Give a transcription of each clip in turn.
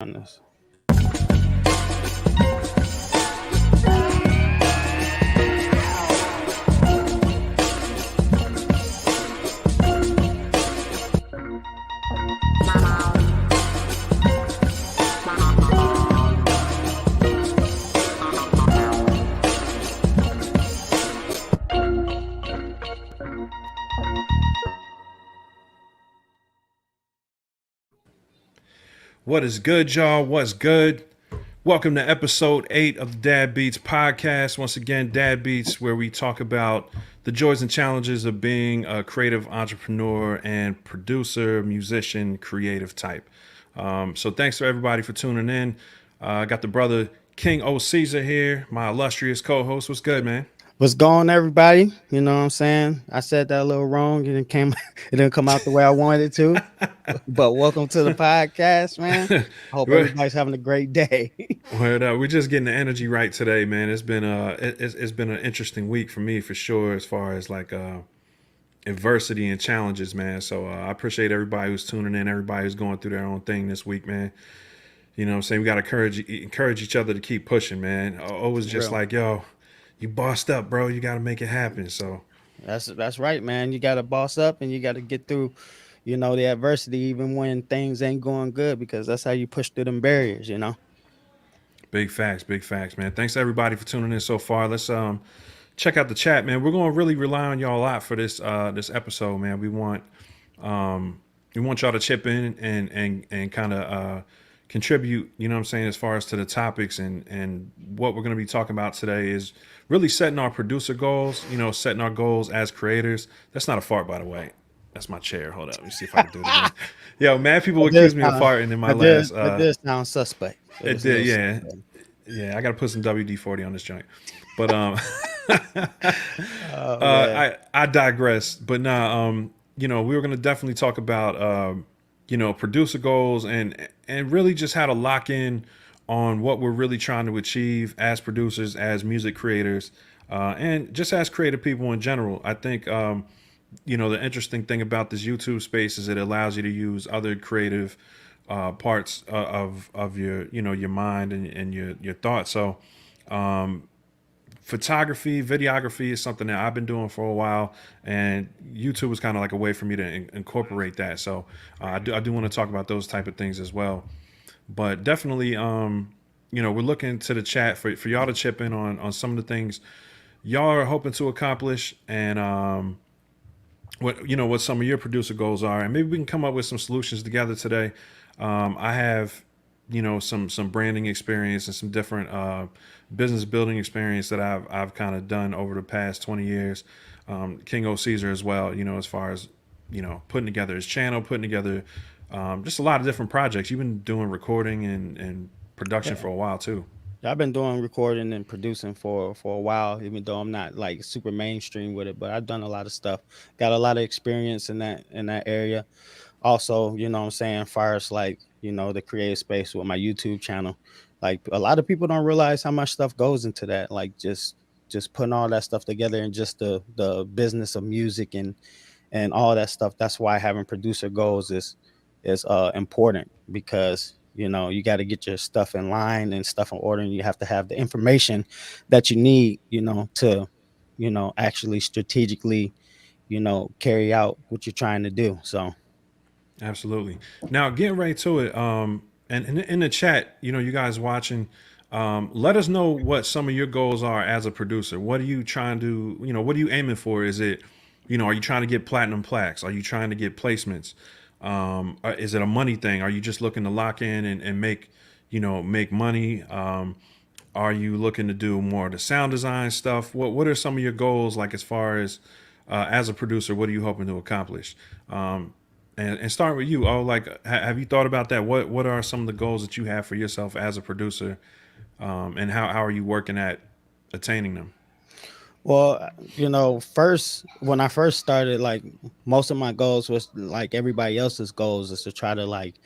on this. What is good, y'all? What's good? Welcome to episode 8 of the DadBeats Podcast. Once again, DadBeats, where we talk about the joys and challenges of being a creative entrepreneur and producer, musician, creative type. So thanks to everybody for tuning in. I got the brother King O. Caesar here, my illustrious co-host. What's good, man? What's going, everybody? You know what I'm saying? I said that a little wrong. It didn't come out the way I wanted it to. But welcome to the podcast, man. I hope everybody's having a great day. We're just getting the energy right today, man. It's been it's been an interesting week for me for sure, as far as like adversity and challenges, man. So I appreciate everybody who's tuning in, everybody who's going through their own thing this week, man. You know what I'm saying? We got to encourage each other to keep pushing, man. Always just like, yo, you bossed up, bro. You got to make it happen. So that's right, man. You got to boss up and you got to get through, the adversity, even when things ain't going good, because that's how you push through them barriers, Big facts, man. Thanks everybody for tuning in so far. Let's check out the chat, man. We're gonna really rely on y'all a lot for this episode, man. We want y'all to chip in and kind of contribute, you know what I'm saying, as far as to the topics and what we're going to be talking about today is really setting our producer goals, setting our goals as creators. That's not a fart, by the way. That's my chair. Hold up. Let me see if I can do it again. Yo, mad people accuse me of farting in my last. It did sound suspect. It did, yeah. Yeah, I got to put some WD-40 on this joint. But I digress. But we were going to definitely talk about producer goals and really just how to lock in on what we're really trying to achieve as producers, as music creators, and just as creative people in general. I think, the interesting thing about this YouTube space is it allows you to use other creative parts of your, your mind and your thoughts. So photography, videography is something that I've been doing for a while, and YouTube is kind of like a way for me to incorporate that. So I do want to talk about those type of things as well. But definitely, we're looking to the chat for y'all to chip in on some of the things y'all are hoping to accomplish, and what some of your producer goals are, and maybe we can come up with some solutions together today. I have some branding experience and some different business building experience that I've kind of done over the past 20 years. King O. Caesar as well, as far as putting together his channel, putting together just a lot of different projects. You've been doing recording and production for a while too. I've been doing recording and producing for a while, even though I'm not like super mainstream with it, but I've done a lot of stuff. Got a lot of experience in that area. Also, what I'm saying, far as like, the creative space with my YouTube channel. Like a lot of people don't realize how much stuff goes into that. Like just putting all that stuff together and just the business of music and all that stuff. That's why having producer goals is important, because you got to get your stuff in line and stuff in order, and you have to have the information that you need, to actually strategically carry out what you're trying to do. So absolutely. Now getting right to it, and in the chat, you guys watching, let us know what some of your goals are as a producer. What are you trying to, what are you aiming for? Is it, are you trying to get platinum plaques? Are you trying to get placements? Is it a money thing? Are you just looking to lock in and make money? Are you looking to do more of the sound design stuff? What are some of your goals, like as far as a producer? What are you hoping to accomplish? And start with you. Have you thought about that? What are some of the goals that you have for yourself as a producer, and how are you working at attaining them? Well, first, when I first started, like most of my goals was like everybody else's goals, is to try to like,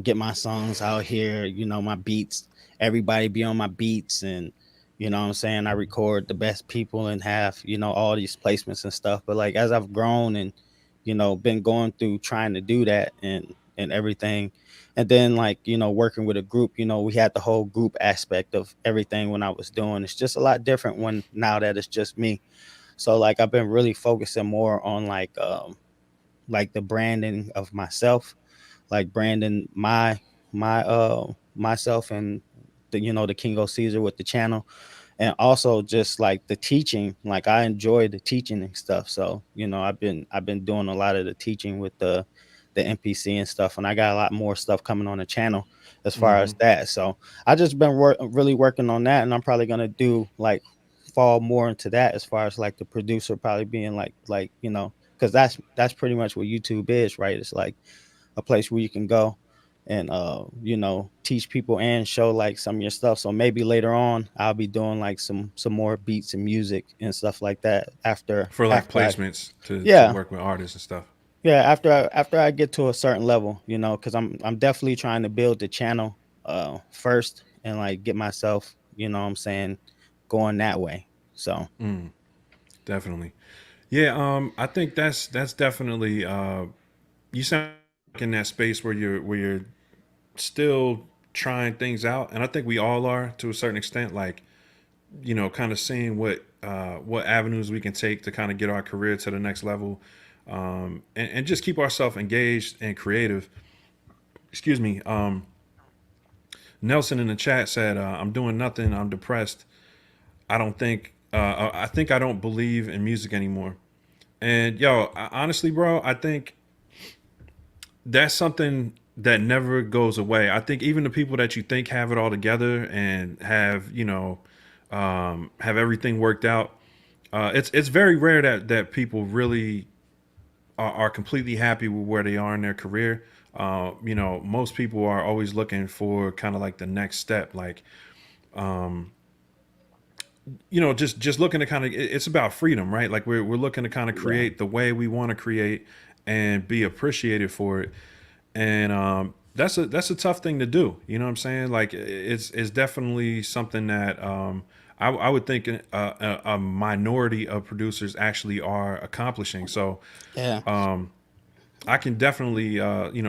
get my songs out here, my beats, everybody be on my beats, and what I'm saying, I record the best people and have, all these placements and stuff. But like as I've grown and been going through trying to do that, and and everything. And then like, working with a group, we had the whole group aspect of everything when I was doing. It's just a lot different when now that it's just me. So like I've been really focusing more on like the branding of myself, like branding my myself and the King O Caesar with the channel, and also just like the teaching. Like I enjoy the teaching and stuff. So I've been doing a lot of the teaching with the NPC and stuff, and I got a lot more stuff coming on the channel as far Mm-hmm. as that. So I just been really working on that, and I'm probably gonna do like fall more into that as far as like the producer probably being like because that's pretty much what YouTube is, right? It's like a place where you can go and teach people and show like some of your stuff. So maybe later on I'll be doing like some more beats and music and stuff like that after For like after I placements to yeah, work with artists and stuff. yeah, after I get to a certain level, because I'm definitely trying to build the channel first and like get myself, what I'm saying, going that way. So Mm, definitely. Yeah, I think that's definitely you sound like in that space where you're still trying things out, and I think we all are to a certain extent. Like, kind of seeing what avenues we can take to kind of get our career to the next level, and just keep ourselves engaged and creative. Excuse me. Nelson in the chat said, "I'm doing nothing. I'm depressed. I don't think. I think I don't believe in music anymore." And yo, honestly, bro, I think that's something that never goes away. I think even the people that you think have it all together and have have everything worked out, it's very rare that people really are completely happy with where they are in their career. Most people are always looking for kind of like the next step, like just looking to kind of it's about freedom, right? Like we're looking to kind of yeah, create the way we want to create and be appreciated for it. And that's a tough thing to do. You know what I'm saying? Like it's definitely something that I would think a minority of producers actually are accomplishing. So yeah, I can definitely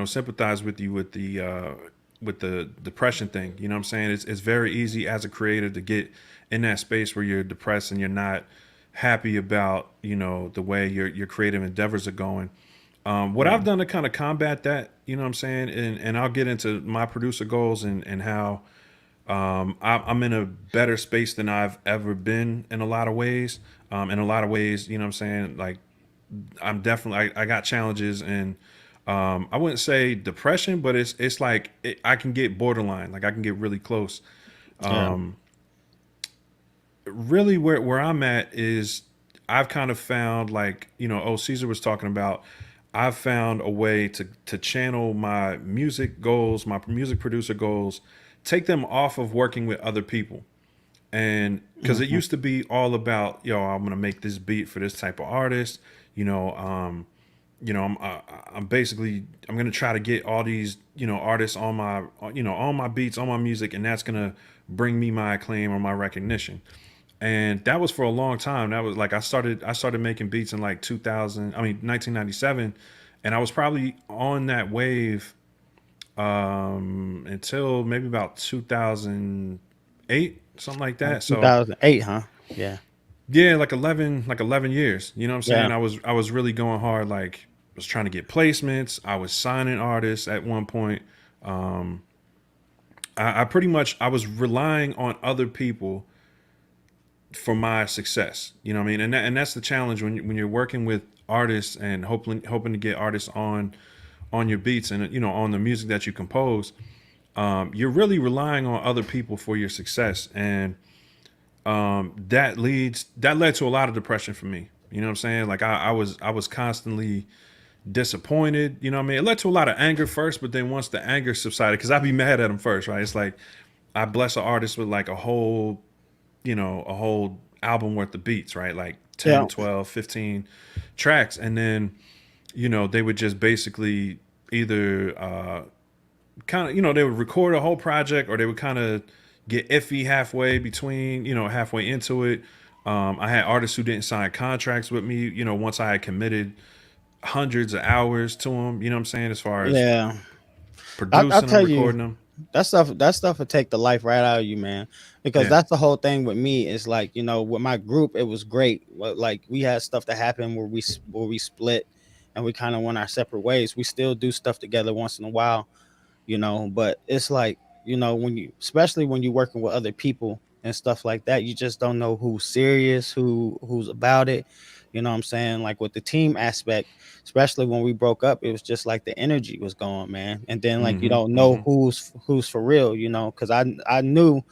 sympathize with you with the depression thing. You know what I'm saying? It's very easy as a creator to get in that space where you're depressed and you're not happy about the way your creative endeavors are going. What yeah, I've done to kind of combat that, you know what I'm saying, and I'll get into my producer goals and how I'm in a better space than I've ever been in a lot of ways. In a lot of ways, you know what I'm saying, like I'm definitely I got challenges and I wouldn't say depression, but it's like I can get borderline, like I can get really close. yeah, Really, where I'm at is I've kind of found like Caesar was talking about. I've found a way to channel my music goals, my music producer goals, take them off of working with other people. And because it hmm, used to be all about, I'm gonna make this beat for this type of artist, you know, um, I'm basically I'm gonna try to get all these artists on my on my beats, on my music, and that's gonna bring me my acclaim or my recognition. And that was for a long time. That was like I started making beats in like 2000, I mean 1997, and I was probably on that wave until maybe about 2008, something like that. So 2008, huh? Yeah, yeah, like 11 years. You know what I'm yeah, saying? I was really going hard. Like was trying to get placements. I was signing artists at one point. I pretty much I was relying on other people for my success. You know what I mean? And that's the challenge when you're working with artists and hoping to get artists on your beats and on the music that you compose. You're really relying on other people for your success, and that led to a lot of depression for me. You know what I'm saying? Like I was constantly disappointed. You know what I mean? It led to a lot of anger first, but then once the anger subsided, because I'd be mad at them first, right? It's like I bless an artist with like a whole album worth of beats, right? Like yeah, 10, 12, 15 tracks. And then, they would just basically either kind of, they would record a whole project or they would kind of get iffy halfway between, halfway into it. I had artists who didn't sign contracts with me, once I had committed hundreds of hours to them, you know what I'm saying? As far as yeah. I'll producing them, tell you, recording them. that stuff will take the life right out of you, man. Because Yeah. that's the whole thing with me. Is like, with my group, it was great. Like, we had stuff that happened where we split, and we kind of went our separate ways. We still do stuff together once in a while, but it's like, especially when you're working with other people and stuff like that, you just don't know who's serious, who's about it. You know what I'm saying? Like, with the team aspect, especially when we broke up, it was just like the energy was gone, man. And then, like, you Mm-hmm. don't know Mm-hmm. who's for real, because I knew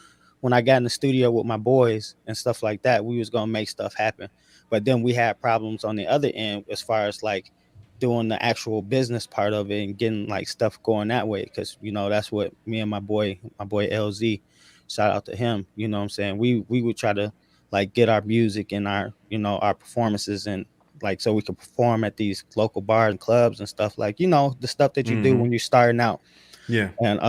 when I got in the studio with my boys and stuff like that, we was gonna make stuff happen. But then we had problems on the other end as far as like doing the actual business part of it and getting like stuff going that way, because that's what me and my boy LZ, shout out to him, what I'm saying, we would try to like get our music and our our performances, and like so we could perform at these local bars and clubs and stuff, like the stuff that you do Mm-hmm. when you're starting out. Yeah. And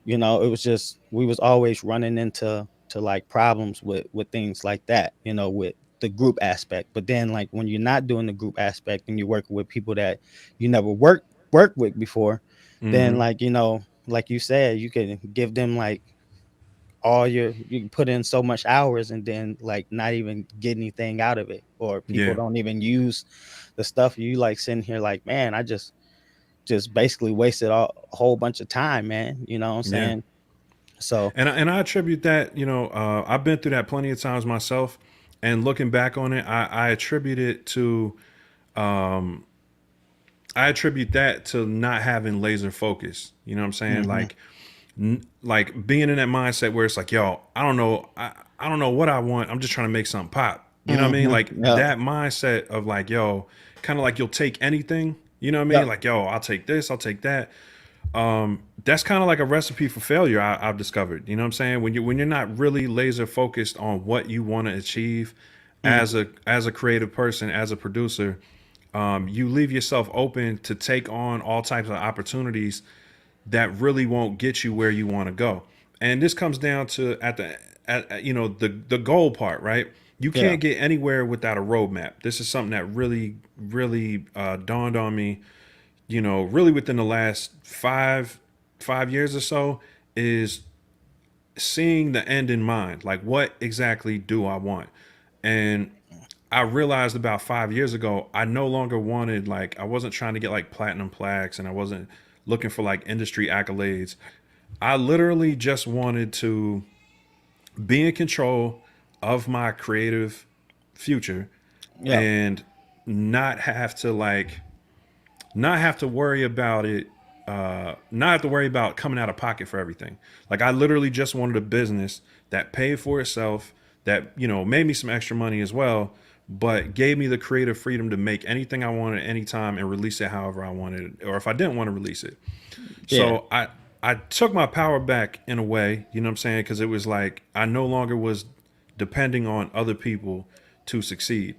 it was just, we was always running into like problems with things like that, with the group aspect. But then, like, when you're not doing the group aspect and you're working with people that you never worked with before, then, Mm-hmm. like, like you said, you can give them like you can put in so much hours and then like not even get anything out of it, or people Yeah. don't even use the stuff. You like sitting here like, man, I just basically wasted a whole bunch of time, man. You know what I'm Yeah. saying? So And I attribute that, I've been through that plenty of times myself, and looking back on it, I attribute it to, I attribute that to not having laser focus. You know what I'm saying? mhm, Like being in that mindset where it's like, yo, I don't know what I want. I'm just trying to make something pop. You know what I mean? Like yep, that mindset of like, yo, kind of like you'll take anything. You know what I mean? yep, Like, yo, I'll take this, I'll take that. That's kind of like a recipe for failure. I've discovered. You know what I'm saying? When you're not really laser focused on what you want to achieve mhm, as a creative person, as a producer, you leave yourself open to take on all types of opportunities that really won't get you where you want to go. And this comes down to the goal part, right? You yeah, can't get anywhere without a roadmap. This is something that really dawned on me, really within the last five years or so, is seeing the end in mind. Like, what exactly do I want? And I realized about 5 years ago, I no longer wanted, like, I wasn't trying to get like platinum plaques, and I wasn't looking for like industry accolades. I literally just wanted to be in control of my creative future, yep. and not have to like not have to worry about it, not have to worry about coming out of pocket for everything. Like, I literally just wanted a business that paid for itself, that made me some extra money as well, but gave me the creative freedom to make anything I wanted anytime and release it however I wanted it, or if I didn't want to release it. Yeah, So I took my power back in a way, you know what I'm saying? Because it was like I no longer was depending on other people to succeed,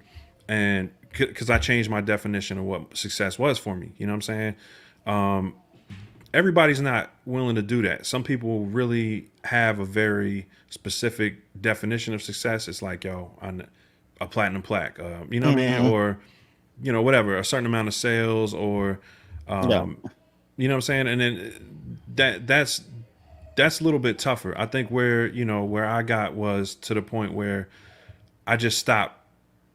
and because I changed my definition of what success was for me, you know what I'm saying? Everybody's not willing to do that. Some people really have a very specific definition of success. It's like, yo, a platinum plaque, you know what I mean? mhm, Or whatever, a certain amount of sales, or yeah. you know what I'm saying? And then that's a little bit tougher. I think where I got was to the point where I just stopped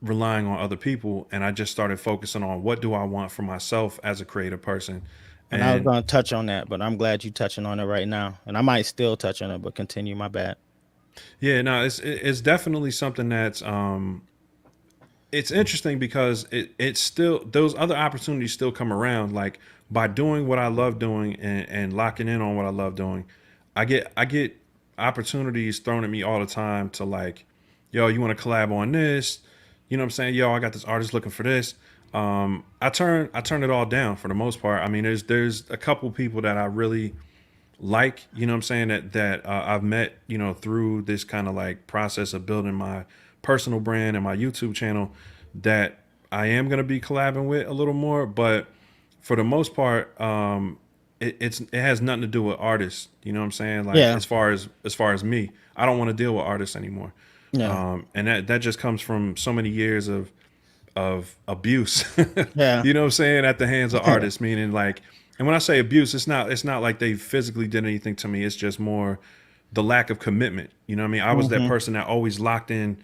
relying on other people, and I just started focusing on what do I want for myself as a creative person. And I was And gonna touch on that, but I'm glad you touching on it right now. And I might still touch on it, but continue. My bad. yeah, no, it's definitely something that's it's interesting because it's still, those other opportunities still come around. Like, by doing what I love doing, and locking in on what I love doing, I get opportunities thrown at me all the time to like, yo, you want to collab on this? You know what I'm saying? Yo, I got this artist looking for this. I turn it all down for the most part. I mean, there's a couple people that I really like, you know what I'm saying, that I've met, through this kind of like process of building my personal brand and my YouTube channel, that I am going to be collabing with a little more. But for the most part, it has nothing to do with artists. You know what I'm saying? Like, Yeah, as far as me, I don't want to deal with artists anymore. yeah, And that just comes from so many years of abuse. yeah, You know what I'm saying, at the hands of artists, meaning like And when I say abuse, it's not like they physically did anything to me. It's just more the lack of commitment. You know what I mean? I was that Hmm. person that always locked in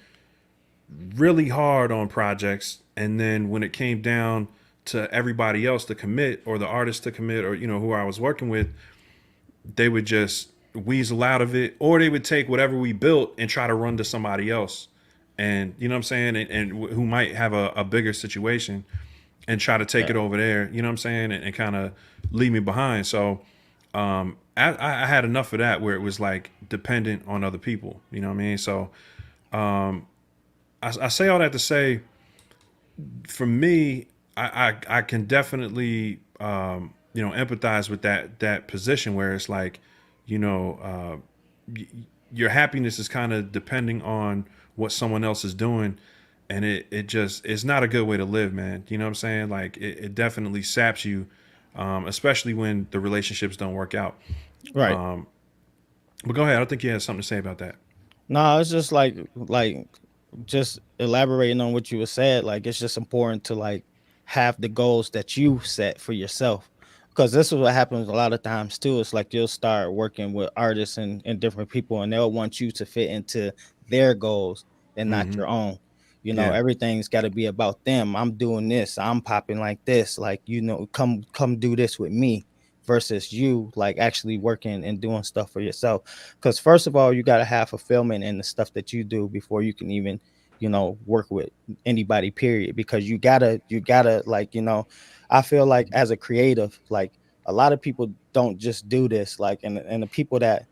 really hard on projects, and then when it came down to everybody else to commit, or the artist to commit, or who I was working with, they would just weasel out of it, or they would take whatever we built and try to run to somebody else, and you know what I'm saying, and who might have a bigger situation, and try to take Yeah. it over there, you know what I'm saying, and kind of leave me behind. So I had enough of that where it was like dependent on other people, you know what I mean? So I say all that to say, for me, I can definitely empathize with that position where it's like, you know, your happiness is kind of depending on what someone else is doing, and it just it's not a good way to live, man. You know what I'm saying? Like it definitely saps you, especially when the relationships don't work out. Right. But go ahead. I think you had something to say about that. No, it's just like just elaborating on what you were said. Like it's just important to like have the goals that you set for yourself. Because this is what happens a lot of times too. It's like you'll start working with artists and different people, and they'll want you to fit into their goals and not Mm-hmm. your own. Yeah. Everything's got to be about them. I'm doing this. I'm popping like this. Like, come do this with me versus you like actually working and doing stuff for yourself. Because first of all, you got to have fulfillment in the stuff that you do before you can even work with anybody, period. Because you gotta like I feel like as a creative, like a lot of people don't just do this, like, and the people that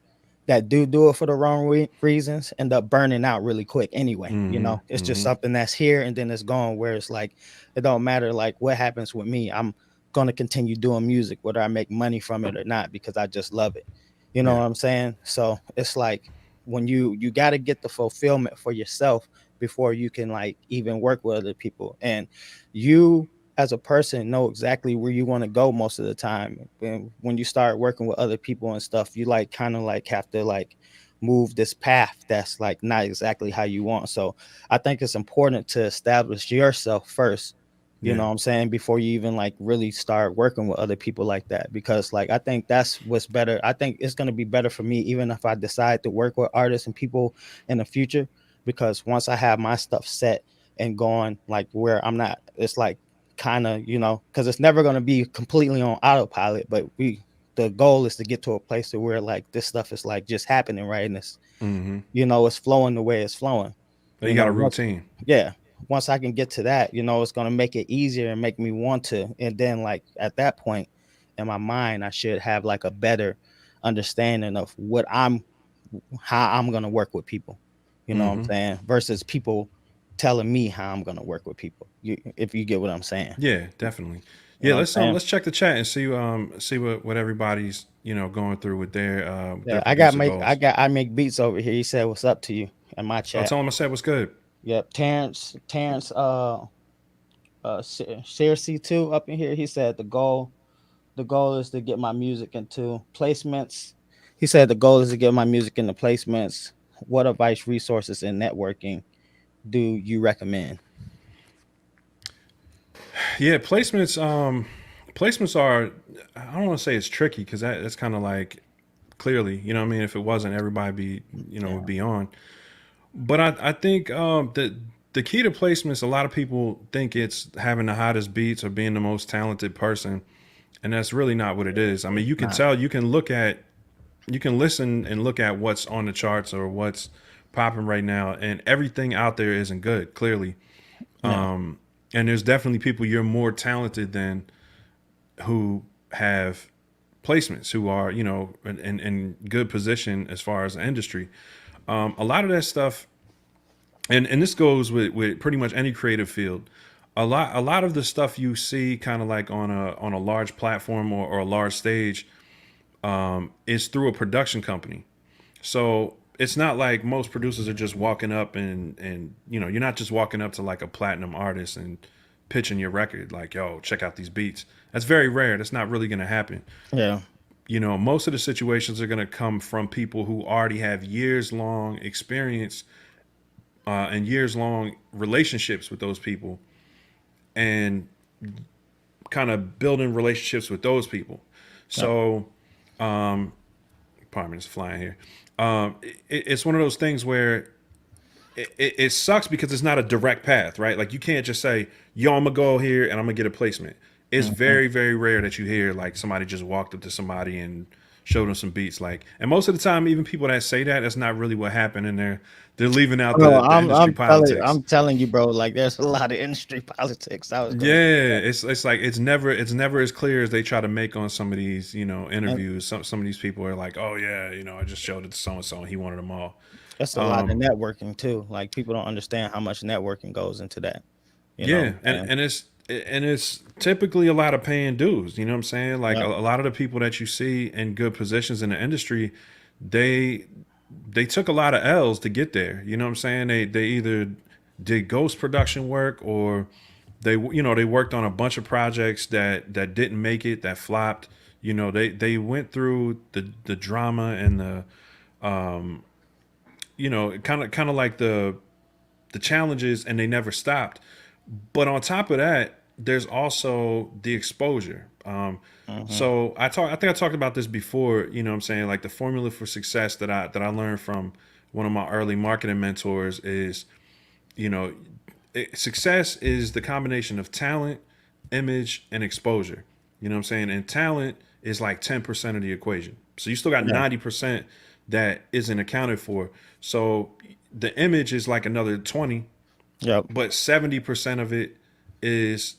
do it for the wrong reasons end up burning out really quick anyway. Mm-hmm. It's just Mm-hmm. something that's here and then it's gone, where it's like it don't matter like what happens with me. I'm going to continue doing music whether I make money from it or not, because I just love it. You know Yeah. what I'm saying? So it's like when you got to get the fulfillment for yourself before you can like even work with other people. And you as a person know exactly where you want to go most of the time. And when you start working with other people and stuff, you like kind of like have to like move this path that's like not exactly how you want. So I think it's important to establish yourself first, Yeah. what I'm saying, before you even like really start working with other people like that. Because like I think that's what's better. I think it's going to be better for me even if I decide to work with artists and people in the future, because once I have my stuff set and going like where I'm not, it's like kind of, because it's never going to be completely on autopilot, but the goal is to get to a place to where like this stuff is like just happening, right? And it's, Mm-hmm. it's flowing the way it's flowing. You got a Once, routine. yeah, once I can get to that, it's going to make it easier and make me want to. And then like at that point in my mind, I should have like a better understanding of how I'm going to work with people. You know what I'm Mm-hmm. saying? Versus people telling me how I'm going to work with people. If you get what I'm saying. Yeah, definitely. You Yeah, know what I'm saying? let's check the chat and see what everybody's going through with their Yeah, I got producer make I goals. got I make beats over here. He said, "What's up to you?" in my I'll chat. tell him I said what's good. Yep, Terrence, Share C2 up in here. He said the goal is to get my music into placements. He said the goal is to get my music into placements. What advice, resources, and networking do you recommend? Yeah, placements are, I don't want to say it's tricky because that's kind of like clearly, you know what I mean, if it wasn't, everybody be would Yeah, be on. But I think the key to placements, a lot of people think it's having the hottest beats or being the most talented person, and that's really not what it is. I mean, it's you can not. tell, you can listen and look at what's on the charts or what's popping right now, and everything out there isn't good, clearly. Yeah, And there's definitely people you're more talented than who have placements, who are in good position as far as the industry. A lot of that stuff, and this goes with pretty much any creative field. A lot of the stuff you see kind of like on a large platform or a large stage is through a production company. So it's not like most producers are just walking up and you're not just walking up to like a platinum artist and pitching your record like, yo, check out these beats. That's very rare. That's not really going to happen. yeah, Most of the situations are going to come from people who already have years long experience and years long relationships with those people, and kind of building relationships with those people. Yep. So, pardon me, it's flying here. It's one of those things where it sucks because it's not a direct path, right? Like you can't just say, "Yo, I'm gonna go here and I'm gonna get a placement." It's Hmm. very, very rare that you hear like somebody just walked up to somebody and showed them some beats. Like, and most of the time, even people that say that, that's not really what happened, and they're leaving out No, the industry politics. I'm telling you, bro. Like, there's a lot of industry politics. I was gonna say Yeah, that, it's like it's never as clear as they try to make on some of these and interviews. Some of these people are like, oh yeah, I just showed it to so and so and he wanted them all. that's a lot of Um, networking too. Like, people don't understand how much networking goes into that. You know what Yeah, I'm and saying? it's typically a lot of paying dues. You know what I'm saying? Like Yep. a lot of the people that you see in good positions in the industry, they they took a lot of L's to get there. You know what I'm saying? They either did ghost production work or they worked on a bunch of projects that didn't make it, that flopped. They went through the drama and the kind of like the challenges, and they never stopped. But on top of that, there's also the exposure. Hmm. So I think I talked about this before. You know what I'm saying? Like the formula for success that I learned from one of my early marketing mentors is, you know, success is the combination of talent, image, and exposure. You know what I'm saying? And talent is like 10% of the equation. So you still got Yeah. 90% that isn't accounted for. So the image is like another 20, Yep. but 70% of it is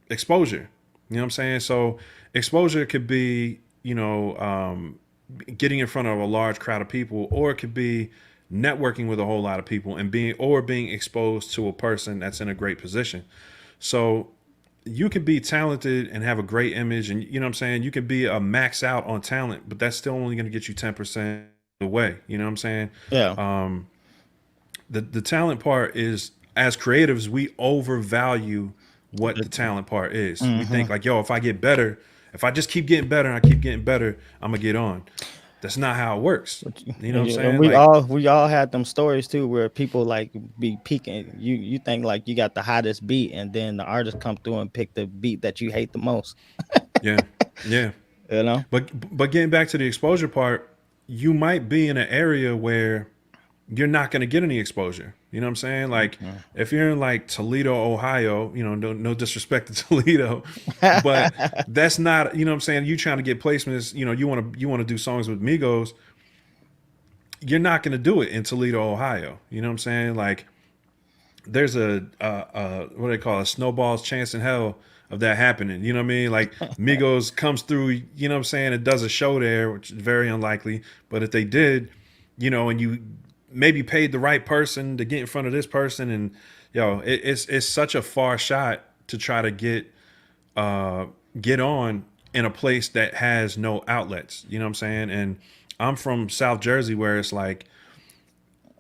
exposure. You know what I'm saying? So exposure could be, getting in front of a large crowd of people, or it could be networking with a whole lot of people and being exposed to a person that's in a great position. So you can be talented and have a great image, and you know what I'm saying, you can be a max out on talent, but that's still only going to get you 10% away. You know what I'm saying? Yeah. The talent part is, as creatives, we overvalue what the talent part is. We Mm-hmm. think like, yo, if I get better, if I just keep getting better and I keep getting better, I'm gonna get on. That's not how it works. You know what I'm And saying? Like, we all had them stories too, where people like be peaking. You think like you got the hottest beat, and then the artist come through and pick the beat that you hate the most. yeah, yeah. You know? But getting back to the exposure part, you might be in an area where you're not going to get any exposure. You know what I'm saying? Like Mhm. if you're in like Toledo, Ohio, no disrespect to Toledo, but that's not, you know what I'm saying? You trying to get placements, you want to do songs with Migos, you're not going to do it in Toledo, Ohio. You know what I'm saying? Like there's a what do they call it? A snowball's chance in hell of that happening. You know what I mean? Like Migos comes through, you know what I'm saying, and does a show there, which is very unlikely. But if they did, and you maybe paid the right person to get in front of this person, and it's such a far shot to try to uh get on in a place that has no outlets. You know what I'm saying? And I'm from South Jersey, where it's like,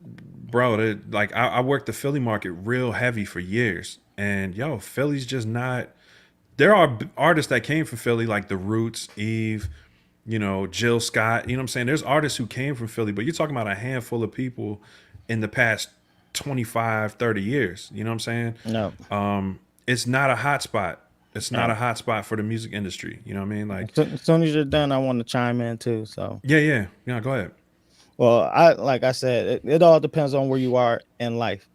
bro, like I worked the Philly market real heavy for years, and Philly's just not. There are artists that came from Philly, like the Roots, Eve, Jill Scott. You know what I'm saying? There's artists who came from Philly, but you're talking about a handful of people in the past 25, 30 years. You know what I'm saying? No. It's not a hot spot. It's not Yeah. a hot spot for the music industry. You know what I mean? Like, As soon as you're done, I want to chime in too. So, yeah, yeah, yeah. Go ahead. well, like I said, it all depends on where you are in life.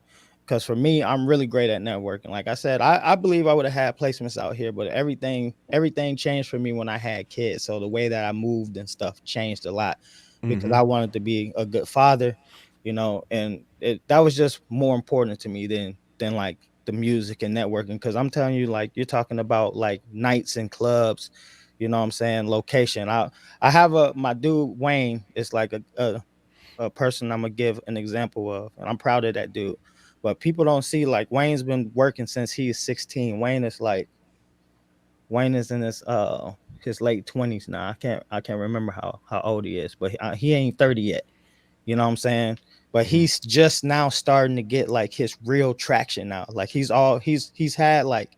Because for me, I'm really great at networking. Like I said, I believe I would have had placements out here, but everything changed for me when I had kids. So the way that I moved and stuff changed a lot, because Mm-hmm. I wanted to be a good father, and that was just more important to me than like the music and networking. Because I'm telling you, like, you're talking about like nights and clubs, you know what I'm saying, location. I have my dude Wayne is like a person I'm gonna give an example of, and I'm proud of that dude. But people don't see, like, Wayne's been working since he is 16. Wayne is in his late 20s now. I can't remember how old he is, but he ain't 30 yet. You know what I'm saying? But Mm-hmm. he's just now starting to get like his real traction now. Like he's had like,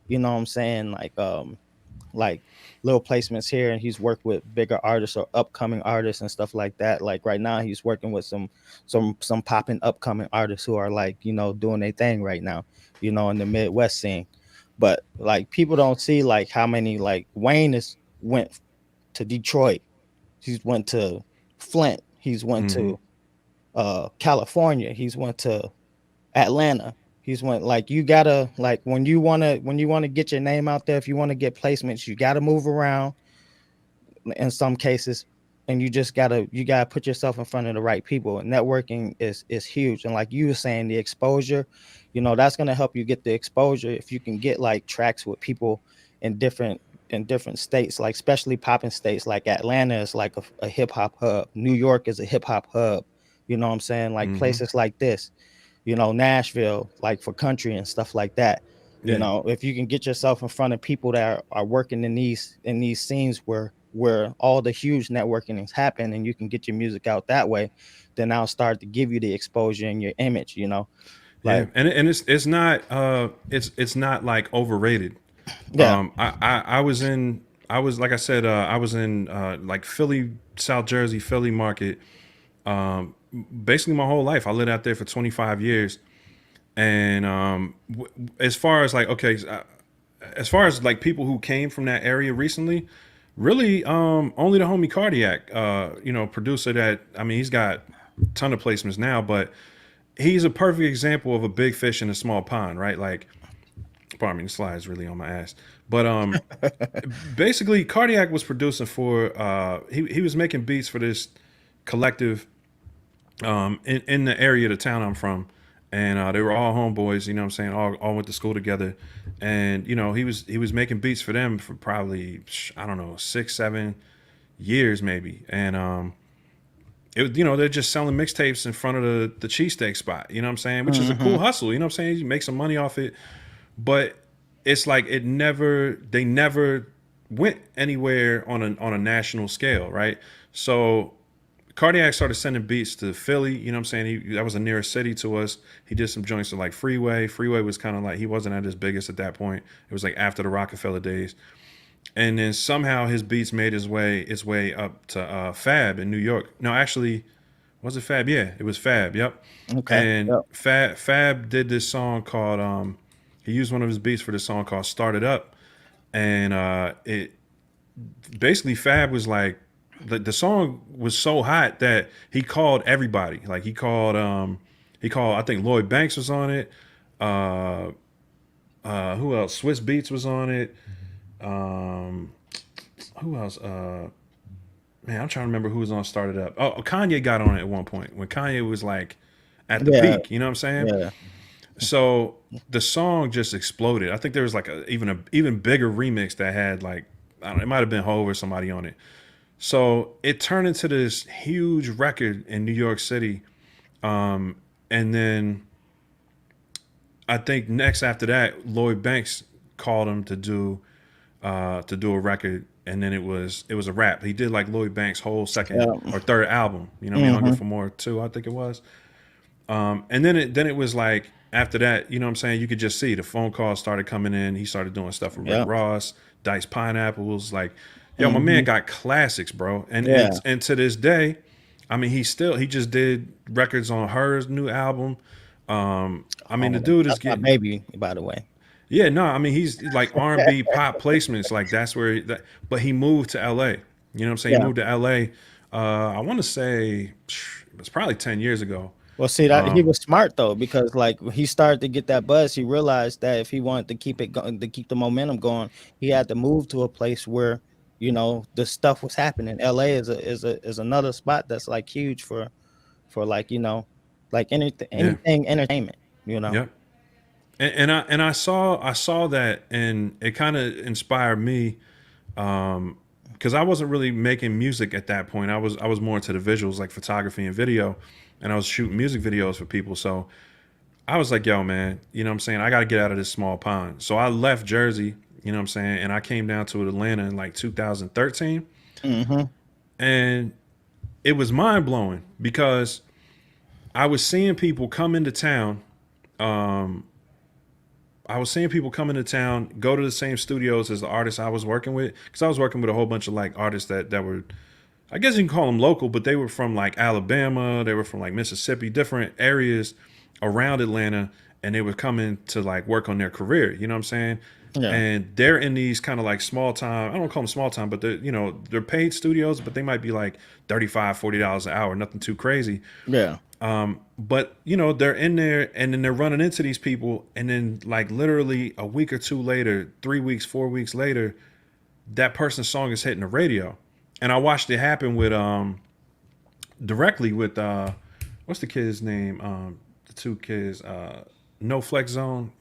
you know what I'm saying, like little placements here, and he's worked with bigger artists or upcoming artists and stuff like that. Like right now he's working with some popping upcoming artists who are like, doing their thing right now, in the Midwest scene. But like people don't see like how many, like, Wayne is went. to Detroit. He's went to Flint. He's went Mm-hmm. to California. He's went to Atlanta. He's went like you gotta like when you wanna get your name out there, if you want to get placements, you gotta move around in some cases, and you gotta put yourself in front of the right people. And networking is huge. And like you were saying, the exposure, that's gonna help you get the exposure if you can get like tracks with people in different states, like especially popping states. Like Atlanta is like a hip hop hub. New York is a hip hop hub. You know what I'm saying? Like Mm-hmm. places like this, Nashville, like for country and stuff like that. Yeah. If you can get yourself in front of people that are working in these scenes where all the huge networking is happening, and you can get your music out that way, then I'll start to give you the exposure and your image, Yeah, like and it's not like overrated. yeah. I was like I said, I was in like Philly, South Jersey, Philly market. Basically my whole life. I lived out there for 25 years, and as far as like as far as like people who came from that area recently, really only the homie Cardiac, producer that I mean he's got a ton of placements now, but he's a perfect example of a big fish in a small pond, right? Like, pardon me, the slide's really on my ass. But basically, Cardiac was producing for. He was making beats for this collective in the area of the town I'm from, and they were all homeboys. You know what I'm saying? All went to school together, and he was making beats for them for probably I don't know 6-7 years maybe, and they're just selling mixtapes in front of the cheesesteak spot, you know what I'm saying? Which is a cool Hmm. hustle, you know what I'm saying? You make some money off it, but it's like they never went anywhere on a national scale, right? So Cardiac started sending beats to Philly, you know what I'm saying? That was the nearest city to us. He did some joints to like Freeway. Freeway was kind of like, he wasn't at his biggest at that point. It was like after the Rockefeller days. And then somehow his beats made his way up to Fab in New York. No, actually, was it Fab? Yeah, it was Fab. Yep. Okay. And Yep. Fab did this song called he used one of his beats for this song called "Start It Up," and it basically Fab was like the song was so hot that he called everybody. Like he called I think Lloyd Banks was on it. Uh, who else? Swiss Beats was on it. Um, who else? Man, I'm trying to remember who was on Started Up. Oh, Kanye got on it at one point when Kanye was like at the Yeah. peak. You know what I'm saying? Yeah. So the song just exploded. I think there was like even bigger remix that had like I don't know, it might have been Hove or somebody on it. So it turned into this huge record in New York City. And then I think next after that, Lloyd Banks called him to do a record, and then it was a rap. He did like Lloyd Banks' whole second Yeah. or third album. You know, what I mean, Hunger Hmm. for More too. I think it was. And then it was like after that, you know what I'm saying? You could just see the phone calls started coming in. He started doing stuff with Rick Yeah. Ross, Dice Pineapples. Like, yo, my man Hmm. got classics, bro. And Yeah. and and to this day, I mean, he just did records on her new album. I mean, the Oh, dude is that's my getting baby, by the way. yeah, no, I mean he's like R&B pop placements, like that's where but he moved to LA. You know what I'm saying? He Yeah. moved to LA. I want to say it was probably 10 years ago. Well, see that he Um, was smart though, because like when he started to get that buzz, he realized that if he wanted to keep it going, to keep the momentum going, he had to move to a place where the stuff was happening. LA is another spot that's like huge for like like yeah, anything entertainment. You know. yep. And I saw that, and it kind of inspired me because I wasn't really making music at that point. I was more into the visuals, like photography and video, and I was shooting music videos for people. So I was like, yo, man, you know what I'm saying? I got to get out of this small pond. So I left Jersey, you know what I'm saying? And I came down to Atlanta in like 2013. Hmm. And it was mind blowing because I was seeing people come into town. Um, I was seeing people come into town, go to the same studios as the artists I was working with. Because I was working with a whole bunch of like artists that were, I guess you can call them local, but they were from like Alabama, they were from like Mississippi, different areas around Atlanta, and they were coming to like work on their career. You know what I'm saying? Yeah. and they're in these kind of like small time, I don't call them small time, but they're, they're paid studios, but they might be like 35, $40 an hour, nothing too crazy. Yeah. But they're in there, and then they're running into these people, and then like literally a week or two later, 3 weeks, 4 weeks later, that person's song is hitting the radio. And I watched it happen with directly with what's the kid's name? The two kids, No Flex Zone.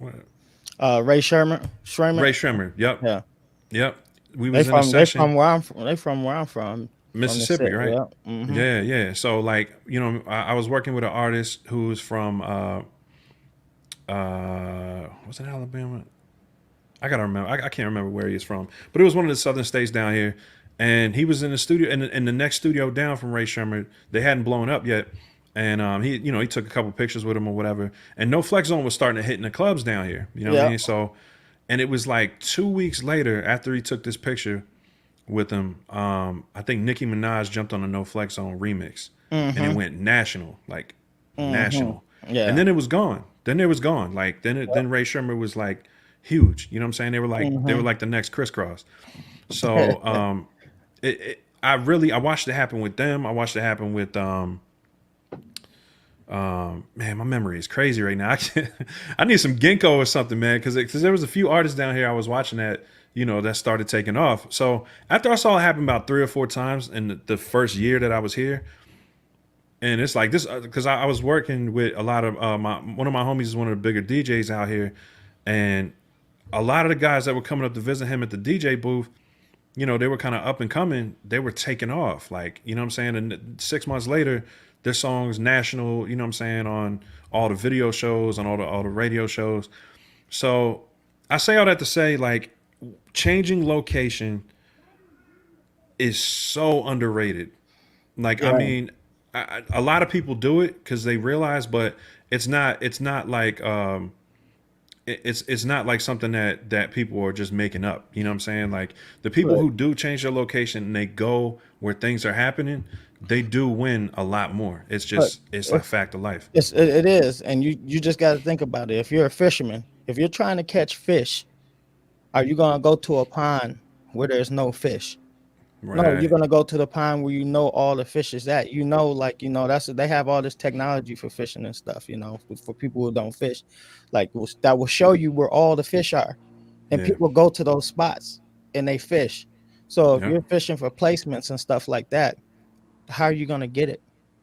Ray Sherman. Sherman. Ray Shrimmer. Yep. Yeah. Yep. We They was in a from they session, from where I'm from. They from where I'm from the Mississippi, city. right? Yeah. Hmm. Yeah, yeah. So like, I was working with an artist who's from was it Alabama? I gotta remember. I can't remember where he's from, but it was one of the southern states down here. And he was in the studio, and in the next studio down from Ray Sherman, they hadn't blown up yet. And he took a couple pictures with him or whatever. And No Flex Zone was starting to hit in the clubs down here. You know what I Yeah. mean? So, and it was like 2 weeks later after he took this picture with him. I think Nicki Minaj jumped on a No Flex Zone remix, and it Hmm. went national, like Hmm. national. And Yeah. then it was gone. Then it was gone. Like then Ray Sherman was like huge. You know what I'm saying? They were Hmm. like the next crisscross. So I watched it happen with them. I watched it happen with man, my memory is crazy right now. I need some ginkgo or something, man, because there was a few artists down here I was watching that that started taking off. So after I saw it happen about 3 or 4 times in the first year that I was here, and it's like this because I was working with a lot of one of my homies is one of the bigger DJs out here, and a lot of the guys that were coming up to visit him at the DJ booth, they were kind of up and coming. They were taking off, like, you know what I'm saying? And 6 months later, their songs national, you know what I'm saying, on all the video shows, on all the radio shows. So I say all that to say, like, changing location is so underrated. Like, I Yeah. mean, a lot of people do it because they realize, but it's not like it's not like something that people are just making up. You know what I'm saying? Like the people Right. who do change their location and they go where things are happening, they do win a lot more. But It's a if fact of life. it is, and you just got to think about it. If you're a fisherman, if you're trying to catch fish, are you gonna go to a pond where there's no fish? No, you're Right. gonna go to the pond where you know all the fish is at. Like that's they have all this technology for fishing and stuff. For people who don't fish, like that will show you where all the fish are, and Yeah. people go to those spots and they fish. So if Yeah. you're fishing for placements and stuff like that, how are you gonna get it?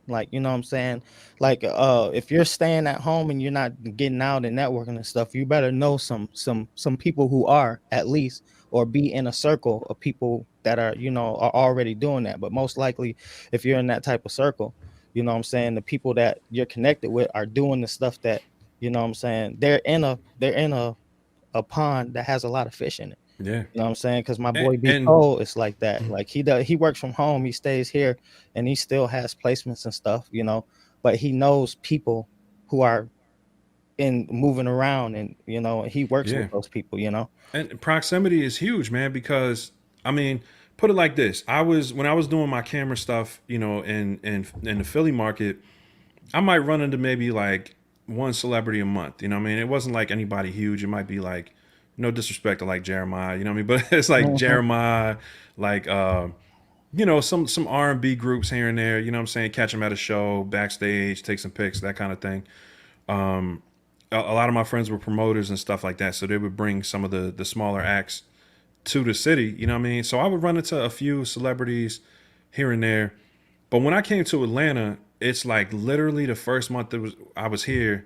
Like, you know what I'm saying? Like, if you're staying at home and you're not getting out and networking and stuff, you better know some people who are at least, or be in a circle of people that are already doing that. But most likely, if you're in that type of circle, you know what I'm saying, the people that you're connected with are doing the stuff that, you know what I'm saying, they're in a pond that has a lot of fish in it. Yeah. You know what I'm saying? Because my And, boy B and Cole is like that. Like he works from home, he stays here, and he still has placements and stuff. But he knows people who are in moving around, and he works with yeah. those people. And proximity is huge, man, because I mean, put it like this. When I was doing my camera stuff, in the Philly market, I might run into maybe like one celebrity a month. You know what I mean? It wasn't like anybody huge. It might be like, no disrespect to like Jeremiah, you know what I mean? But it's like Mhm. Jeremiah, like some R&B groups here and there, you know what I'm saying? Catch them at a show, backstage, take some pics, that kind of thing. A lot of my friends were promoters and stuff like that, so they would bring some of the smaller acts to the city, you know what I mean? So I would run into a few celebrities here and there. But when I came to Atlanta, it's like literally the first month that I was here,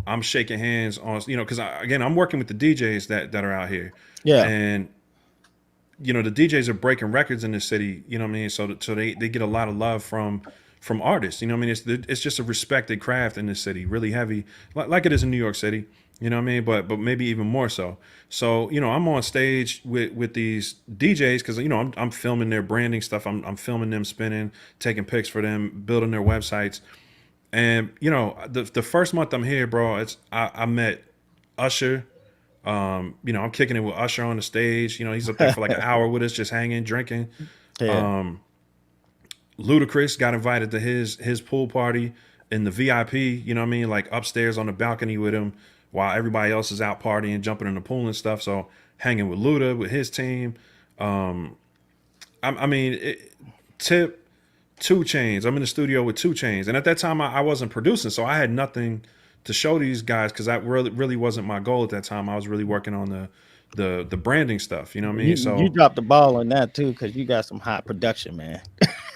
I'm shaking hands on, because again, I'm working with the DJs that are out here, Yeah. and the DJs are breaking records in the city, you know what I mean? So they get a lot of love from artists, you know what I mean? It's just a respected craft in this city, really heavy, like it is in New York City, you know what I mean? But maybe even more so. So I'm on stage with these DJs because I'm filming their branding stuff. I'm filming them spinning, taking pics for them, building their websites. And the first month I'm here, bro, I met Usher. I'm kicking it with Usher on the stage. He's up there for like an hour with us, just hanging, drinking. Yeah. Ludacris got invited to his pool party in the VIP. You know what I mean? Like upstairs on the balcony with him. while everybody else is out partying, jumping in the pool and stuff. So hanging with Luda with his team. Um, I mean, Tip, 2 Chainz. I'm in the studio with 2 Chainz, and at that time I wasn't producing, so I had nothing to show these guys because that really wasn't my goal at that time. I was really working on the branding stuff. You know what I mean? You So dropped the ball on that too, because you got some hot production, man.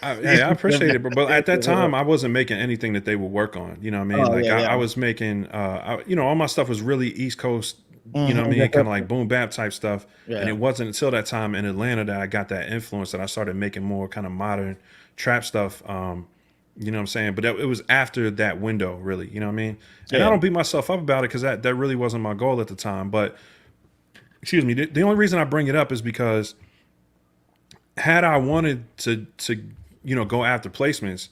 hey, I appreciate it, but at that time I wasn't making anything that they would work on. You know what I mean? Oh Like yeah, I yeah. was making, all my stuff was really East Coast. You know what I Mhm. mean? Kind of like boom bap type stuff. And Yeah. it wasn't until that time in Atlanta that I got that influence that I started making more kind of modern trap stuff. You know what I'm saying? But it was after that window, really. You know what I mean? And I Yeah. don't beat myself up about it because that really wasn't my goal at the time. But excuse me, the only reason I bring it up is because had I wanted to go after placements,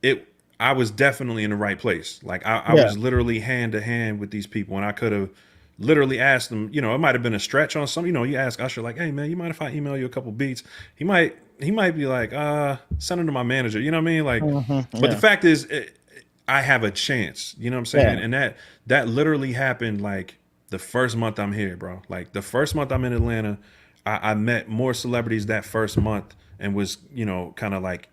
it I was definitely in the right place. Like I Yeah. was literally hand to hand with these people, and I could have literally asked them. It might have been a stretch on some. You ask Usher like, "Hey man, you mind if I email you a couple beats?" He might be like, send them to my manager. You know what I mean? Like, but the Yeah. fact is, I have a chance. You know what I'm saying? Yeah. And that literally happened like the first month I'm here, bro. Like the first month I'm in Atlanta, I met more celebrities that first month and was kind of like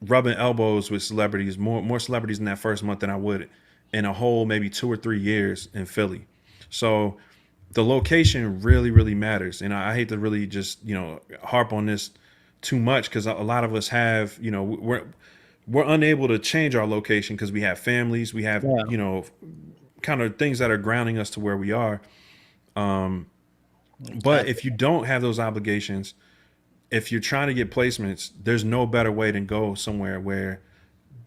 rubbing elbows with celebrities, more celebrities in that first month than I would in a whole maybe 2 or 3 years in Philly. So the location really, really matters. And I hate to really just, harp on this too much because a lot of us have, we're unable to change our location because we have families, we have, Yeah. kind of things that are grounding us to where we are. But Exactly. if you don't have those obligations, if you're trying to get placements, there's no better way than go somewhere where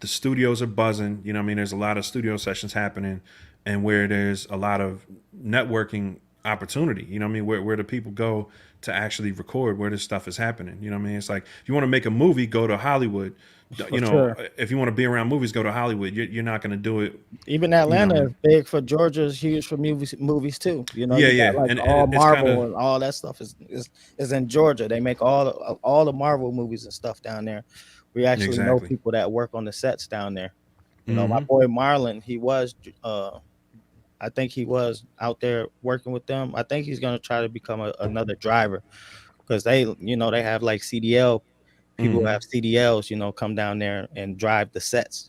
the studios are buzzing. You know what I mean? There's a lot of studio sessions happening and where there's a lot of networking opportunity. You know what I mean? Where the people go to actually record where this stuff is happening. You know what I mean? It's like if you want to make a movie, go to Hollywood. For sure. If you want to be around movies, go to Hollywood. You're not going to do it, Even you Atlanta know. is big for Georgia, is huge for movies too. Yeah, You got yeah. like And all it's kind Marvel of and all that stuff is in Georgia. They make all the Marvel movies and stuff down there. We actually know exactly. people that work on the sets down there. My Hmm. boy Marlon, I think he was out there working with them. I think he's gonna try to become another driver because they have like CDL people who Hmm. have CDLs, come down there and drive the sets,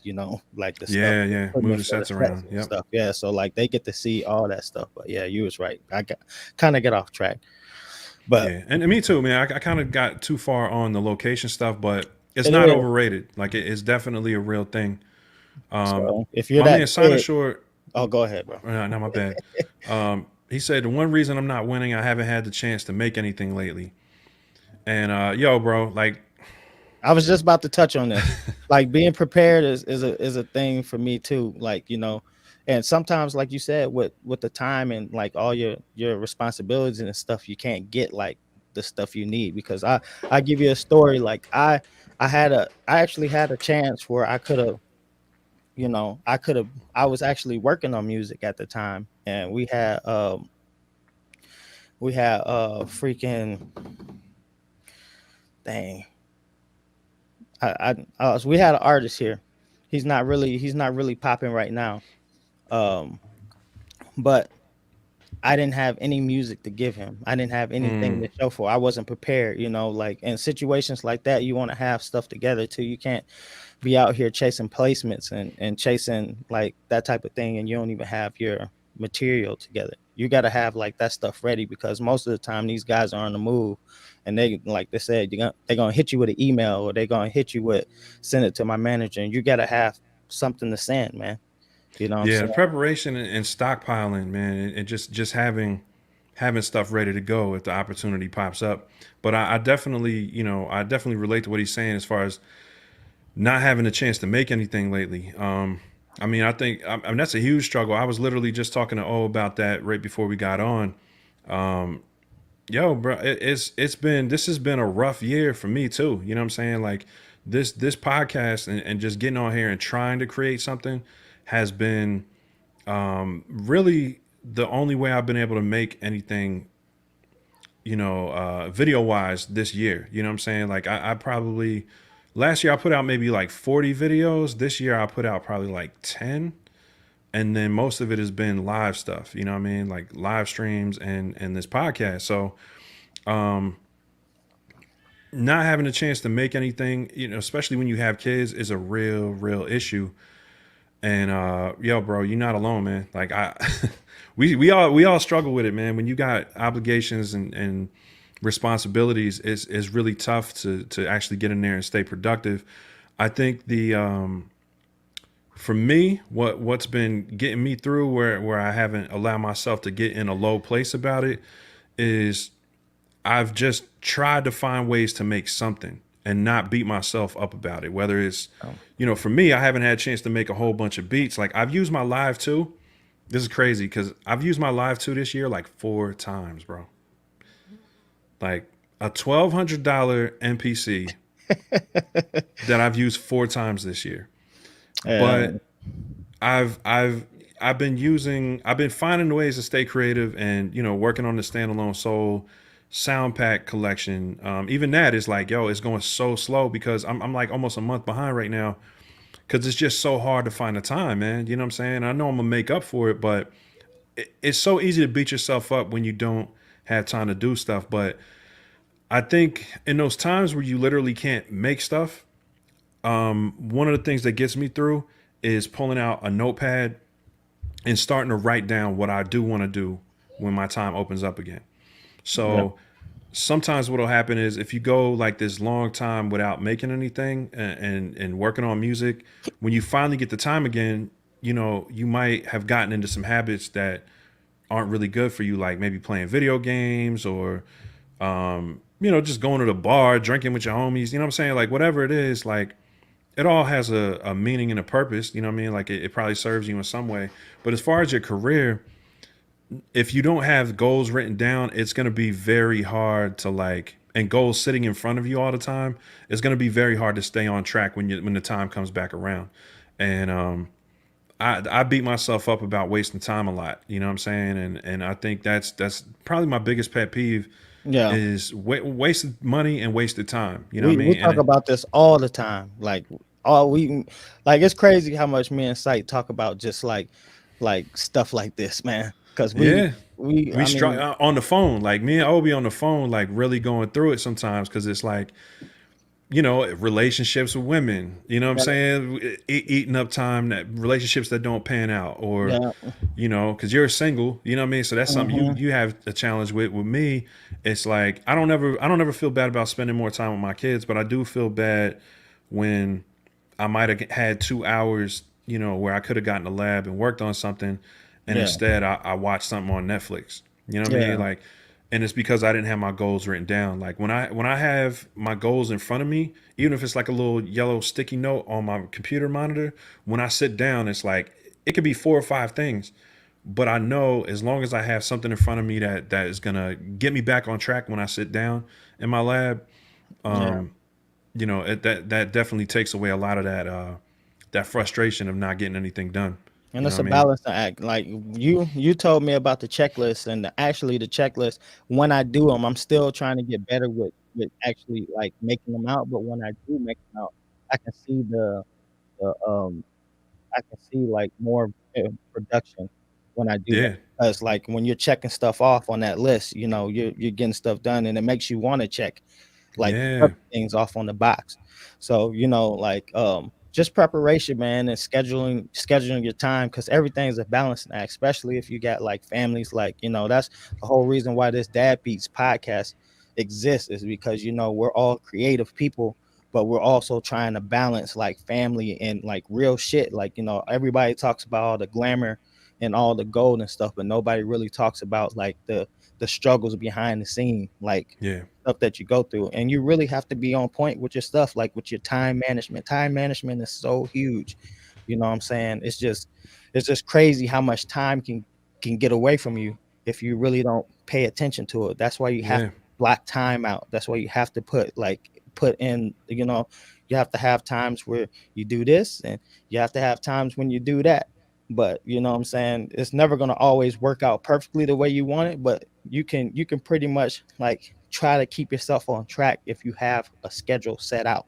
like the stuff, Yeah, the yeah. Move equipment the for the sets sets around. and Yep. stuff. Yeah, so like they get to see all that stuff. But yeah, you was right. I got kind of get off track, but Yeah, and me too, man. I kind of got too far on the location stuff, but it's it not is. overrated. Like it's definitely a real thing. So if you're My that man Simon kid, Short, oh, go ahead, bro. not my bad. He said the one reason I'm not winning, I haven't had the chance to make anything lately. And yo, bro, like, I was just about to touch on this. Like being prepared is a thing for me too. Like, and sometimes like you said with the time and like all your responsibilities and stuff, you can't get like the stuff you need because I give you a story like I actually had a chance where I was actually working on music at the time and we had freaking dang we had an artist here. He's not really popping right now. Um, but I didn't have any music to give him. I didn't have anything mm, to show for. I wasn't prepared, like in situations like that, you want to have stuff together too. You can't be out here chasing placements and chasing like that type of thing and you don't even have your material together. You got to have like that stuff ready because most of the time these guys are on the move and they like they said they're gonna hit you with an email or they're gonna hit you with send it to my manager and you got to have something to send, man. You know what I'm yeah, saying? preparation and stockpiling, man, and just having stuff ready to go if the opportunity pops up. But I definitely, I definitely relate to what he's saying as far as not having a chance to make anything lately. I mean, I mean that's a huge struggle. I was literally just talking to O about that right before we got on. Yo, bro, this has been a rough year for me too. You know what I'm saying? Like this podcast and just getting on here and trying to create something has been really the only way I've been able to make anything, video wise this year. You know what I'm saying? Like I probably last year I put out maybe like 40 videos. This year I put out probably like 10. and then most of it has been live stuff. You know what I mean? Like live streams and this podcast. So not having a chance to make anything, especially when you have kids, is a real issue. And yo, bro, you're not alone, man. Like we all struggle with it, man. When you got obligations and responsibilities, it's really tough to actually get in there and stay productive. I think the for me, what's been getting me through where I haven't allowed myself to get in a low place about it is I've just tried to find ways to make something and not beat myself up about it. Whether it's, Oh, for me, I haven't had a chance to make a whole bunch of beats. Like I've used my Live 2. This is crazy because I've used my Live 2 this year like 4 times, bro. Like a $1,200 MPC that I've used 4 times this year. yeah, But I've been finding ways to stay creative and working on the standalone soul sound pack collection. Even that is like, yo, it's going so slow because I'm like almost a month behind right now because it's just so hard to find the time, man. You know what I'm saying? I know I'm gonna make up for it, but it's so easy to beat yourself up when you don't have time to do stuff. But I think in those times where you literally can't make stuff, one of the things that gets me through is pulling out a notepad and starting to write down what I do want to do when my time opens up again. yeah, So sometimes what'll happen is if you go like this long time without making anything and working on music, when you finally get the time again, you might have gotten into some habits that aren't really good for you, like maybe playing video games or just going to the bar, drinking with your homies, you know what I'm saying? Like whatever it is, like it all has a meaning and a purpose, you know what I mean? Like it probably serves you in some way. But as far as your career, if you don't have goals written down, it's going to be very hard to like, and goals sitting in front of you all the time, it's going to be very hard to stay on track when the time comes back around. And I beat myself up about wasting time a lot, you know what I'm saying? And I think that's probably my biggest pet peeve yeah. is wasted money and wasted time, you know what I We mean? And talk about this all the time. Like all we like it's crazy how much me and Sight talk about just like stuff like this, man. Because yeah, we we I mean, on the phone, like me and Obi on the phone, like really going through it sometimes because it's like, relationships with women, you know what I'm yeah, saying? Eating up time, that relationships that don't pan out, or, yeah, because you're single, you know what I mean? So that's something you, hmm, you have a challenge with. With me, it's like, I don't ever feel bad about spending more time with my kids, but I do feel bad when I might have had 2 hours, where I could have gotten a lab and worked on something. And yeah, instead I watched something on Netflix, you know what I mean? yeah, Like, and it's because I didn't have my goals written down. Like when I have my goals in front of me, even if it's like a little yellow sticky note on my computer monitor, when I sit down, it's like it could be 4 or 5 things, but I know as long as I have something in front of me that is gonna get me back on track when I sit down in my lab, yeah. that definitely takes away a lot of that frustration of not getting anything done. And You know it's what a I mean? balancing act. Like you told me about the checklist, and actually the checklist. When I do them, I'm still trying to get better with actually like making them out. But when I do make them out, I can see the I can see like more production when I do that. Yeah, Because like when you're checking stuff off on that list, you're getting stuff done, and it makes you want to check like other yeah, things off on the box. So, like just preparation, man, and scheduling your time because everything's a balancing act, especially if you got like families. Like, that's the whole reason why this Dad Beats podcast exists is because we're all creative people, but we're also trying to balance like family and like real shit. Like, everybody talks about all the glamour and all the gold and stuff, but nobody really talks about like the struggles behind the scene, like yeah, stuff that you go through. And you really have to be on point with your stuff, like with your time management. Time management is so huge. You know what I'm saying? It's just crazy how much time can get away from you if you really don't pay attention to it. That's why you have to yeah, block time out. That's why you have to put in, you have to have times where you do this and you have to have times when you do that. But you know what I'm saying? It's never gonna always work out perfectly the way you want it, but you can pretty much like try to keep yourself on track if you have a schedule set out.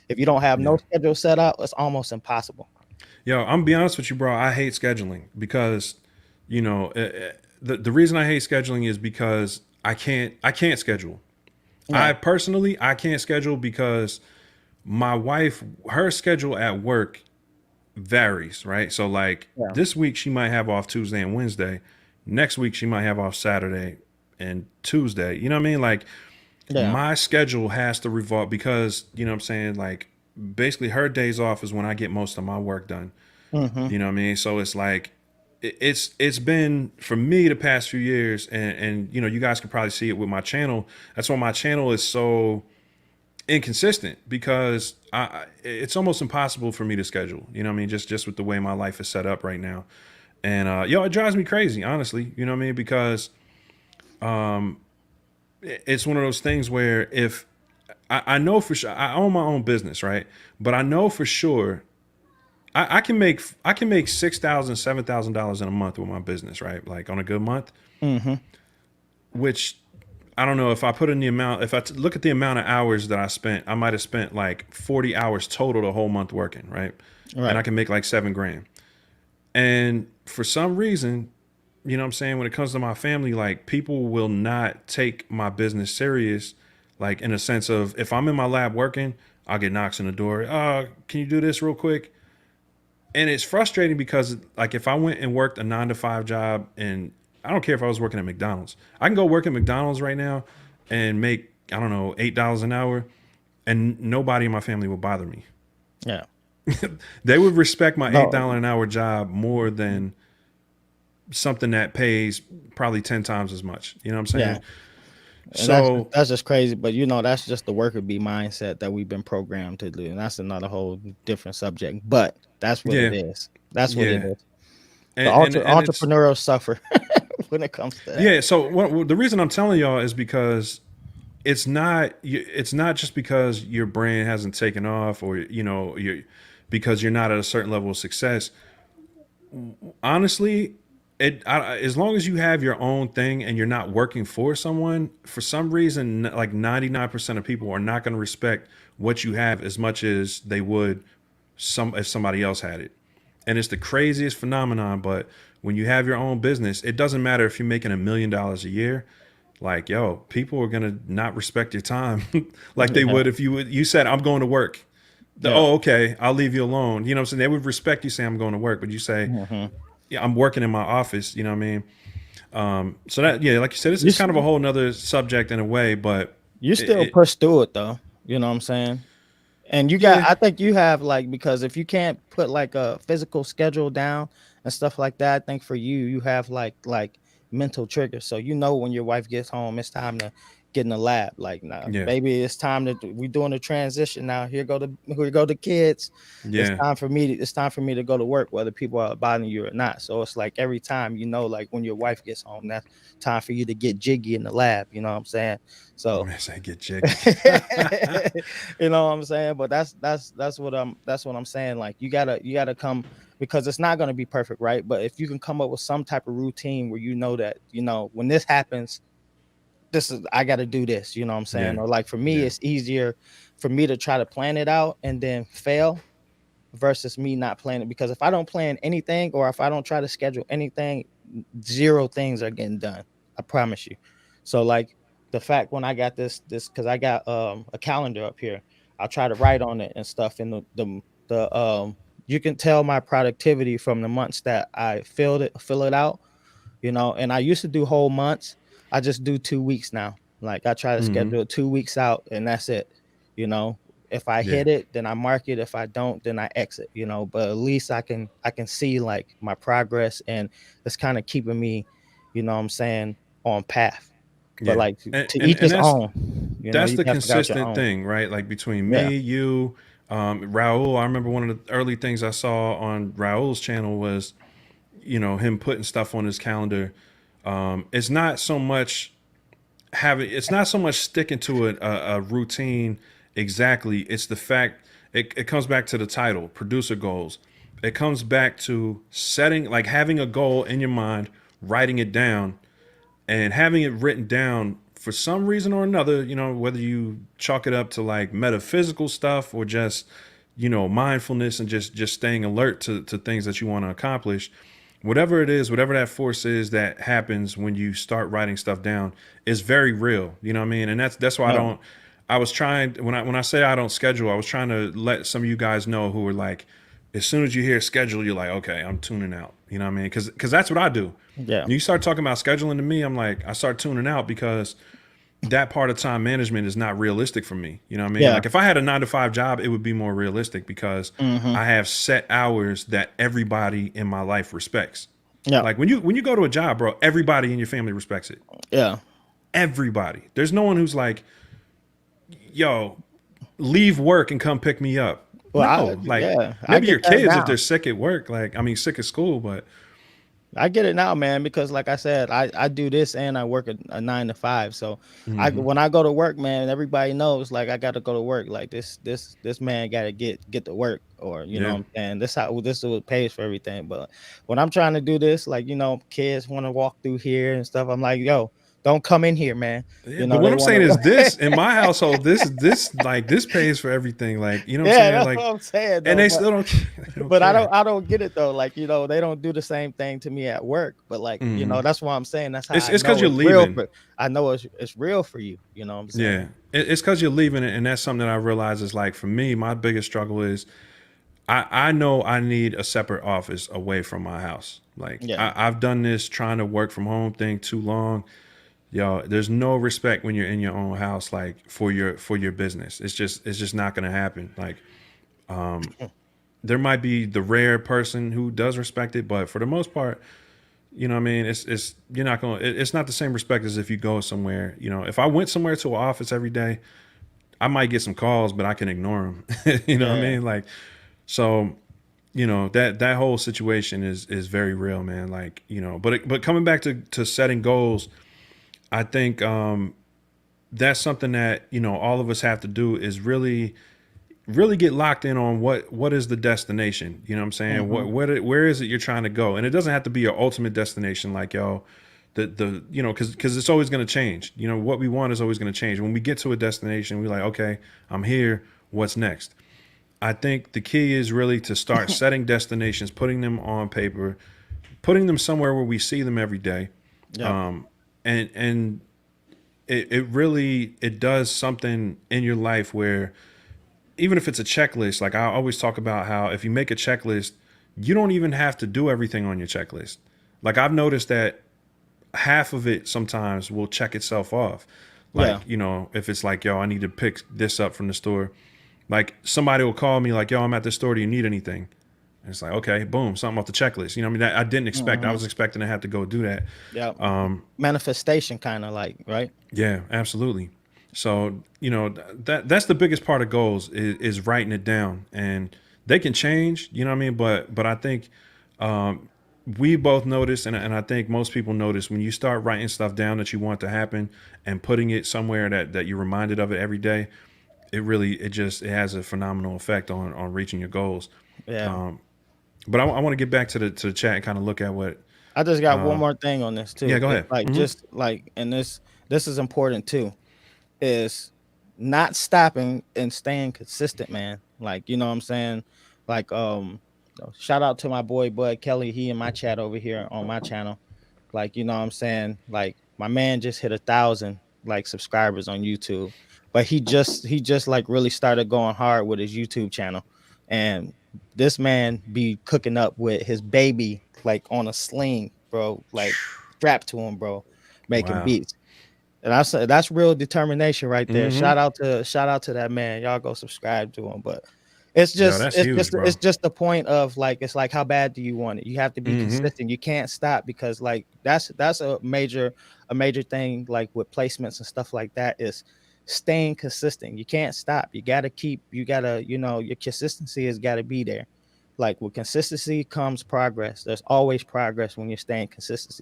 If you don't have no yeah. schedule set out, it's almost impossible. Yo, I'm gonna be honest with you, bro. I hate scheduling because, you know, the reason I hate scheduling is because I can't schedule. I Yeah, personally I can't schedule because my wife, her schedule at work varies, right? So like yeah, this week she might have off Tuesday and Wednesday. Next week she might have off Saturday and Tuesday. You know what I mean? Like yeah. my schedule has to revolve because, you know what I'm saying, like basically her days off is when I get most of my work done. Mm-hmm. You know what I mean? So it's like it's been for me the past few years, and you know, you guys can probably see it with my channel. That's why my channel is so inconsistent because it's almost impossible for me to schedule. You know what I mean? Just with the way my life is set up right now. And yo, it drives me crazy, honestly. You know what I mean? Because it's one of those things where if I know for sure I own my own business, right? But I know for sure I can make $6,000, $7,000 in a month with my business, right? Like on a good month, Mm-hmm. which I don't know if I put in the amount. If I look at the amount of hours that I spent, I might have spent like 40 hours total the whole month working, right? And I Right. can make like 7 grand. And for some reason, you know what I'm saying, when it comes to my family, like people will not take my business serious. Like in a sense of if I'm in my lab working, I'll get knocks on the door. Can you do this real quick? And it's frustrating because like if I went and worked a 9 to 5 job, and I don't care if I was working at McDonald's, I can go work at McDonald's right now and make, I don't know, $8 an hour, and nobody in my family would bother me. Yeah. They would respect my eight No. dollar an hour job more than something that pays probably 10 times as much. You know what I'm Yeah. saying? And that's just, So that's just crazy. But you know, that's just the worker bee mindset that we've been programmed to do. And that's another whole different subject. But that's what it yeah, is. That's what it yeah, is. The and it's entrepreneurs suffer when it comes to that. yeah. So the reason I'm telling y'all is because it's not just because your brand hasn't taken off, or you know, you're because you're not at a certain level of success. Honestly, as long as you have your own thing and you're not working for someone, for some reason, like 99% of people are not going to respect what you have as much as they would some if somebody else had it. And it's the craziest phenomenon. But when you have your own business, it doesn't matter if you're making $1 million a year. Like, yo, people are gonna not respect your time like they Yeah. would if you said, I'm going to work. Yeah. Oh, okay, I'll leave you alone. You know what I'm saying? They would respect you saying I'm going to work, but you say, Hmm. yeah, I'm working in my office. You know what I mean? So that, yeah, like you said, it's, You it's s- kind of a whole nother subject in a way, but you still it push through it though. You know what I'm saying? And you got, yeah, I think you have like, because if you can't put like a physical schedule down and stuff like that, I think for you, you have like mental triggers. So you know when your wife gets home, it's time to get in the lab. Like, nah, yeah, baby, it's time to we doing the transition now. Here go the kids. yeah, It's time for me to go to work, whether people are bothering you or not. So it's like every time, like when your wife gets home, that's time for you to get jiggy in the lab. You know what I'm saying? So man, say get jiggy. you know what I'm saying? But that's what I'm saying. Like you gotta come, because it's not gonna be perfect, right? But if you can come up with some type of routine where you know that, when this happens, this is I gotta do this, you know what I'm saying? Yeah, Or like for me, yeah, it's easier for me to try to plan it out and then fail versus me not planning. Because if I don't plan anything, or if I don't try to schedule anything, zero things are getting done. I promise you. So like the fact when I got this because I got a calendar up here, I'll try to write on it and stuff. And the you can tell my productivity from the months that I fill it out, and I used to do whole months. I just do 2 weeks now. Like I try to hmm, schedule 2 weeks out and that's it. You know, if I yeah, hit it, then I mark it. If I don't, then I exit, but at least I can see like my progress, and it's kind of keeping me, what I'm saying, on path. But yeah, like and to and, each and his that's own, that's you the have to figure out your consistent own. thing, right? Like between Yeah. me, you, Raul. I remember one of the early things I saw on Raul's channel was, him putting stuff on his calendar. It's not so much sticking to a routine exactly. It's the fact it comes back to the title, producer goals. It comes back to setting, like having a goal in your mind, writing it down, and having it written down for some reason or another, whether you chalk it up to like metaphysical stuff or just mindfulness and just staying alert to things that you want to accomplish, whatever it is, whatever that force is that happens when you start writing stuff down is very real. You know what I mean? And that's why No. I was trying, when I say I don't schedule, I was trying to let some of you guys know who are like, as soon as you hear schedule, you're like, okay, I'm tuning out. You know what I mean? Because that's what I do. Yeah. When you start talking about scheduling to me, I'm like, I start tuning out because that part of time management is not realistic for me. You know what I mean? Yeah. Like if I had a 9 to 5 job, it would be more realistic because Mm-hmm. I have set hours that everybody in my life respects. Yeah. Like when you go to a job, bro, everybody in your family respects it. Yeah. Everybody. There's no one who's like, yo, leave work and come pick me up. Well, No, like I maybe your get that kids if now. they're sick at work, like I mean sick at school, but I get it now, man, because like I said, I do this and I work a 9 to 5. So mhm. when I go to work, man, everybody knows like I got to go to work. Like this man got to get to work, or you know Yeah. what I'm saying. This is what pays for everything. But when I'm trying to do this, like kids want to walk through here and stuff. I'm like, yo, don't come in here, man. Yeah, but what They I'm want saying is to. this in my household, this like this pays for everything. Like, you know what I'm Yeah, saying? that's Like, what I'm saying and though. they But still don't they don't but I don't care. I don't get it though. Like, they don't do the same thing to me at work. But like, Hmm. that's why I'm saying that's how It's I it's because know you're it's real leaving. for I know it's real for you. You know what I'm Yeah, saying? it's because you're leaving it, and that's something that I realize is like for me, my biggest struggle is I know I need a separate office away from my house. Like Yeah. I've done this trying to work from home thing too long. Yo, there's no respect when you're in your own house, like for your business. It's just not gonna happen. Like there might be the rare person who does respect it, but for the most part, what I mean, it's you're not gonna. It's not the same respect as if you go somewhere. If I went somewhere to an office every day, I might get some calls, but I can ignore them. You know what I Yeah. mean? Like so. That whole situation is very real, man. Like but coming back to setting goals, I think that's something that all of us have to do is really get locked in on what is the destination. You know what I'm saying? Hmm. Where is it you're trying to go? And it doesn't have to be your ultimate destination, like the because it's always going to change. What we want is always going to change. When we get to a destination, we're like, okay, I'm here. What's next? I think the key is really to start setting destinations, putting them on paper, putting them somewhere where we see them every day, Yeah. and it really it does something in your life where even if it's a checklist, like I always talk about how if you make a checklist, you don't even have to do everything on your checklist. Like I've noticed that half of it sometimes will check itself off. Like, Yeah. if it's like, yo, I need to pick this up from the store. Like somebody will call me like, yo, I'm at the store. Do you need anything? And it's like, okay, boom, something off the checklist. You know what I mean? That I didn't expect. I Hmm. was expecting to have to go do that. Yeah. Manifestation, kind of like, right? Yeah, absolutely. So that's the biggest part of goals is writing it down, and they can change. You know what I mean? But I think we both notice, and I think most people notice when you start writing stuff down that you want to happen and putting it somewhere that you're reminded of it every day. It has a phenomenal effect on reaching your goals. Yeah. But I want to get back to the chat and kind of look at what. I just got one more thing on this Yeah, too. go It's ahead. like Hmm. just like, and this is important too, is not stopping and staying consistent, man. Like, you know what I'm saying? Like, shout out to my boy Bud Kelly. He in my chat over here on my channel. Like, you know what I'm saying? Like, my man just hit 1,000 like subscribers on YouTube. But he just like really started going hard with his YouTube channel. And this man be cooking up with his baby like on a sling, bro, like strapped to him, bro, making Wow. beats. And I said that's real determination right there. Hmm. Shout out to that man. Y'all go subscribe to him. But it's Yo, just that's it's huge, just bro. it's just the point of like it's like how bad do you want it? You have to be Hmm. consistent. You can't stop because like that's a major thing like with placements and stuff like that is staying consistent. You can't stop. Your consistency has got to be there. Like with consistency comes progress. There's always progress when you're staying consistent,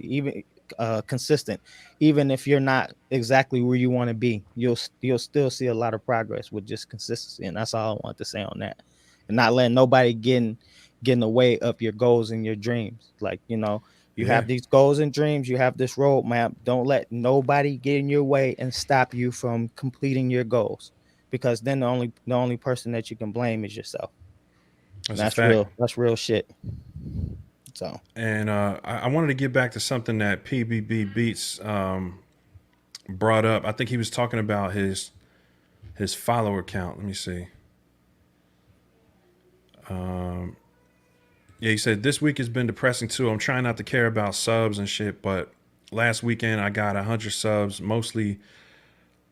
even if you're not exactly where you want to be. You'll still see a lot of progress with just consistency, and that's all I want to say on that. And not letting nobody get in the way of your goals and your dreams. Like you Yeah. have these goals and dreams. You have this roadmap. Don't let nobody get in your way and stop you from completing your goals, because then the only person that you can blame is yourself. That's a That's fact. real. That's real shit. So And I wanted to get back to something that PBB Beats brought up. I think he was talking about his follower count. Let me see. Yeah, he said this week has been depressing too. I'm trying not to care about subs and shit, but last weekend I got 100 subs, mostly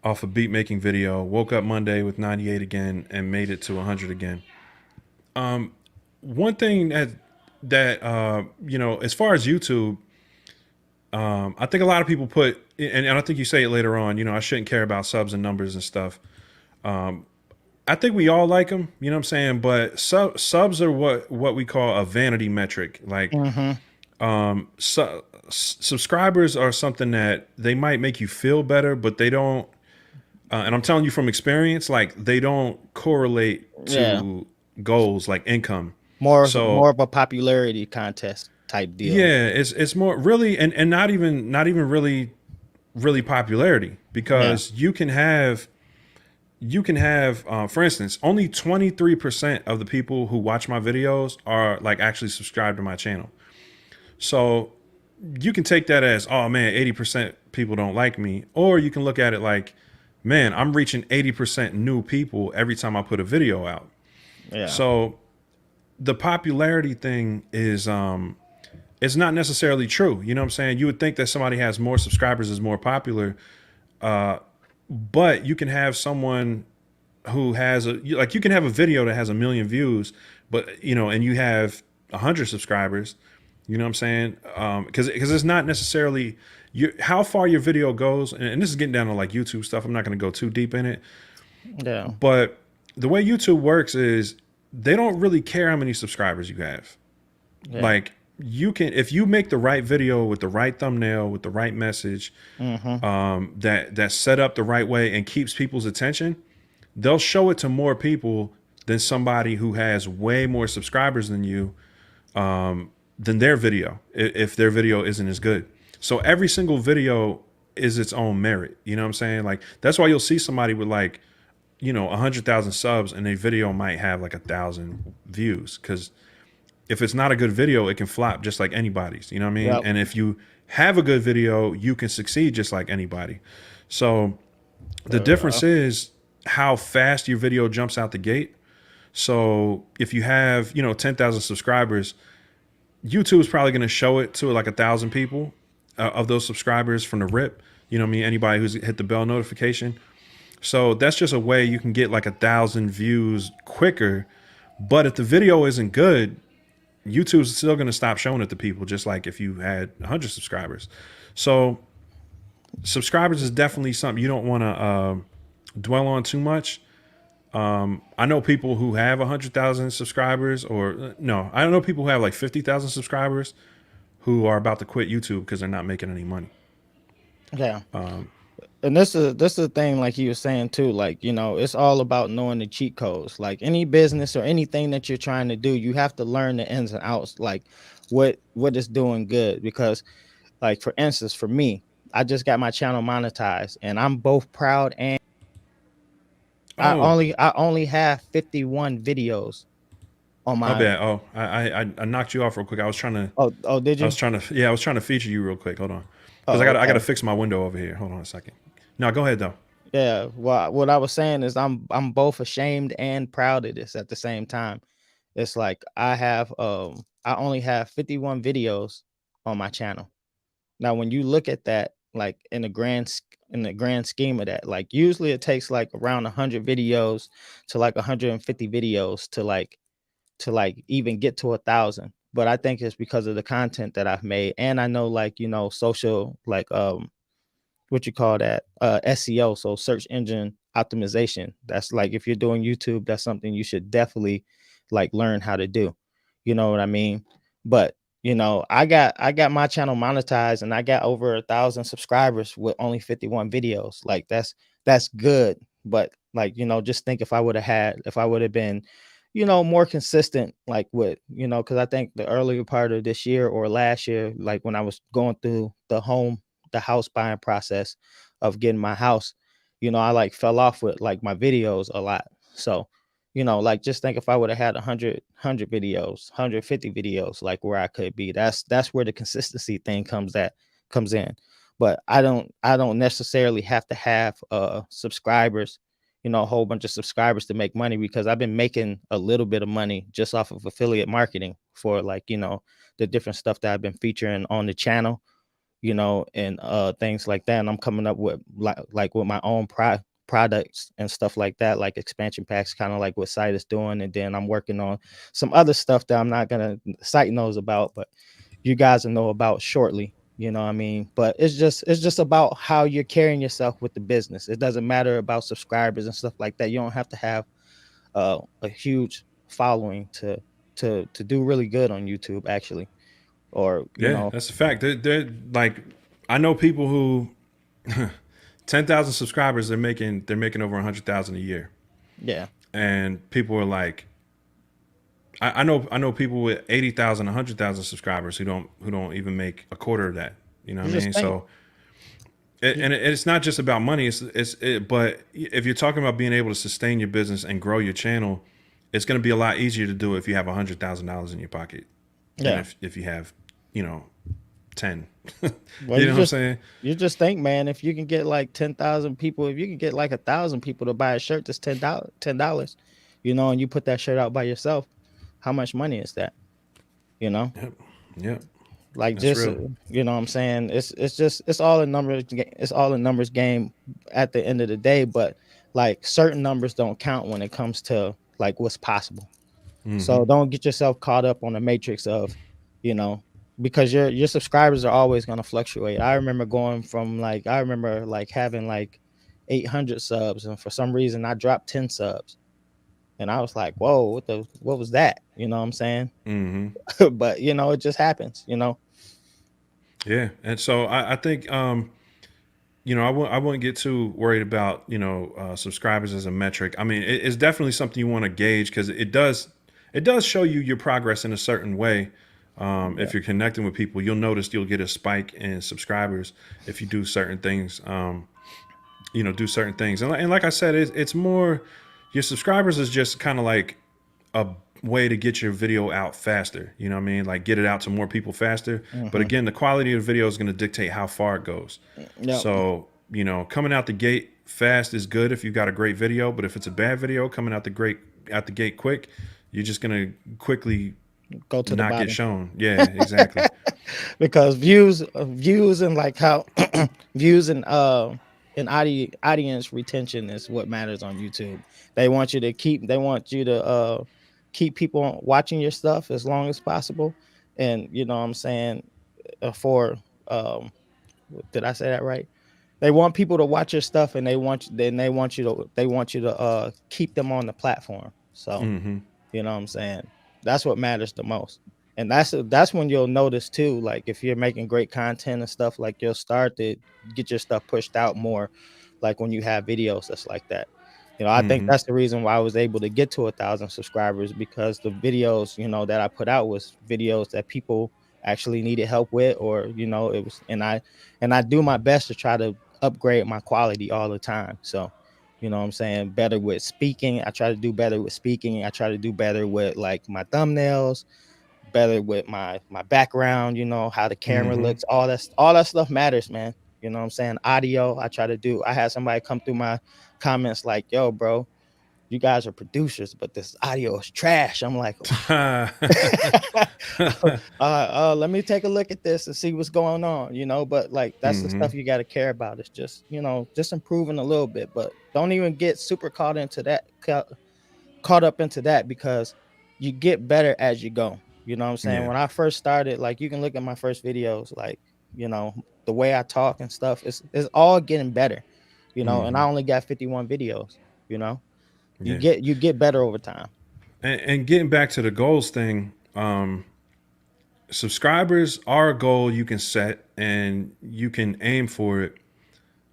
off a beat making video. Woke up Monday with 98 again and made it to 100 again. One thing that as far as YouTube, I think a lot of people put, and I think you say it later on. I shouldn't care about subs and numbers and stuff. I think we all like them, you know what I'm saying? But subs are what we call a vanity metric. Like mhm. subscribers are something that they might make you feel better, but they don't. And I'm telling you from experience, like they don't correlate Yeah, to goals like income. more So of a popularity contest type deal. yeah, it's more really, and not even really popularity, Yeah, because you can have for instance, only 23% of the people who watch my videos are like actually subscribed to my channel. So you can take that as, oh man, 80% people don't like me, or you can look at it like, man, I'm reaching 80% new people every time I put a video out. yeah, So the popularity thing is it's not necessarily true. You know what I'm saying? You would think that somebody has more subscribers is more popular, but you can have someone who has you can have a video that has 1 million views, but and you have 100 subscribers. You know what I'm saying? Because it's not necessarily how far your video goes, and this is getting down to like YouTube stuff. I'm not going to go too deep in it, yeah, but the way YouTube works is they don't really care how many subscribers you have. yeah. Like you can, if you make the right video with the right thumbnail, with the right message, Mhm. that's set up the right way and keeps people's attention, they'll show it to more people than somebody who has way more subscribers than you, than their video, if their video isn't as good. So every single video is its own merit. You know what I'm saying? Like that's why you'll see somebody with like 100,000 subs and a video might have like 1,000 views, because if it's not a good video, it can flop just like anybody's. You know what I mean? Yep. And if you have a good video, you can succeed just like anybody. So the Uh, difference is how fast your video jumps out the gate. So if you have 10,000 subscribers, YouTube is probably going to show it to like 1,000 people of those subscribers from the rip. You know what I mean? Anybody who's hit the bell notification. So that's just a way you can get like 1,000 views quicker. But if the video isn't good, YouTube's still going to stop showing it to people, just like if you had 100 subscribers. So subscribers is definitely something you don't want to dwell on too much. I know people who have 100,000 subscribers, or no, I don't know people who have like 50,000 subscribers who are about to quit YouTube because they're not making any money. yeah. And this is the thing, like you were saying too, like it's all about knowing the cheat codes. Like any business or anything that you're trying to do, you have to learn the ins and outs, like what is doing good. Because like for instance, for me, I just got my channel monetized, and I'm both proud and Oh, I only have 51 videos on my my. bad. Oh, I knocked you off real quick. Oh, did you? I was trying to feature you real quick. Hold on, because Oh, I got to okay. fix my window over here. Hold on a second. No, go ahead though. Yeah. Well, what I was saying is I'm both ashamed and proud of this at the same time. It's like I only have 51 videos on my channel. Now, when you look at that, like in the grand scheme of that, like usually it takes like around 100 videos to like 150 videos to like even get to 1,000. But I think it's because of the content that I've made, and I know like social, like what you call that, SEO, so search engine optimization. That's like if you're doing YouTube, that's something you should definitely like learn how to do. You know what I mean? But I got my channel monetized, and I got over 1,000 subscribers with only 51 videos. Like that's good. But like just think if I would have been more consistent, like with because I think the earlier part of this year or last year, like when I was going through the house buying process of getting my house, I like fell off with like my videos a lot. So, like just think if I would have had 100 videos, 150 videos, like where I could be. That's where the consistency thing comes in. But I don't necessarily have to have subscribers, a whole bunch of subscribers to make money, because I've been making a little bit of money just off of affiliate marketing for like, the different stuff that I've been featuring on the channel, and things like that. And I'm coming up with like with my own products and stuff like that, like expansion packs, kind of like what Site is doing. And then I'm working on some other stuff that I'm not gonna Site knows about, but you guys will know about shortly. You know what I mean? But it's just about how you're carrying yourself with the business. It doesn't matter about subscribers and stuff like that. You don't have to have a huge following to do really good on YouTube, actually. Or Yeah, that's a fact. They're like, I know people who 10,000 subscribers. They're making over 100,000 a year, yeah. and people are like, I know people with 80,000, 100,000 subscribers who don't even make a quarter of that. You know what I mean? So, it's not just about money. But if you're talking about being able to sustain your business and grow your channel, it's going to be a lot easier to do if you have $100,000 in your pocket than Yeah. if you have, 10. Well, You know what I'm saying? you just think, man, if you can get like 10,000 people, if you can get like 1,000 people to buy a shirt that's $10, and you put that shirt out by yourself, how much money is that? You know, Yep. Yep. like That's just real. what I'm saying. It's all a numbers. It's all a numbers game at the end of the day. But like certain numbers don't count when it comes to like what's possible. So don't get yourself caught up on the matrix of, you know, because your subscribers are always going to fluctuate. I remember like having like 800 subs, and for some reason I dropped 10 subs, and I was like, whoa, what was that? You know what I'm saying? Hmm. But it just happens. Yeah. And so I think, I wouldn't get too worried about, subscribers as a metric. I mean, it's definitely something you want to gauge, because it does show you your progress in a certain way. If you're connecting with people, you'll notice you'll get a spike in subscribers if you do certain things. And like I said, it's more, your subscribers is just kind of like a way to get your video out faster. You know what I mean? Like, get it out to more people faster. But Hmm. again, the quality of the video is going to dictate how far it goes. Yep. So, coming out the gate fast is good if you've got a great video. But if it's a bad video, coming out the gate quick, you're just going to quickly Go to the not get bottom. shown. Yeah, exactly. Because views and like how views and audience retention is what matters on YouTube. They want you to keep people watching your stuff as long as possible. And you know what I'm saying, for um did I say that right? They want people to watch your stuff, and they want you to keep them on the platform. So Hmm. you know what I'm saying? That's what matters the most. And that's when you'll notice too, like if you're making great content and stuff, like you'll start to get your stuff pushed out more, like when you have videos that's like that. I think Hmm. that's the reason why I was able to get to 1,000 subscribers, because the videos, that I put out was videos that people actually needed help with, or it was, and I do my best to try to upgrade my quality all the time. So what I'm saying, better with speaking. I try to do better with speaking. I try to do better with like my thumbnails, better with my background, how the camera Hmm. looks. All that stuff matters, man. You know what I'm saying? Audio, I had somebody come through my comments like, yo, bro, you guys are producers, but this audio is trash. I'm like, let me take a look at this and see what's going on, but like that's the Hmm. stuff you got to care about. It's just, just improving a little bit, but don't even get super caught up into that, because you get better as you go. You know what I'm saying? Yeah. When I first started, like you can look at my first videos, like, the way I talk and stuff is all getting better, and I Hmm. only got 51 videos, you know. You Yeah. get better over time. And getting back to the goals thing, subscribers are a goal you can set and you can aim for it.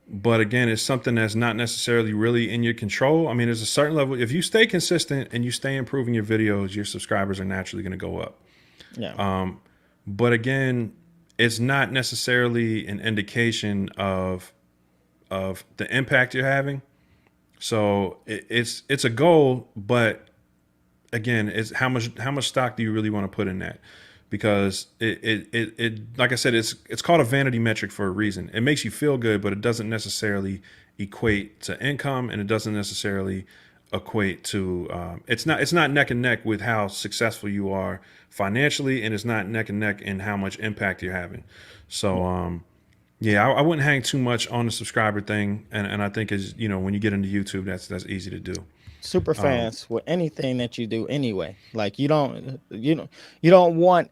But again, it's something that's not necessarily really in your control. I mean, there's a certain level. If you stay consistent and you stay improving your videos, your subscribers are naturally going to go up. Yeah. But again, it's not necessarily an indication of the impact you're having. So it's a goal, but again, is how much stock do you really want to put in that? Because it like I said, it's called a vanity metric for a reason. It makes you feel good, but it doesn't necessarily equate to income, and it doesn't necessarily equate to it's not neck and neck with how successful you are financially, and it's not neck and neck in how much impact you're having. So yeah, I wouldn't hang too much on the subscriber thing, and I think is when you get into YouTube, that's easy to do. Super fans with anything that you do anyway. Like you don't want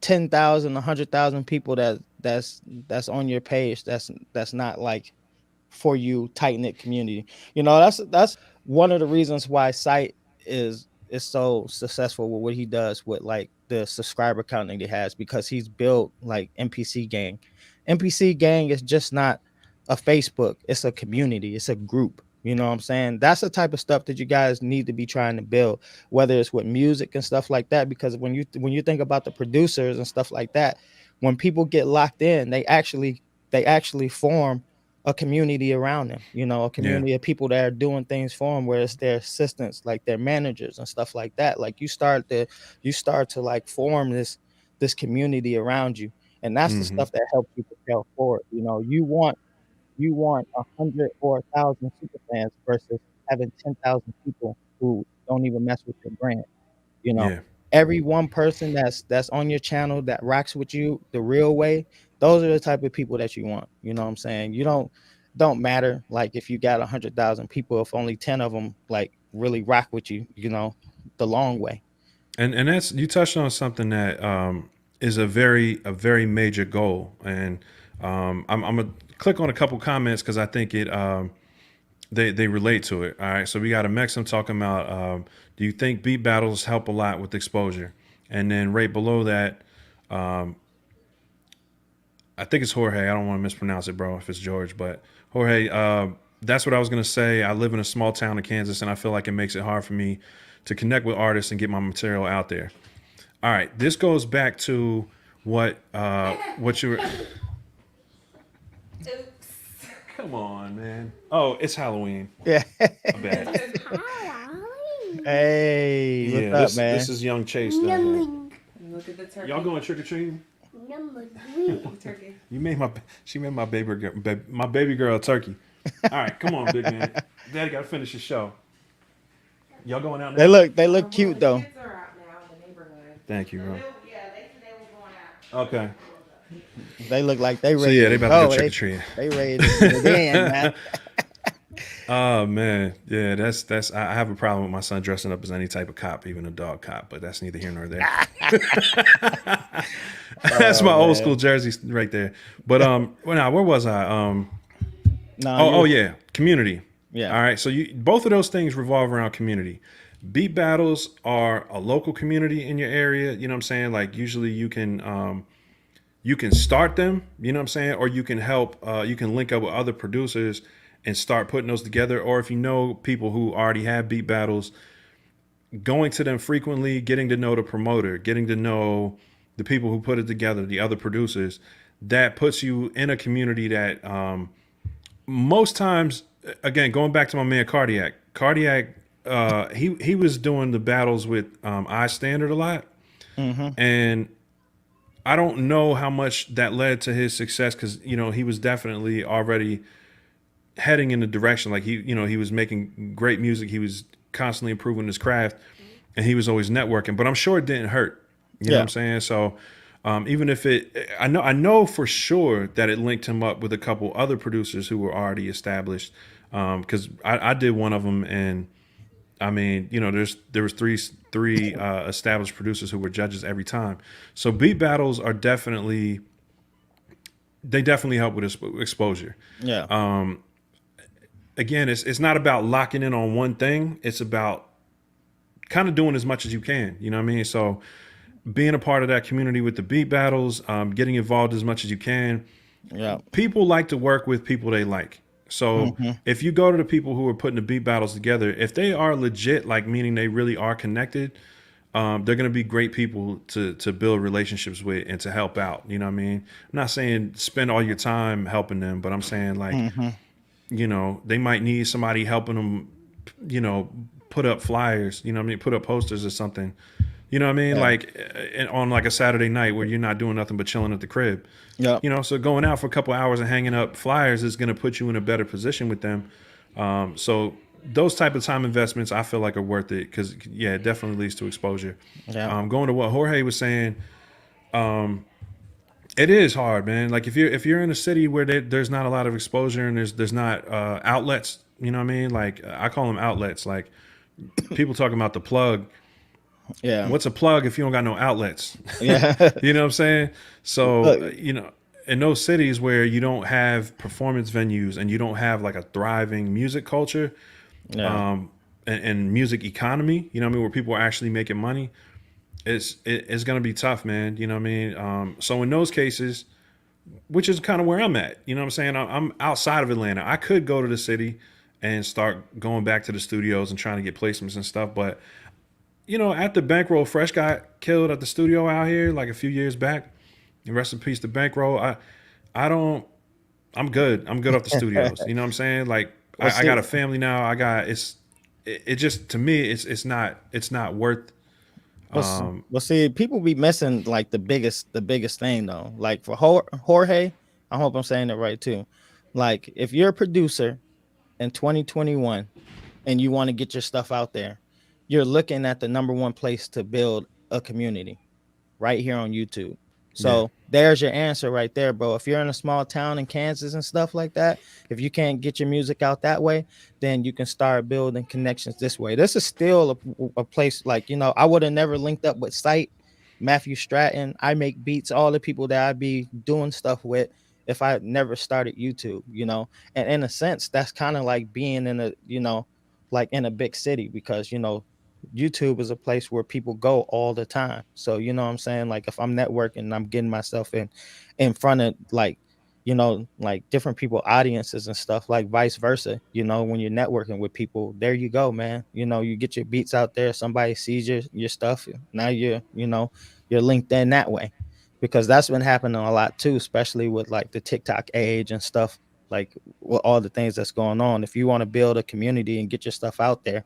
10,000, 100,000 people that's on your page. That's not like for you tight knit community. That's one of the reasons why Sight is so successful with what he does with like the subscriber count that he has, because he's built like NPC gang. NPC gang is just not a Facebook, it's a community, it's a group. You know what I'm saying? That's the type of stuff that you guys need to be trying to build, whether it's with music and stuff like that. Because when you think about the producers and stuff like that, when people get locked in, they actually form a community around them. A community of people that are doing things for them, where it's their assistants, like their managers and stuff like that. Like you start to like form this community around you, and that's the stuff that helps you propel forward. You want 100 or 1,000 super fans versus having 10,000 people who don't even mess with your brand. You know, Yeah. every one person that's on your channel that rocks with you the real way, those are the type of people that you want. You know what I'm saying? You don't matter like if you got 100,000 people, if only 10 of them like really rock with you, the long way. And that's, you touched on something that is a very major goal, and I'm gonna click on a couple comments because I think they relate to it. All right, so we got a Mexim talking about do you think beat battles help a lot with exposure? And then right below that, I think it's Jorge. I don't want to mispronounce it, bro, if it's George, but Jorge, that's what I was gonna say. I live in a small town in Kansas, and I feel like it makes it hard for me to connect with artists and get my material out there. All right, this goes back to what you were. Come on, man. Oh, it's Halloween. Yeah. My bad. Hey, what's up, man? This is young Chase down Look at the here. turkey. Y'all going trick or treating? Turkey. She made my baby girl a turkey. All right, come on, big man. Daddy got to finish the show. Y'all going out now? They look cute though. The kids are out now in the neighborhood. Thank you, bro. Yeah, they said they were going out. Okay. They look like they ready. So yeah, they about to go go. trick or treating. They ready to get it in, man. Oh man, yeah, that's. I have a problem with my son dressing up as any type of cop, even a dog cop. But that's neither here nor there. That's my old school jersey right there. But well, now where was I? Oh yeah, community. Yeah. All right. So both of those things revolve around community. Beat battles are a local community in your area. You know what I'm saying? Like usually you can start them. You know what I'm saying? Or you can help. You can link up with other producers and start putting those together. Or if you know people who already have beat battles, going to them frequently, getting to know the promoter, getting to know the people who put it together, the other producers, that puts you in a community that most times, again, going back to my man Cardiac, he was doing the battles with I Standard a lot. And I don't know how much that led to his success because, he was definitely already heading in the direction. Like he was making great music. He was constantly improving his craft and he was always networking, but I'm sure it didn't hurt. You know what I'm saying? So even if I know for sure that it linked him up with a couple other producers who were already established. Cause I did one of them and I mean, there was three established producers who were judges every time. So beat battles are definitely help with exposure. Yeah. Again, it's not about locking in on one thing. It's about kind of doing as much as you can. You know what I mean? So being a part of that community with the beat battles, getting involved as much as you can. Yeah. People like to work with people they like. So if you go to the people who are putting the beat battles together, if they are legit, like meaning they really are connected, they're going to be great people to build relationships with and to help out. You know what I mean? I'm not saying spend all your time helping them, but I'm saying like, they might need somebody helping them, put up flyers, you know what I mean, put up posters or something, you know what I mean, Yeah. like on like a Saturday night where you're not doing nothing but chilling at the crib. Yep. You know, so going out for a couple hours and hanging up flyers is going to put you in a better position with them. So those type of time investments, I feel like are worth it because, yeah, it definitely leads to exposure. Yeah. Going to what Jorge was saying, it is hard, man. Like if you're in a city where there's not a lot of exposure and there's not outlets, you know what I mean? Like I call them outlets. Like people talking about the plug. Yeah. What's a plug if you don't got no outlets? Yeah. You know what I'm saying? So, Look. you know, in those cities where you don't have performance venues and you don't have like a thriving music culture Yeah. and music economy, you know what I mean, where people are actually making money, it's going to be tough, man. You know what I mean? So in those cases, which is kind of where I'm at, you know what I'm saying? I'm outside of Atlanta. I could go to the city and start going back to the studios and trying to get placements and stuff, but you know, after Bankroll Fresh got killed at the studio out here like a few years back, and rest in peace to Bankroll, I don't, I'm good. I'm good off the studios. You know what I'm saying? Like Well, I got a see, family now. It just, to me, it's not worth. well, see, people be missing like the biggest thing though. Like for Jorge, I hope I'm saying it right too. Like if you're a producer in 2021 and you want to get your stuff out there, you're looking at the number one place to build a community right here on YouTube. Yeah. So there's your answer right there, bro. If you're in a small town in Kansas and stuff like that, if you can't get your music out that way, then you can start building connections this way. This is still a place like, I would have never linked up with Sight, Matthew Stratton, I Make Beats, all the people that I'd be doing stuff with if I never started YouTube. And in a sense, that's kind of like being in like in a big city because, YouTube is a place where people go all the time. So you know what I'm saying? Like if I'm networking and I'm getting myself in front of like different people audiences and stuff, like vice versa, when you're networking with people, there you go, man. You get your beats out there, somebody sees your stuff. Now you're linked in that way. Because that's been happening a lot too, especially with like the TikTok age and stuff, like with all the things that's going on. If you want to build a community and get your stuff out there,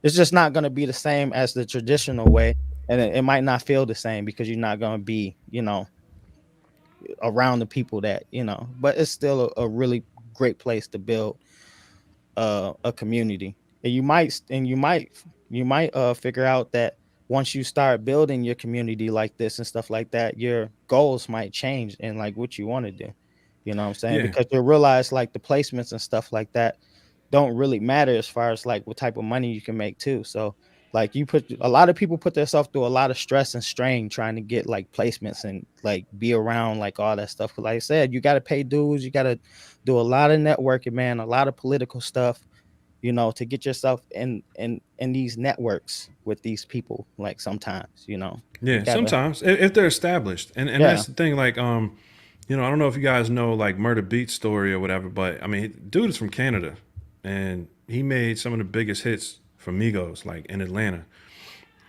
it's just not going to be the same as the traditional way, and it might not feel the same because you're not going to be around the people that but it's still a really great place to build a community. And you might figure out that once you start building your community like this and stuff like that, your goals might change and like what you want to do. You know what I'm saying? Yeah. Because you'll realize like the placements and stuff like that don't really matter as far as like what type of money you can make too. So like a lot of people put themselves through a lot of stress and strain trying to get like placements and like be around like all that stuff. Cause like I said, you got to pay dues. You got to do a lot of networking, man, a lot of political stuff, to get yourself in these networks with these people. Like sometimes, you Yeah, gotta, sometimes if they're established, and yeah, that's the thing. Like, I don't know if you guys know like Murder Beat's story or whatever, but I mean, dude is from Canada, and he made some of the biggest hits for Migos, like in Atlanta.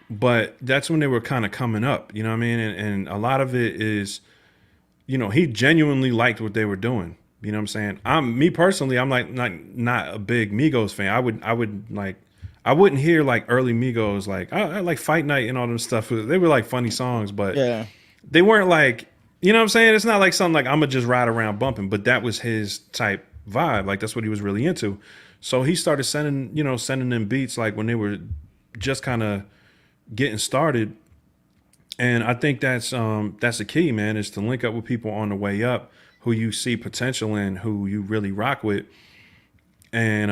But that's when they were kind of coming up, you know what I mean? And a lot of it is, he genuinely liked what they were doing. You know what I'm saying? Me personally, I'm like not a big Migos fan. I wouldn't hear like early Migos, like I like Fight Night and all them stuff. They were like funny songs, but yeah, they weren't like, you know what I'm saying? It's not like something like I'm gonna just ride around bumping, but that was his type vibe. Like that's what he was really into. So he started sending them beats like when they were just kind of getting started. And I think that's the key, man, is to link up with people on the way up who you see potential in, who you really rock with. And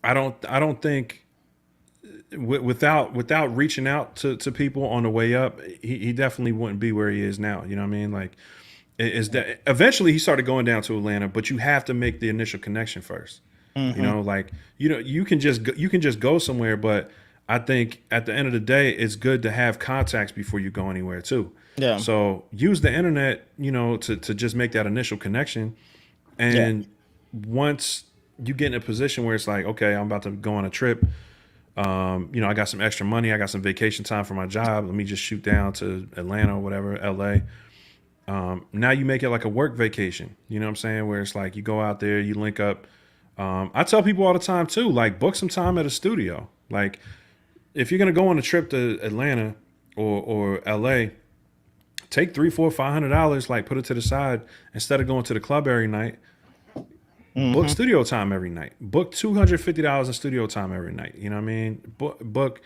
I don't think without reaching out to people on the way up, he definitely wouldn't be where he is now. You know what I mean? Like is that eventually he started going down to Atlanta, but you have to make the initial connection first. mm-hmm. Like you can just go somewhere, but I think at the end of the day, it's good to have contacts before you go anywhere too. Yeah. So use the internet, to just make that initial connection. And once you get in a position where it's like, okay, I'm about to go on a trip. I got some extra money. I got some vacation time for my job. Let me just shoot down to Atlanta or whatever, LA. Now you make it like a work vacation. You know what I'm saying? Where it's like you go out there, you link up I tell people all the time too, like book some time at a studio. Like if you're gonna go on a trip to Atlanta or LA, take $300, $400, like put it to the side instead of going to the club every night. Book studio time every night. Book $250 in studio time every night. You know what I mean? Book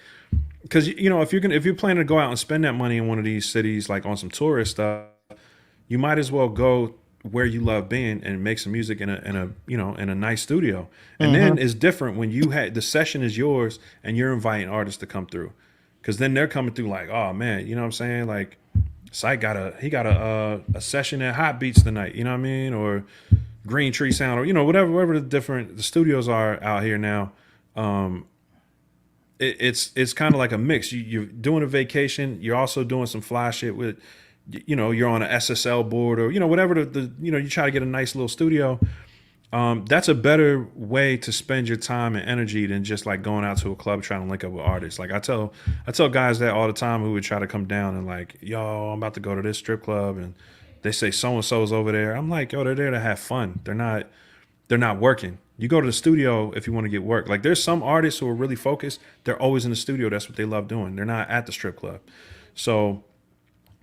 because you know if you're planning to go out and spend that money in one of these cities, like on some tourist stuff, you might as well go where you love being and make some music in a you know in a nice studio. And then it's different when you had the session is yours and you're inviting artists to come through, because then they're coming through like, oh man, you know what I'm saying? Like, Syke got a session at Hot Beats tonight. You know what I mean? Or Green Tree Sound, or you know whatever the studios are out here now. It's kind of like a mix. You're doing a vacation. You're also doing some fly shit with, you know, you're on an SSL board or, you know, whatever the you know, you try to get a nice little studio. That's a better way to spend your time and energy than just like going out to a club trying to link up with artists. Like I tell guys that all the time who would try to come down and like, yo, I'm about to go to this strip club and they say so-and-so's over there. I'm like, yo, they're there to have fun. They're not working. You go to the studio if you want to get work. Like there's some artists who are really focused. They're always in the studio. That's what they love doing. They're not at the strip club. So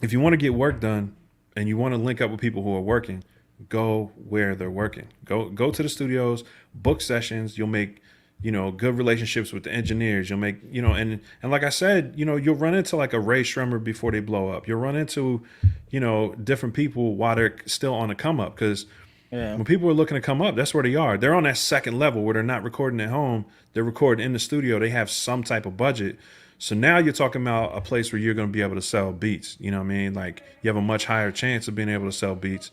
if you want to get work done and you want to link up with people who are working, go where they're working. Go to the studios, book sessions. You'll make, you know, good relationships with the engineers. You'll make, you know, and like I said, you know, you'll run into like a Ray Shremmer before they blow up. You'll run into, you know, different people while they're still on the come up, because when people are looking to come up, that's where they are. They're on that second level where they're not recording at home. They're recording in the studio. They have some type of budget. So now you're talking about a place where you're going to be able to sell beats. You know what I mean? Like you have a much higher chance of being able to sell beats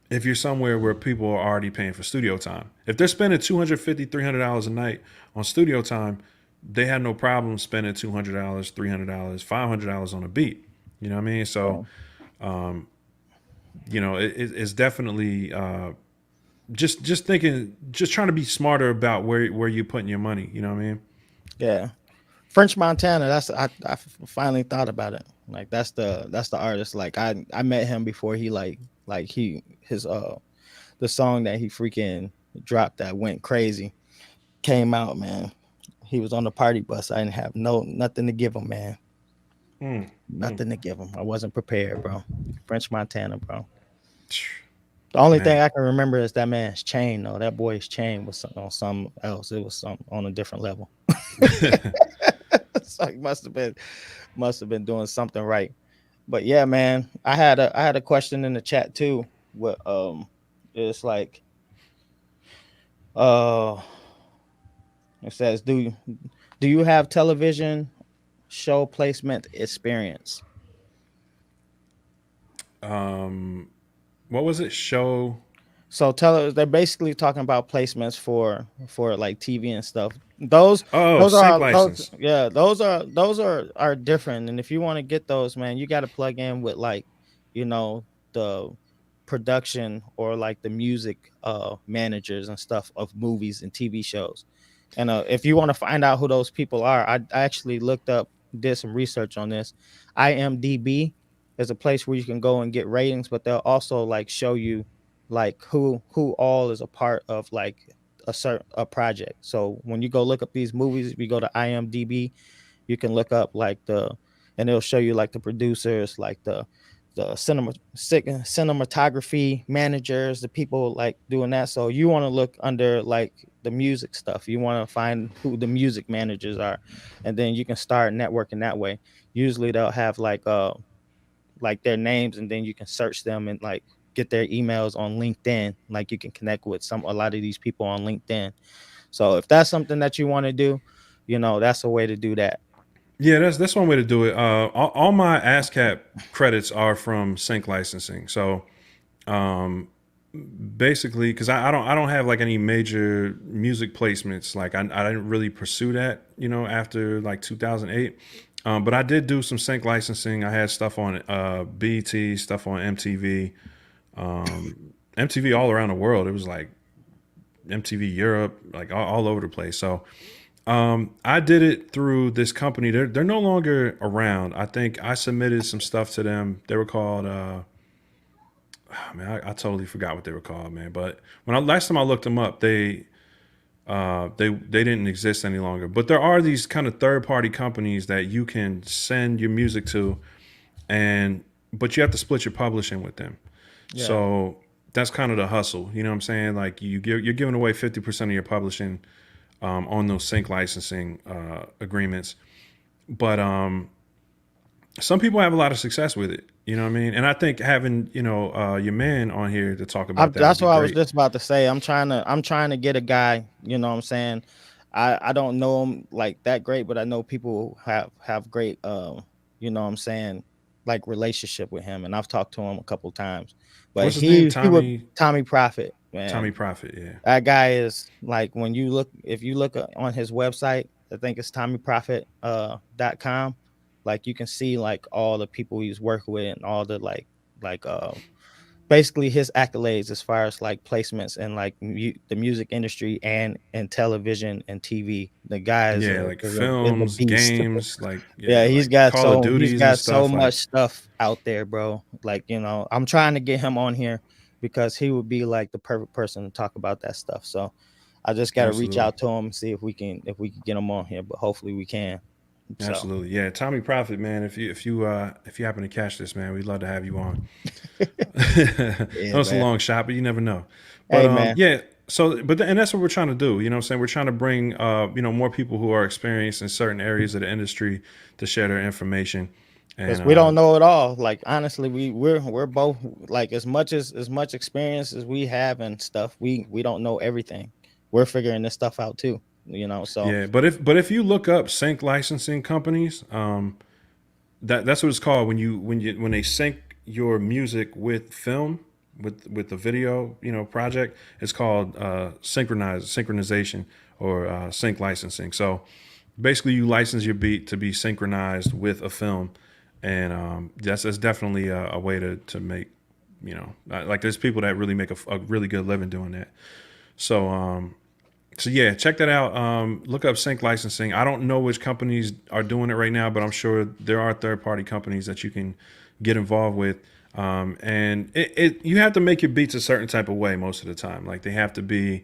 if you're somewhere where people are already paying for studio time. If they're spending $250, $300 a night on studio time, they have no problem spending $200, $300, $500 on a beat. You know what I mean? So, you know, it's definitely just thinking, just trying to be smarter about where you're putting your money. You know what I mean? Yeah. French Montana, I finally thought about it. Like that's the artist. Like I met him before he his the song that he freaking dropped that went crazy came out, man. He was on the party bus. I didn't have nothing to give him, man. Nothing to give him. I wasn't prepared, bro. French Montana, bro. The only thing I can remember is that man's chain, though. That boy's chain was on something else. It was on a different level. So he must have been doing something right. But yeah, man, I had a question in the chat too. What it's like it says, do you have television show placement experience? What was it? Show. So they're basically talking about placements for like TV and stuff. Those are different. And if you want to get those, man, you got to plug in with like, you know, the production or like the music managers and stuff of movies and TV shows. And if you want to find out who those people are, I actually did some research on this. IMDb is a place where you can go and get ratings, but they'll also like show you like who all is a part of like a project. So when you go look up these movies, if you go to IMDb, you can look up like and it'll show you like the producers, like the cinematography managers, the people like doing that. So you want to look under like the music stuff. You want to find who the music managers are, and then you can start networking that way. Usually they'll have like their names, and then you can search them and like get their emails on LinkedIn. Like you can connect with a lot of these people on LinkedIn. So if that's something that you want to do, you know, that's a way to do that. Yeah, that's one way to do it. All my ASCAP credits are from sync licensing. So basically, because I don't have like any major music placements. Like I didn't really pursue that, you know, after like 2008. But I did do some sync licensing. I had stuff on BET, stuff on MTV. MTV all around the world. It was like MTV Europe, like all over the place. So I did it through this company. They're no longer around. I think I submitted some stuff to them. They were called man, I totally forgot what they were called, man. But last time I looked them up, they didn't exist any longer. But there are these kind of third party companies that you can send your music to, but you have to split your publishing with them. Yeah. So that's kind of the hustle. You know what I'm saying? Like you're giving away 50% of your publishing on those sync licensing agreements. But some people have a lot of success with it. You know what I mean? And I think having, your man on here to talk about that. That's what I was just about to say. I'm trying to get a guy, you know what I'm saying? I don't know him like that great, but I know people who have great you know what I'm saying, like relationship with him. And I've talked to him a couple times. But What's his name? he would Tommy Prophet, man. Tommy Prophet, yeah. That guy is like, if you look on his website, I think it's tommyprophet.com. Like you can see like all the people he's worked with and all the like basically his accolades as far as like placements and like the music industry and television and TV. The guy is like films, games, like he's like got Call of Duties so much stuff out there, bro. Like, I'm trying to get him on here because he would be like the perfect person to talk about that stuff. So I just got to reach out to him and see if we can get him on here, but hopefully we can. So. Absolutely. Yeah. Tommy Prophet, man, if you happen to catch this, man, we'd love to have you on. It's a long shot, but you never know. But man. Yeah. So, and that's what we're trying to do. You know what I'm saying? We're trying to bring, more people who are experienced in certain areas of the industry to share their information. Because we don't know it all. Like, honestly, we're both like as much experience as we have and stuff. We don't know everything. We're figuring this stuff out too. So yeah, but if you look up sync licensing companies, that's what it's called when they sync your music with film with the video project. It's called synchronization or sync licensing. So basically, you license your beat to be synchronized with a film, and that's definitely a way to make like there's people that really make a really good living doing that. So yeah, check that out. Look up sync licensing. I don't know which companies are doing it right now, but I'm sure there are third-party companies that you can get involved with. And you have to make your beats a certain type of way most of the time. Like they have to be,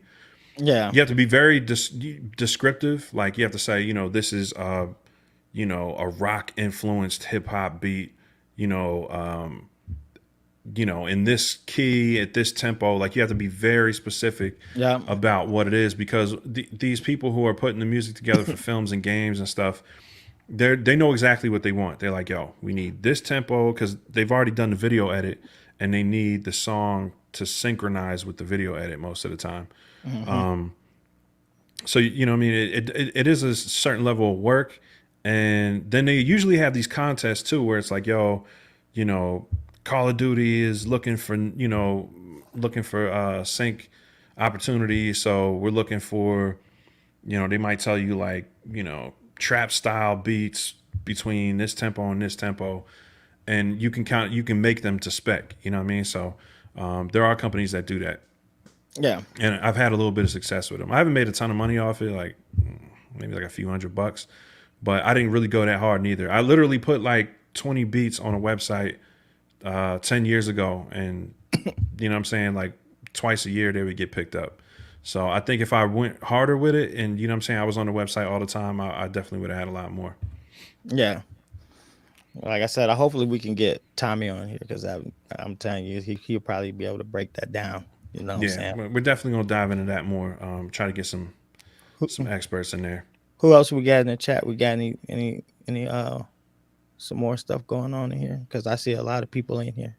you have to be very descriptive. Like you have to say, this is a rock influenced hip hop beat. In this key at this tempo, like you have to be very specific about what it is, because these people who are putting the music together for films and games and stuff, they know exactly what they want. They're like, yo, we need this tempo, because they've already done the video edit and they need the song to synchronize with the video edit most of the time. Mm-hmm. So, I mean, it is a certain level of work. And then they usually have these contests too, where it's like, yo, Call of Duty is looking for sync opportunities. So we're looking for, they might tell you like, trap style beats between this tempo and this tempo, and you can make them to spec, you know what I mean? So there are companies that do that. Yeah. And I've had a little bit of success with them. I haven't made a ton of money off it, like maybe like a few $100, but I didn't really go that hard neither. I literally put like 20 beats on a website 10 years ago, and you know what I'm saying, like twice a year they would get picked up. So I think if I went harder with it, and you know what I'm saying, I was on the website all the time, I definitely would have had a lot more. Yeah. Like I said, hopefully we can get Tommy on here, because I'm telling you, he'll probably be able to break that down. You know what I'm saying? We're definitely gonna dive into that more. Try to get some experts in there. Who else we got in the chat? We got any some more stuff going on in here? Because I see a lot of people in here.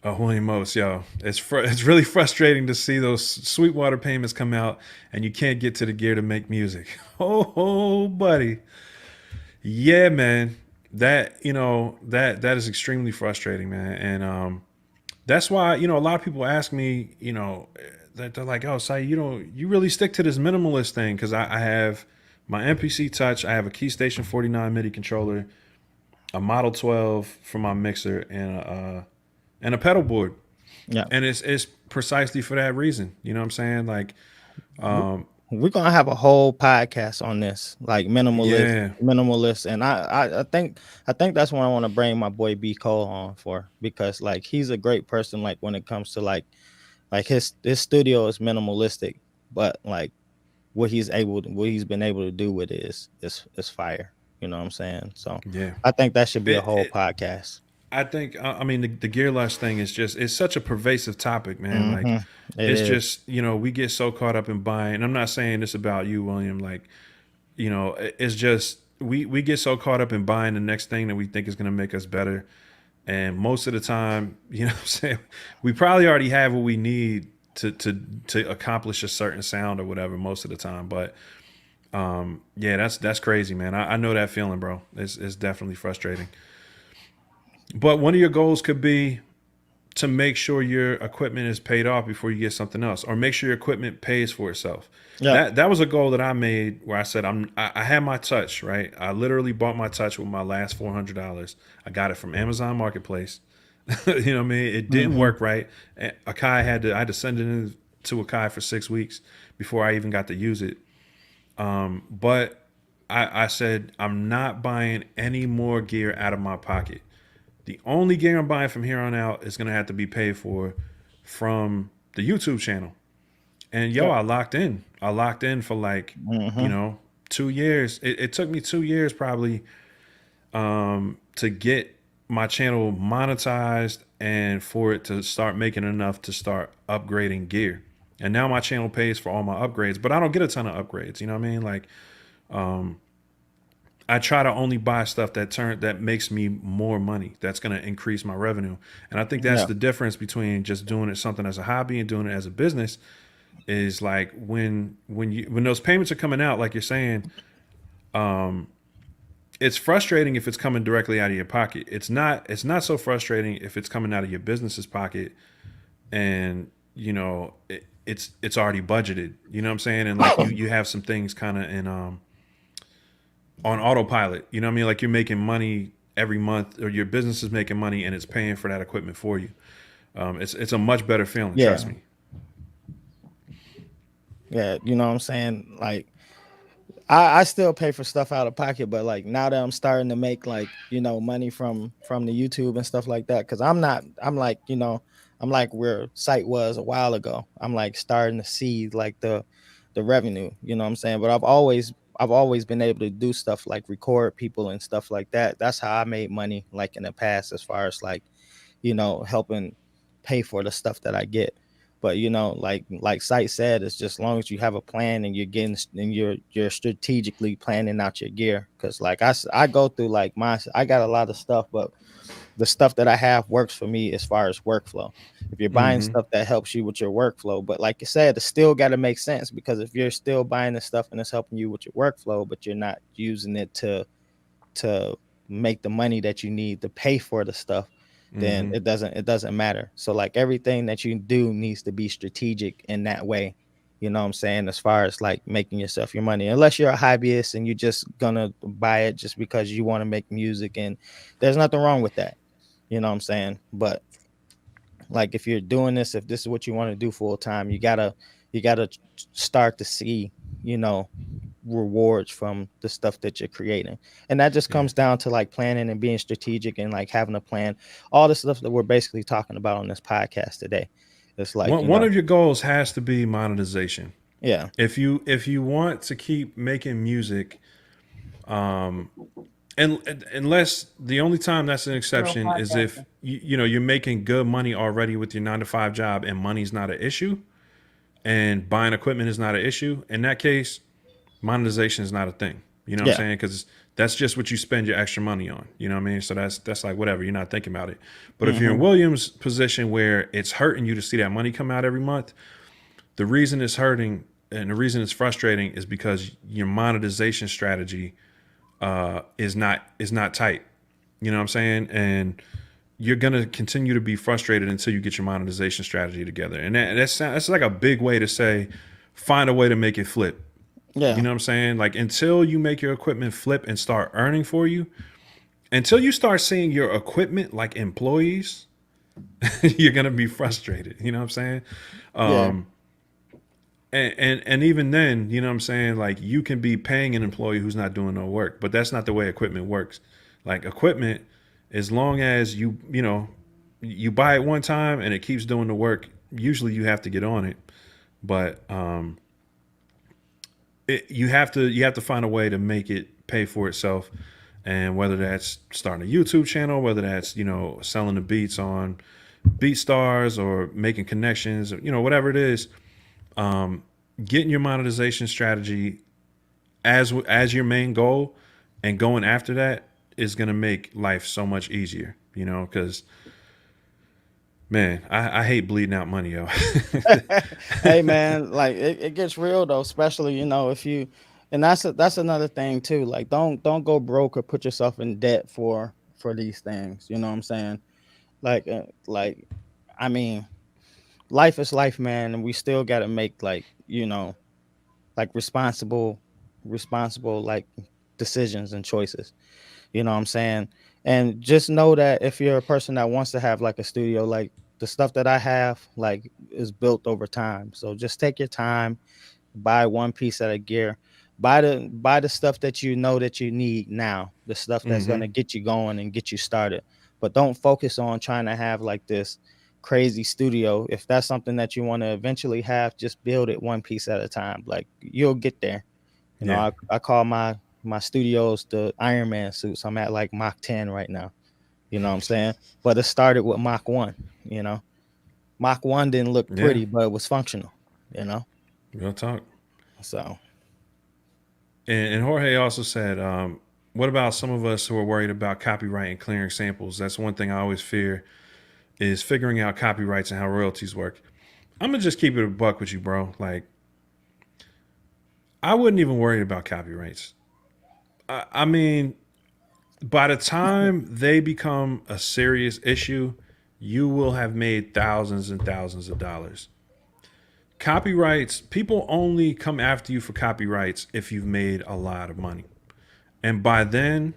Holy most, yo. It's really frustrating to see those Sweetwater payments come out and you can't get to the gear to make music. Oh, buddy. Yeah, man. That is extremely frustrating, man. And that's why, a lot of people ask me, that they're like, oh, Sai, you really stick to this minimalist thing, because I have my MPC Touch, I have a Keystation 49 MIDI controller, a Model 12 for my mixer, and a pedal board. Yeah. And it's precisely for that reason. You know what I'm saying? Like, we're gonna have a whole podcast on this, like Yeah. minimalist, and I think that's what I want to bring my boy B Cole on for, because like he's a great person, like when it comes to like his studio is minimalistic, but like what he's been able to do with it is fire. You know what I'm saying? So Yeah. I think that should be a It, whole it, podcast. I think, I mean, the gear lust thing is just, it's such a pervasive topic, man. Like, Hmm. It it's is. just, we get so caught up in buying. And I'm not saying this about you, William. Like, it's just, we get so caught up in buying the next thing that we think is going to make us better. And most of the time, what I'm saying, we probably already have what we need to accomplish a certain sound or whatever most of the time. But yeah, that's crazy, man. I know that feeling, bro. It's definitely frustrating. But one of your goals could be to make sure your equipment is paid off before you get something else, or make sure your equipment pays for itself. Yeah. That was a goal that I made, where I said I had my touch, right? I literally bought my touch with my last $400. I got it from Amazon Marketplace. You know what I mean? It didn't work right. I had to send it in to Akai for 6 weeks before I even got to use it. But I said I'm not buying any more gear out of my pocket. The only gear I'm buying from here on out is going to have to be paid for from the YouTube channel. And Yeah. I locked in. I locked in for like, Hmm. 2 years. It took me 2 years probably to get my channel monetized and for it to start making enough to start upgrading gear. And now my channel pays for all my upgrades, but I don't get a ton of upgrades. You know what I mean? Like, I try to only buy stuff that makes me more money. That's going to increase my revenue. And I think that's Yeah. the difference between just doing it something as a hobby and doing it as a business. Is like when those payments are coming out, like you're saying, it's frustrating if it's coming directly out of your pocket. It's not so frustrating if it's coming out of your business's pocket, and it's already budgeted. You know what I'm saying? And like you have some things kind of in on autopilot. You know what I mean? Like you're making money every month, or your business is making money and it's paying for that equipment for you. It's a much better feeling. Yeah. Trust me. Yeah. You know what I'm saying? Like I still pay for stuff out of pocket, but like now that I'm starting to make like, money from the YouTube and stuff like that, because I'm like where site was a while ago. I'm like starting to see like the revenue, you know what I'm saying? But I've always been able to do stuff like record people and stuff like that. That's how I made money like in the past, as far as like, helping pay for the stuff that I get. But like Sight said, it's just as long as you have a plan and you're strategically planning out your gear. Because like I go through like I got a lot of stuff, but the stuff that I have works for me as far as workflow. If you're buying Mm-hmm. stuff that helps you with your workflow, but like you said, it's still got to make sense, because if you're still buying the stuff and it's helping you with your workflow, but you're not using it to make the money that you need to pay for the stuff, then Mm-hmm. it doesn't matter. So like everything that you do needs to be strategic in that way. You know what I'm saying? As far as like making yourself your money, unless you're a hobbyist and you're just gonna buy it just because you want to make music, and there's nothing wrong with that. You know what I'm saying? But like if you're doing this, if this is what you want to do full time, you gotta start to see, you know, rewards from the stuff that you're creating. And that just Yeah. comes down to like planning and being strategic and like having a plan. All the stuff that we're basically talking about on this podcast today. It's like, One of your goals has to be monetization. yeah, If you want to keep making music, and unless the only time that's an exception is if you're making good money already with your 9 to 5 job and money's not an issue, and buying equipment is not an issue. In that case, monetization is not a thing. You know what I'm yeah, saying? Because that's just what you spend your extra money on. You know what I mean? So that's like whatever. You're not thinking about it. But if you're in hmm, Williams' position where it's hurting you to see that money come out every month, the reason it's hurting and the reason it's frustrating is because your monetization strategy is not tight. You know what I'm saying? And you're gonna continue to be frustrated until you get your monetization strategy together. And that's like a big way to say, find a way to make it flip. You yeah, know what I'm saying? Like until you make your equipment flip and start earning for you, until you start seeing your equipment like employees, you're gonna be frustrated. You know what I'm saying? yeah, And even then, you know what I'm saying? Like you can be paying an employee who's not doing no work, but that's not the way equipment works. Like equipment, as long as you buy it one time and it keeps doing the work, usually you have to get on it. But you have to find a way to make it pay for itself. And whether that's starting a YouTube channel, whether that's, selling the beats on BeatStars or making connections, or, whatever it is, getting your monetization strategy as your main goal and going after that is going to make life so much easier, because man, I hate bleeding out money, yo. Hey man, like it gets real though, especially if you, and that's another thing too. Like don't go broke or put yourself in debt for these things. You know what I'm saying? Like I mean, life is life, man, and we still got to make like responsible like decisions and choices. You know what I'm saying? And just know that if you're a person that wants to have like a studio, like the stuff that I have, like is built over time. So just take your time, buy one piece at a gear, buy the stuff that you know that you need now, the stuff that's Hmm. gonna get you going and get you started. But don't focus on trying to have like this crazy studio. If that's something that you want to eventually have, just build it one piece at a time. Like you'll get there. Yeah. I call my studios the Iron Man suits. I'm at like Mach 10 right now. You know what I'm saying? But it started with Mach 1, you know. Mach 1 didn't look Yeah. pretty, but it was functional, you know. Real talk. So And Jorge also said, what about some of us who are worried about copyright and clearing samples? That's one thing I always fear is figuring out copyrights and how royalties work. I'm gonna just keep it a buck with you, bro. Like, I wouldn't even worry about copyrights. I mean, by the time they become a serious issue, you will have made thousands and thousands of dollars. Copyrights, people only come after you for copyrights if you've made a lot of money. And by then,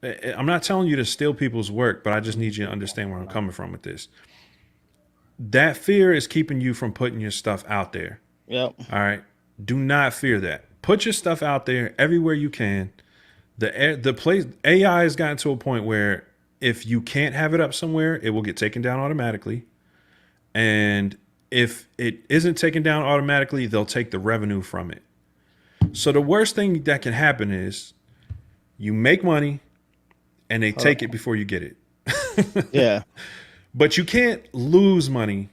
I'm not telling you to steal people's work, but I just need you to understand where I'm coming from with this. That fear is keeping you from putting your stuff out there. yep. All right. Do not fear that. Put your stuff out there everywhere you can. The place AI has gotten to a point where if you can't have it up somewhere, it will get taken down automatically. And if it isn't taken down automatically, they'll take the revenue from it. So the worst thing that can happen is you make money and they take it before you get it. Yeah. But you can't lose money.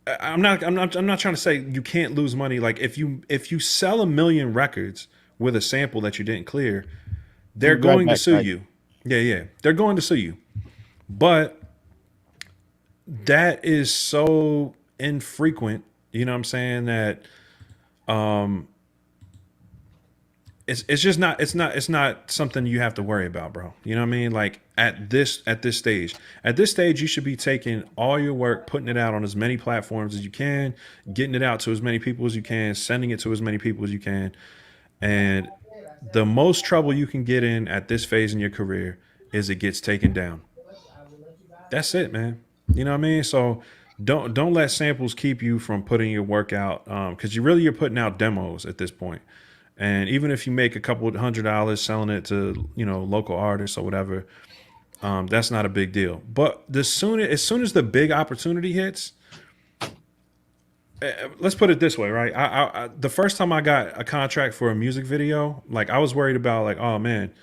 I'm not trying to say you can't lose money. Like if you sell 1 million records with a sample that you didn't clear, they're Right going to back, sue like, you. Yeah. They're going to sue you. But that is so infrequent, you know what I'm saying, that it's just not it's not something you have to worry about, bro. You know what I mean? Like at this stage. At this stage, you should be taking all your work, putting it out on as many platforms as you can, getting it out to as many people as you can, sending it to as many people as you can. And the most trouble you can get in at this phase in your career is it gets taken down. That's it, man. You know what I mean? So don't let samples keep you from putting your work out, because you're putting out demos at this point. And even if you make a couple of $100 selling it to local artists or whatever, that's not a big deal. But as soon as the big opportunity hits, let's put it this way, right? The first time I got a contract for a music video, like I was worried about, like, oh man,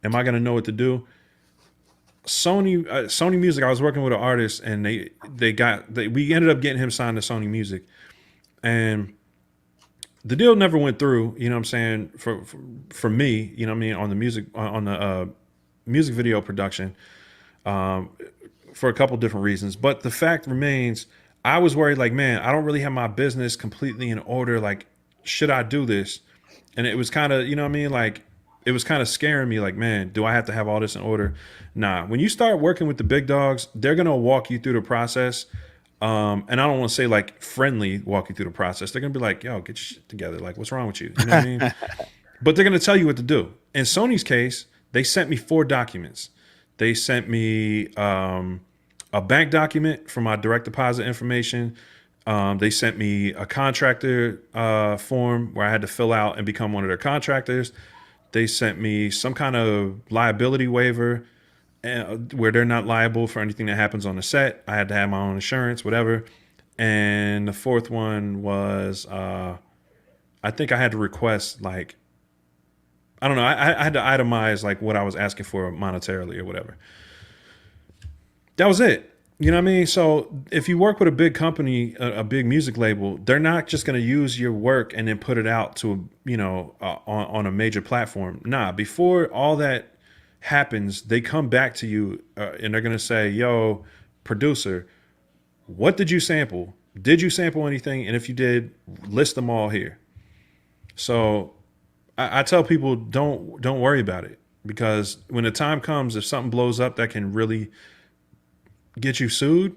am I gonna know what to do? Sony Music. I was working with an artist, and we ended up getting him signed to Sony Music, and the deal never went through. You know what I'm saying? For me, you know what I mean, on the music video production, for a couple different reasons. But the fact remains, I was worried, like, man, I don't really have my business completely in order. Like, should I do this? And it was kind of, you know what I mean? Like, it was kind of scaring me, like, man, do I have to have all this in order? Nah, when you start working with the big dogs, they're going to walk you through the process. And I don't want to say like friendly walk you through the process. They're going to be like, yo, get your shit together. Like, what's wrong with you? You know what I mean? But they're going to tell you what to do. In Sony's case, they sent me 4 documents. They sent me a bank document for my direct deposit information. They sent me a contractor form where I had to fill out and become one of their contractors. They sent me some kind of liability waiver where they're not liable for anything that happens on the set. I had to have my own insurance, whatever. And the fourth one was, I think I had to request like, I don't know. I had to itemize like what I was asking for monetarily or whatever. That was it. You know what I mean? So if you work with a big company, a big music label, they're not just going to use your work and then put it out to, on a major platform. Nah, before all that happens, they come back to you and they're going to say, yo, producer, what did you sample? Did you sample anything? And if you did, list them all here. So I tell people don't worry about it, because when the time comes, if something blows up that can really get you sued,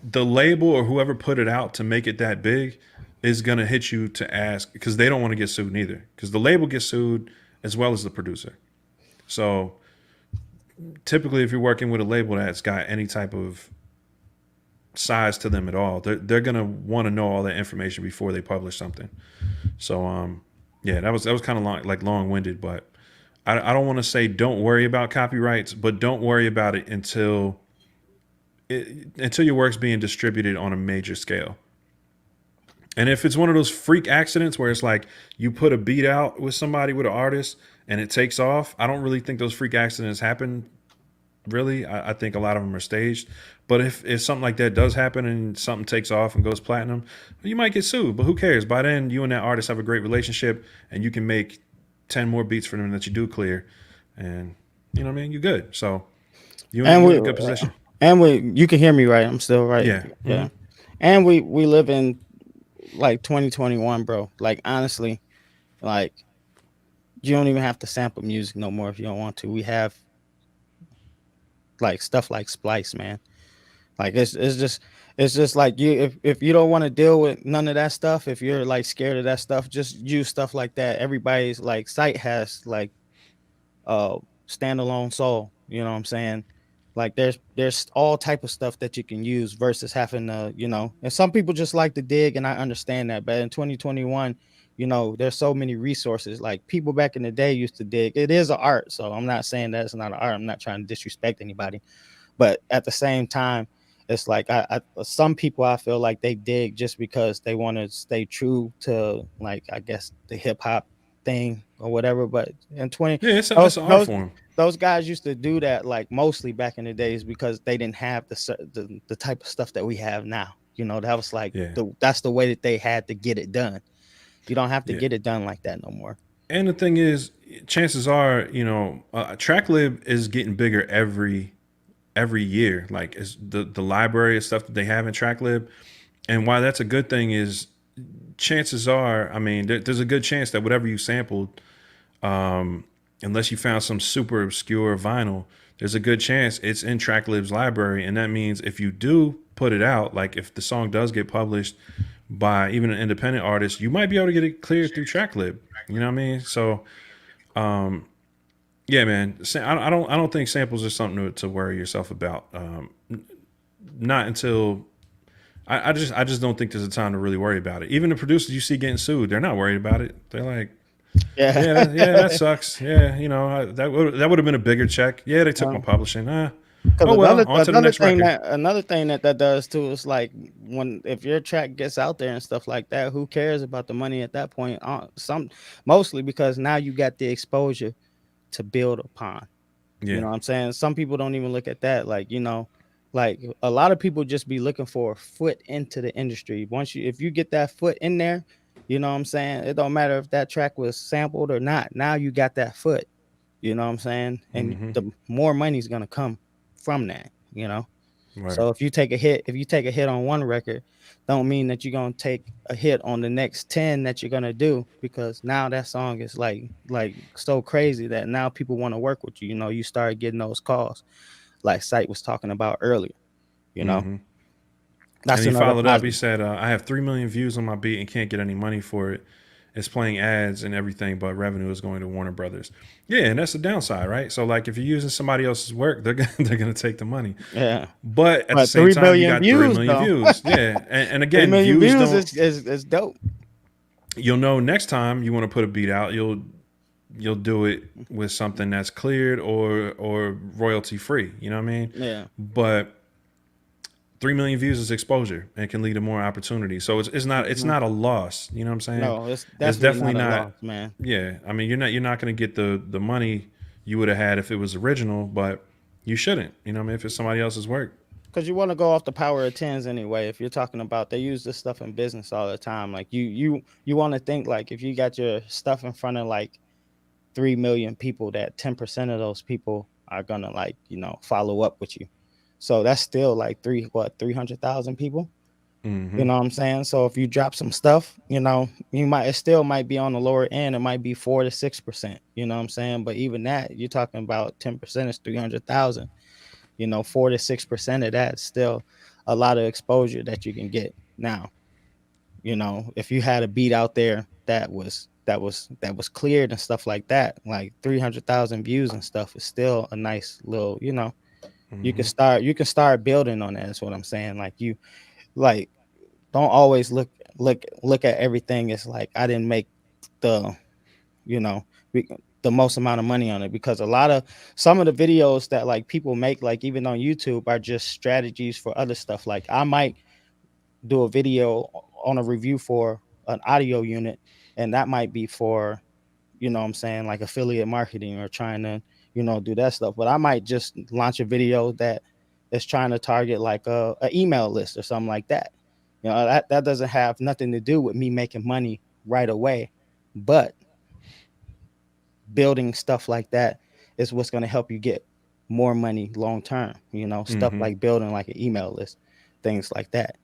the label or whoever put it out to make it that big is going to hit you to ask, because they don't want to get sued neither, because the label gets sued as well as the producer. So typically if you're working with a label that's got any type of size to them at all, they're going to want to know all that information before they publish something. So yeah, that was kind of long-winded, but I don't want to say don't worry about copyrights, but don't worry about it until your work's being distributed on a major scale. And if it's one of those freak accidents where it's like you put a beat out with somebody, with an artist, and it takes off, I don't really think those freak accidents happen. Really, I think a lot of them are staged. But if something like that does happen and something takes off and goes platinum, you might get sued. But who cares? By then, you and that artist have a great relationship, and you can make 10 more beats for them that you do clear, and you know what I mean, you're good. So you're in a good position. And you can hear me, right? I'm still right. Yeah. Yeah. And we live in like 2021, bro. Like honestly, like you don't even have to sample music no more if you don't want to. We have like stuff like Splice, man. Like it's just like if you don't want to deal with none of that stuff, if you're like scared of that stuff, just use stuff like that. Everybody's like site has like standalone soul, you know what I'm saying? Like there's all type of stuff that you can use versus having to, and some people just like to dig, and I understand that, but in 2021, there's so many resources. Like people back in the day used to dig. It is an art, so I'm not saying that it's not an art. I'm not trying to disrespect anybody, but at the same time, it's like I some people, I feel like they dig just because they want to stay true to, like, I guess the hip hop thing or whatever. But in 20, Yeah, it's an art form. Those guys used to do that like mostly back in the days because they didn't have the type of stuff that we have now. That was like that's the way that they had to get it done. You don't have to get it done like that no more. And the thing is, chances are, TrackLib is getting bigger every year. Like it's the library of stuff that they have in TrackLib. And why that's a good thing is, chances are, I mean, there's a good chance that whatever you sampled, unless you found some super obscure vinyl, there's a good chance it's in TrackLib's library. And that means if you do put it out, like if the song does get published by even an independent artist, you might be able to get it cleared through TrackLib. You know what I mean? So, yeah, man, I don't think samples are something to worry yourself about. Not until I just don't think there's a time to really worry about it. Even the producers you see getting sued, they're not worried about it. They're like, yeah, that sucks. Yeah, that would have been a bigger check. Yeah, they took my publishing. On to the next record. Another thing that does too is like if your track gets out there and stuff like that, who cares about the money at that point? Mostly because now you got the exposure to build upon. You know what I'm saying? Some people don't even look at that. Like, like a lot of people just be looking for a foot into the industry. If you get that foot in there, you know what I'm saying? It don't matter if that track was sampled or not. Now you got that foot, you know what I'm saying? And the more money's going to come from that, Right. So if you take a hit on one record, don't mean that you're going to take a hit on the next 10 that you're going to do, because now that song is like so crazy that now people want to work with you. You start getting those calls like Sight was talking about earlier, That's and he followed up. He said, I have 3 million views on my beat and can't get any money for it. it's playing ads and everything, but revenue is going to Warner Brothers. Yeah, and that's the downside, right? So like if you're using somebody else's work, they're gonna take the money. Yeah. But at the But same 3 time, you million got 3 views million though. views. Yeah, and 3 again, million views views don't. is dope. You'll know next time you want to put a beat out, you'll do it with something that's cleared or royalty free. You know what I mean? Yeah. But 3 million views is exposure and can lead to more opportunity. So it's not a loss. You know what I'm saying? No, it's It's definitely definitely not a not. loss, man. Yeah, I mean you're not going to get the money you would have had if it was original, but you shouldn't. You know what I mean? If it's somebody else's work. Because you want to go off the power of tens anyway. If you're talking about, they use this stuff in business all the time. Like you want to think like if you got your stuff in front of like 3 million people, that 10% of those people are gonna like follow up with you. So that's still like 300,000 people. You Hmm. know what I'm saying? So if you drop some stuff, it still might be on the lower end. It might be 4 to 6%. You know what I'm saying? But even that, you're talking about 10% is 300,000. 4 to 6% of that is still a lot of exposure that you can get. Now, if you had a beat out there that was cleared and stuff like that, like 300,000 views and stuff is still a nice little, Hmm. you can start building on that. That's what I'm saying. Like like don't always look at everything as like I didn't make the you know we- the most amount of money on it, because some of the videos that like people make, like even on YouTube, are just strategies for other stuff. Like I might do a video on a review for an audio unit, and that might be for, what I'm saying, like affiliate marketing or trying to, do that stuff. But I might just launch a video that is trying to target like a email list or something like that. That doesn't have nothing to do with me making money right away. But building stuff like that is what's going to help you get more money long term. Stuff Hmm. like building like an email list, things like that.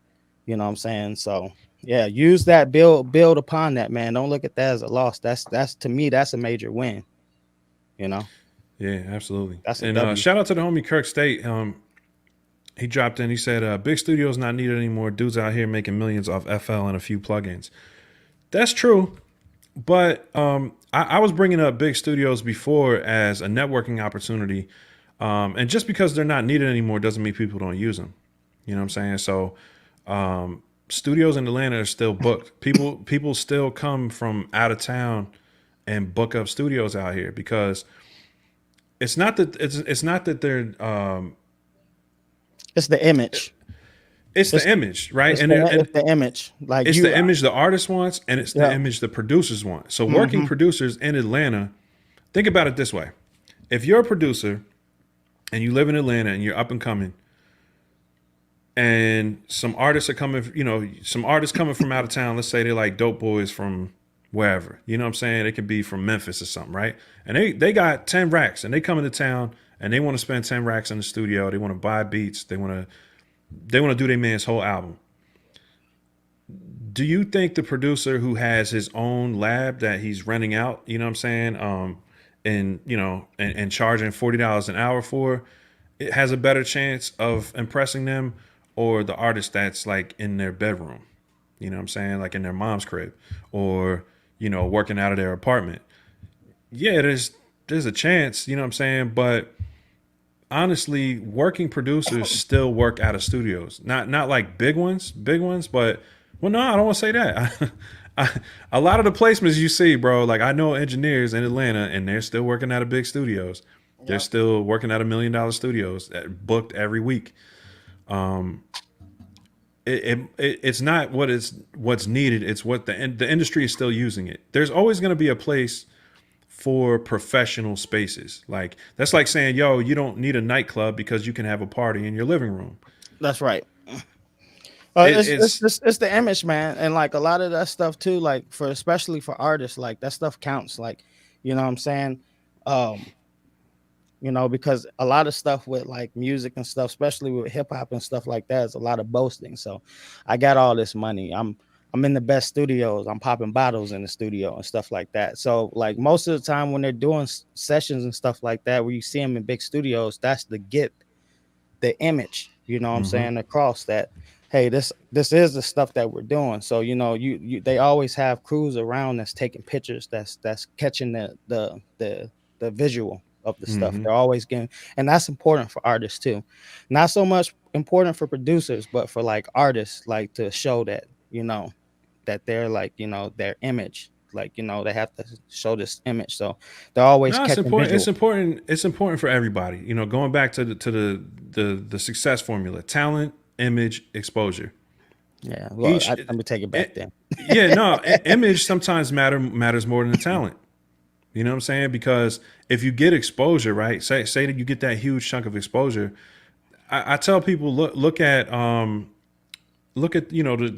You know what I'm saying? So yeah, use that, build upon that, man. Don't look at that as a loss. That's to me, that's a major win. You know, Yeah, absolutely. that's a And W. shout out to the homie Kirk State. He dropped in. He said, "Big studios not needed anymore. Dudes out here making millions off FL and a few plugins." That's true, but I was bringing up big studios before as a networking opportunity, and just because they're not needed anymore doesn't mean people don't use them. You know what I'm saying? So studios in Atlanta are still booked. People still come from out of town and book up studios out here because it's not that they're It's the image. it's It's the image, right? it's And the, and it's the image. Like it's you, the image the artist wants, and it's the yeah. image the producers want. So working Hmm. producers in Atlanta, think about it this way: if you're a producer and you live in Atlanta and you're up and coming, and some artists are coming, some artists coming from out of town. Let's say they're like dope boys from wherever. You know what I'm saying? They could be from Memphis or something, right? And they got 10 racks and they come into town and they want to spend 10 racks in the studio. They want to buy beats. They want to do their man's whole album. Do you think the producer who has his own lab that he's renting out, you know what I'm saying, and charging $40 an hour for, it has a better chance of impressing them, or the artist that's like in their bedroom, you know what I'm saying, like in their mom's crib, or working out of their apartment? Yeah, there's a chance, you know what I'm saying, but honestly, working producers still work out of studios. Not like big ones, but well, no, I don't want to say that. A lot of the placements you see, bro, like I know engineers in Atlanta, and they're still working out of big studios. They're Yep. still working out of $1 million studios booked every week. It's not what's needed. It's what the industry is still using it. There's always going to be a place for professional spaces. Like that's like saying, yo, you don't need a nightclub because you can have a party in your living room. That's right. It, It's it's it's the image, man, and like a lot of that stuff too. Like especially for artists, like that stuff counts. Like, what I'm saying. Um, because a lot of stuff with like music and stuff, especially with hip hop and stuff like that, is a lot of boasting. So I got all this money. I'm in the best studios. I'm popping bottles in the studio and stuff like that. So like most of the time when they're doing sessions and stuff like that, where you see them in big studios, that's the get the image. You know what I'm hmm saying? Across that. hey, this is the stuff that we're doing. So you they always have crews around that's taking pictures, that's catching the visual of the stuff. Hmm. They're always getting, and that's important for artists too. Not so much important for producers, but for like artists, like to show that that they're like their image, like they have to show this image. So they're always No, it's catching important. It's visual. important. It's important for everybody. Going back to the success formula: talent, image, exposure. Yeah, well, Each, let me take it back then. yeah, no, image sometimes matters more than the talent. You know what I'm saying? Because if you get exposure, right? Say that you get that huge chunk of exposure. I tell people look at the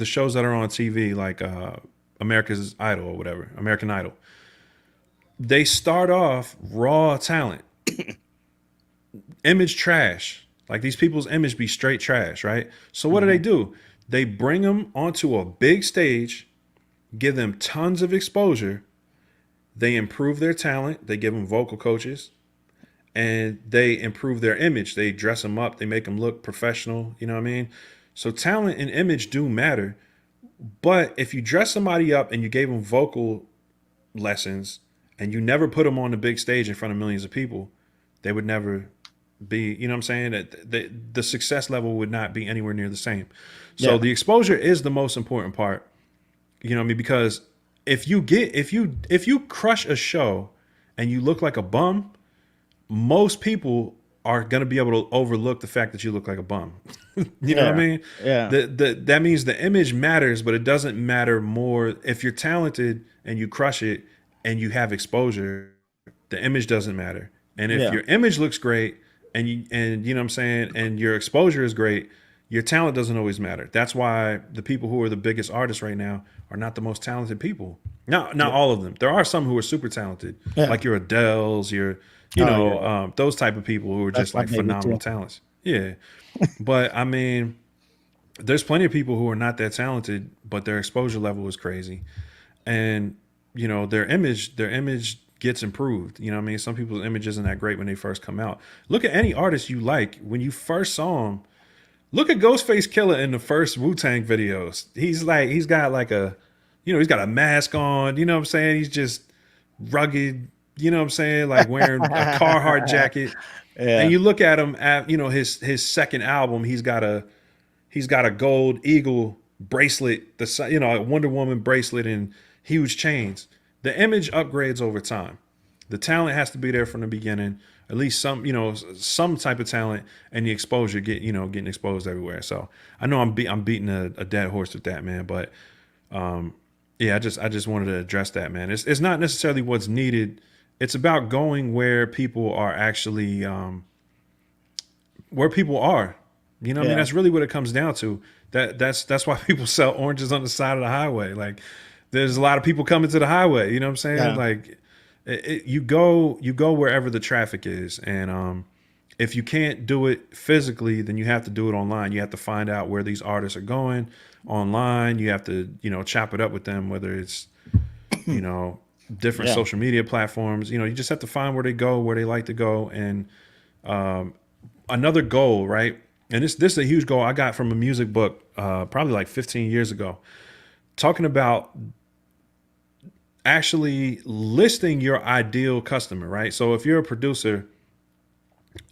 shows that are on TV like America's Idol or whatever, American Idol. They start off raw talent, image trash. Like these people's image be straight trash, right? So what Hmm. do? They bring them onto a big stage, give them tons of exposure. They improve their talent. They give them vocal coaches, and they improve their image. They dress them up. They make them look professional. You know what I mean? So talent and image do matter. But if you dress somebody up and you gave them vocal lessons and you never put them on the big stage in front of millions of people, they would never be, you know what I'm saying? That the success level would not be anywhere near the same. So Yeah, the exposure is the most important part. You know what I mean? Because if you crush a show and you look like a bum, most people are going to be able to overlook the fact that you look like a bum. You know what I yeah, mean? yeah, That means the image matters, but it doesn't matter more if you're talented and you crush it and you have exposure. The image doesn't matter. And if yeah, your image looks great and you know what I'm saying, and your exposure is great, your talent doesn't always matter. That's why the people who are the biggest artists right now are not the most talented people. Not yeah, all of them. There are some who are super talented, yeah. like your Adele's, your Oh yeah, yeah. those type of people who are That's just my like baby phenomenal too. talents. Yeah, but I mean, there's plenty of people who are not that talented, but their exposure level is crazy, and their image gets improved. You know what I mean? Some people's image isn't that great when they first come out. Look at any artist you like when you first saw him. Look at Ghostface Killer in the first Wu-Tang videos. He's got like he's got a mask on. You know what I'm saying? He's just rugged. You know what I'm saying? Like wearing a Carhartt jacket. And Yeah, you look at him at his second album. He's got a gold eagle bracelet, a Wonder Woman bracelet and huge chains. The image upgrades over time. The talent has to be there from the beginning, at least some type of talent, and the exposure getting exposed everywhere. So I know I'm beating a dead horse with that, man, but yeah, I just wanted to address that, man. It's not necessarily what's needed. It's about going where people are actually where people are. You know what I mean? yeah, That's really what it comes down to. That's why people sell oranges on the side of the highway. Like there's a lot of people coming to the highway. You know what I'm saying? yeah, Like you go wherever the traffic is, and if you can't do it physically, then you have to do it online. You have to find out where these artists are going online. You have to chop it up with them, whether it's you know different yeah, social media platforms. You just have to find where they go, where they like to go, and another goal, right? And this is a huge goal I got from a music book, probably like 15 years ago, talking about actually listing your ideal customer, right? So if you're a producer,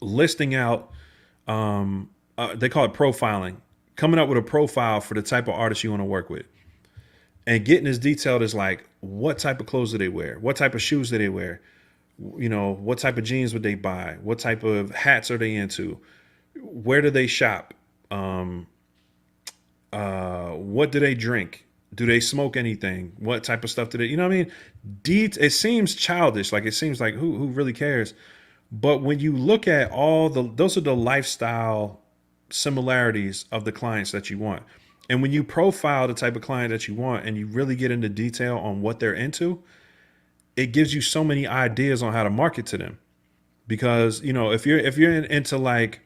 listing out, they call it profiling, coming up with a profile for the type of artist you want to work with, and getting as detailed as like what type of clothes do they wear, what type of shoes do they wear, what type of jeans would they buy, what type of hats are they into, where do they shop, what do they drink, do they smoke anything, what type of stuff do they, you know what I mean? It seems childish, like it seems like who really cares, but when you look at those are the lifestyle similarities of the clients that you want, and when you profile the type of client that you want and you really get into detail on what they're into, it gives you so many ideas on how to market to them. Because into like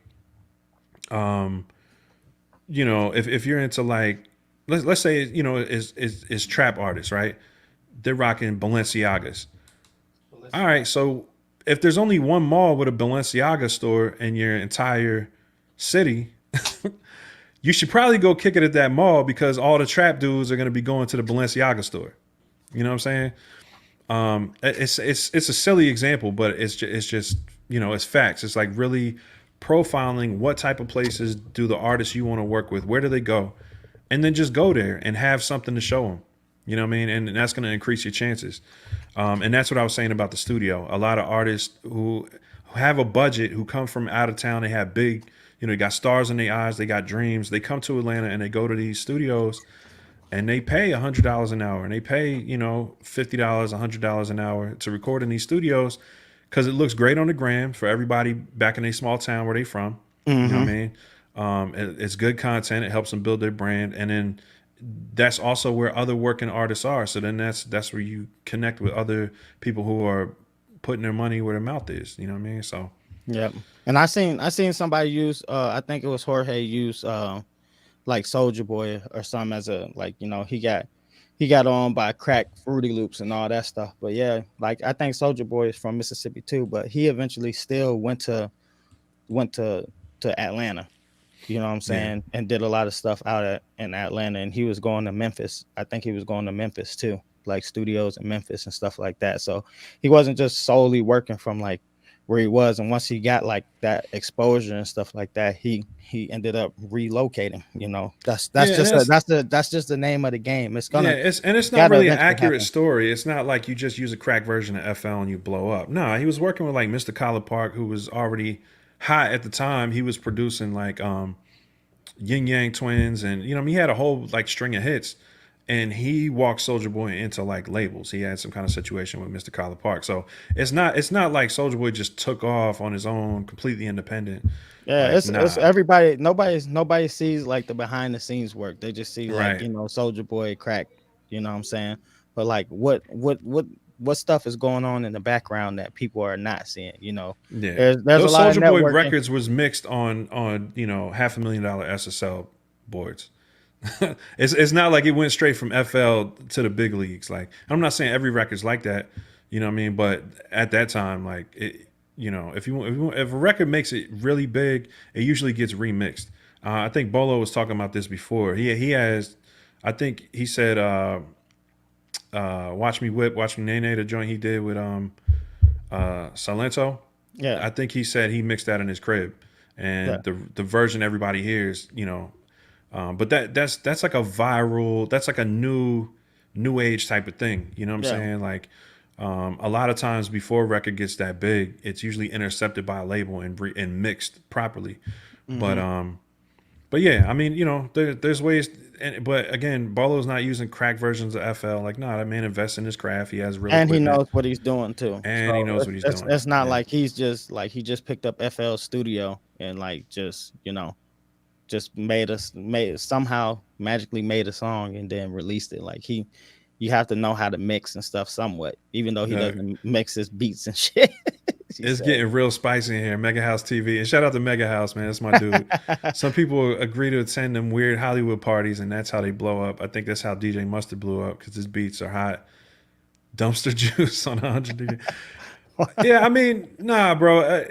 if you're into like, let's say is trap artists, right? They're rocking Balenciagas. All right, so if there's only one mall with a Balenciaga store in your entire city, you should probably go kick it at that mall because all the trap dudes are going to be going to the Balenciaga store. You know what I'm saying? It's a silly example, but it's just it's facts. It's like really profiling what type of places do the artists you want to work with, where do they go, and then just go there and have something to show them. You know what I mean? And that's going to increase your chances. And that's what I was saying about the studio. A lot of artists who have a budget, who come from out of town, they have big, they got stars in their eyes, they got dreams. They come to Atlanta and they go to these studios and they pay $100 an hour and they pay, $50, $100 an hour to record in these studios because it looks great on the gram for everybody back in a small town where they from. You know what I mean? It's good content. It helps them build their brand. And then that's also where other working artists are. So then that's where you connect with other people who are putting their money where their mouth is. You know what I mean? So yeah. And I seen somebody use I think it was Jorge use like Soldier Boy or something as a he got on by Crack Fruity Loops and all that stuff. But yeah, like I think Soldier Boy is from Mississippi too, but he eventually still went to Atlanta. You know what I'm saying? And did a lot of stuff out in Atlanta. And he was going to Memphis. I think he was going to Memphis too, like studios in Memphis and stuff like that. So he wasn't just solely working from like where he was. And once he got like that exposure and stuff like that, he ended up relocating. That's just the name of the game. It's gonna it's not really an accurate story. It's not like you just use a crack version of FL and you blow up. No, he was working with like Mr. Collar Park, who was already hot at the time. He was producing like Yin Yang Twins, and he had a whole like string of hits. And he walked Soldier Boy into like labels. He had some kind of situation with Mr. Collar Park. So it's not like Soldier Boy just took off on his own, completely independent. Yeah, like, it's everybody. Nobody sees like the behind the scenes work. They just see like Soldier Boy, Crack. You know what I'm saying? But like what stuff is going on in the background that people are not seeing? Yeah, there's those a lot Soldier of Boy records was mixed on $500,000 SSL boards. It's not like it went straight from FL to the big leagues. Like, I'm not saying every record's like that, you know what I mean? But at that time, like it, if a record makes it really big, it usually gets remixed. I think Bolo was talking about this before. He has, I think he said, "Watch Me Whip, Watch Me Nay Nay," the joint he did with Salento. Yeah, I think he said he mixed that in his crib, and the version everybody hears, but that's like a viral, that's like a new age type of thing. You know what I'm saying? Like a lot of times before a record gets that big, it's usually intercepted by a label and mixed properly. But yeah, I mean, there's ways. But again, Bolo's not using crack versions of FL. Like, nah, that man invests in his craft. He has real and equipment. he knows what he's doing too. And he knows what he's doing. It's not like he just picked up FL Studio and like just somehow magically made a song and then released it. Like you have to know how to mix and stuff somewhat, even though he doesn't mix his beats and shit. It's getting real spicy in here. Mega House TV. And shout out to Mega House, man. That's my dude. Some people agree to attend them weird Hollywood parties, and that's how they blow up. I think that's how DJ Mustard blew up, because his beats are hot. Dumpster juice on 100 DJ. Yeah, I mean, nah, bro.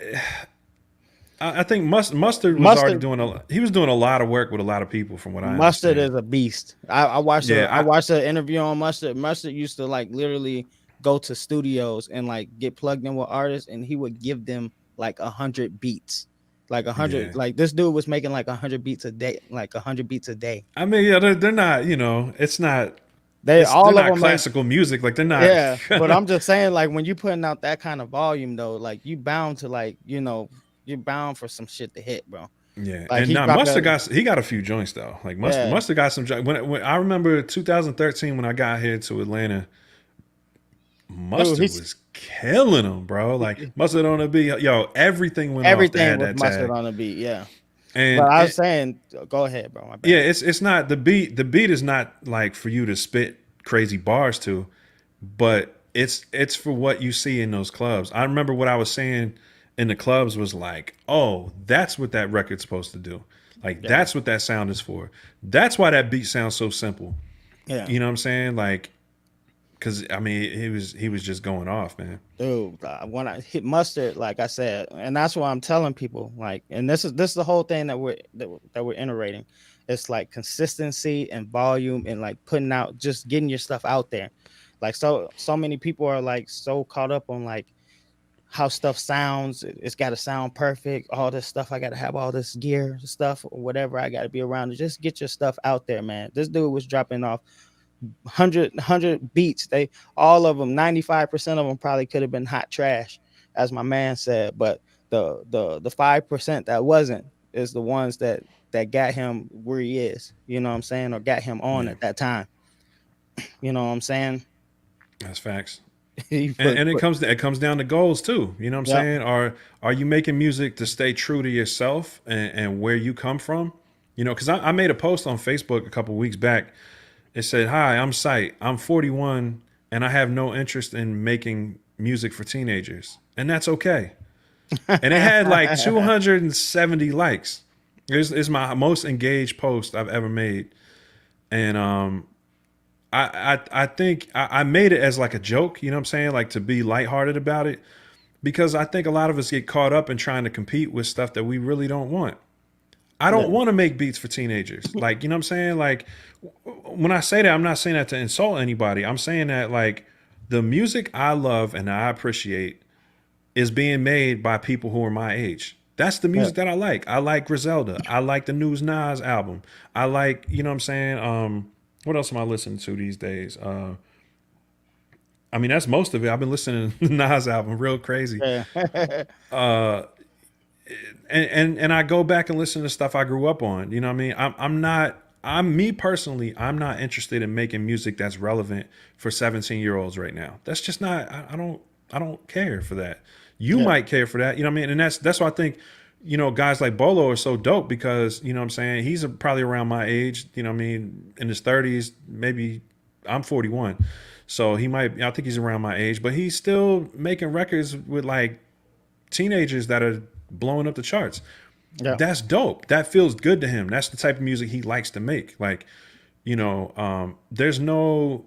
I think Mustard was already doing he was doing a lot of work with a lot of people, from what I understand. Mustard is a beast. I watched an interview on Mustard. Mustard used to like literally go to studios and like get plugged in with artists, and he would give them like 100 beats, like 100. Like this dude was making like 100 beats a day, like 100 beats a day. I mean, yeah, they're not, it's not. They're not classical music. Like, they're not. Yeah, but I'm just saying, like, when you putting out that kind of volume, though, like you bound to like, you're bound for some shit to hit, bro. Yeah, like, and Mustard got a few joints though. Like Mustard got some joints. When I remember 2013 when I got here to Atlanta, Mustard was killing them, bro. Like Mustard on the beat, everything went off that Mustard tag. on the beat, yeah. And but I was saying, go ahead, bro. My bad. Yeah, it's not the beat. The beat is not like for you to spit crazy bars to, but it's for what you see in those clubs. I remember what I was saying in the clubs was like, oh, that's what that record's supposed to do. Like, that's what that sound is for. That's why that beat sounds so simple. Yeah. You know what I'm saying? Like, because, I mean, he was just going off, man. Dude, when I hit Mustard, like I said, and that's why I'm telling people, like, and this is the whole thing that we're iterating, It's like consistency and volume and like putting out, just getting your stuff out there. Like so many people are like so caught up on like how stuff sounds. It's got to sound perfect. All this stuff. I got to have all this gear stuff or whatever. I got to be around to just get your stuff out there, man. This dude was dropping off 100 beats. They all of them, 95% of them probably could have been hot trash, as my man said. But the 5% that wasn't is the ones that got him where he is. You know what I'm saying? Or got him on Yeah, at that time. You know what I'm saying? that's facts. He And it comes down to goals too. You know what I'm yeah. saying? Are you making music to stay true to yourself and where you come from? You know, because I made a post on Facebook a couple weeks back. It said, "Hi, I'm Sight. I'm 41, and I have no interest in making music for teenagers, and that's okay." And it had like 270 likes. It's my most engaged post I've ever made, and I think I made it as like a joke. You know what I'm saying? Like to be lighthearted about it, because I think a lot of us get caught up in trying to compete with stuff that we really don't want. I don't Yeah. want to make beats for teenagers. Like, you know what I'm saying? Like, when I say that, I'm not saying that to insult anybody. I'm saying that, like, the music I love and I appreciate is being made by people who are my age. That's the Yeah. music that I like. I like Griselda. I like the News Nas album. I like, you know what I'm saying? What else am I listening to these days? I mean, that's most of it. I've been listening to the Nas album, real crazy. Yeah. And I go back and listen to stuff I grew up on. You know what I mean? I'm not I'm me personally, I'm not interested in making music that's relevant for 17-year-olds right now. That's just not I don't care for that. You Yeah. might care for that, you know what I mean? And that's why I think, you know, guys like Bolo are so dope because, you know what I'm saying, he's probably around my age, you know what I mean, in his 30s, maybe I'm 41. So he might I think he's around my age, but he's still making records with like teenagers that are blowing up the charts. Yeah. That's dope. That feels good to him. That's the type of music he likes to make. Like, you know, there's no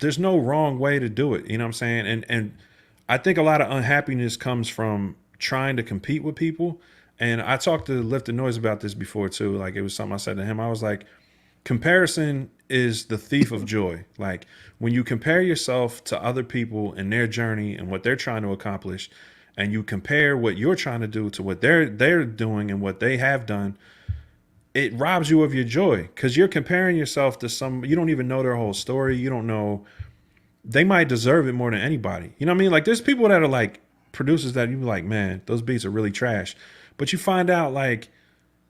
wrong way to do it. You know what I'm saying? And I think a lot of unhappiness comes from trying to compete with people. And I talked to Lift the Noise about this before too. Like it was something I said to him. I was like, comparison is the thief of joy. Like when you compare yourself to other people and their journey and what they're trying to accomplish, and you compare what you're trying to do to what they're doing and what they have done, it robs you of your joy because you're comparing yourself to some you don't even know their whole story. You don't know they might deserve it more than anybody. You know what I mean? Like there's people that are like producers that you be like, man, those beats are really trash. But you find out like,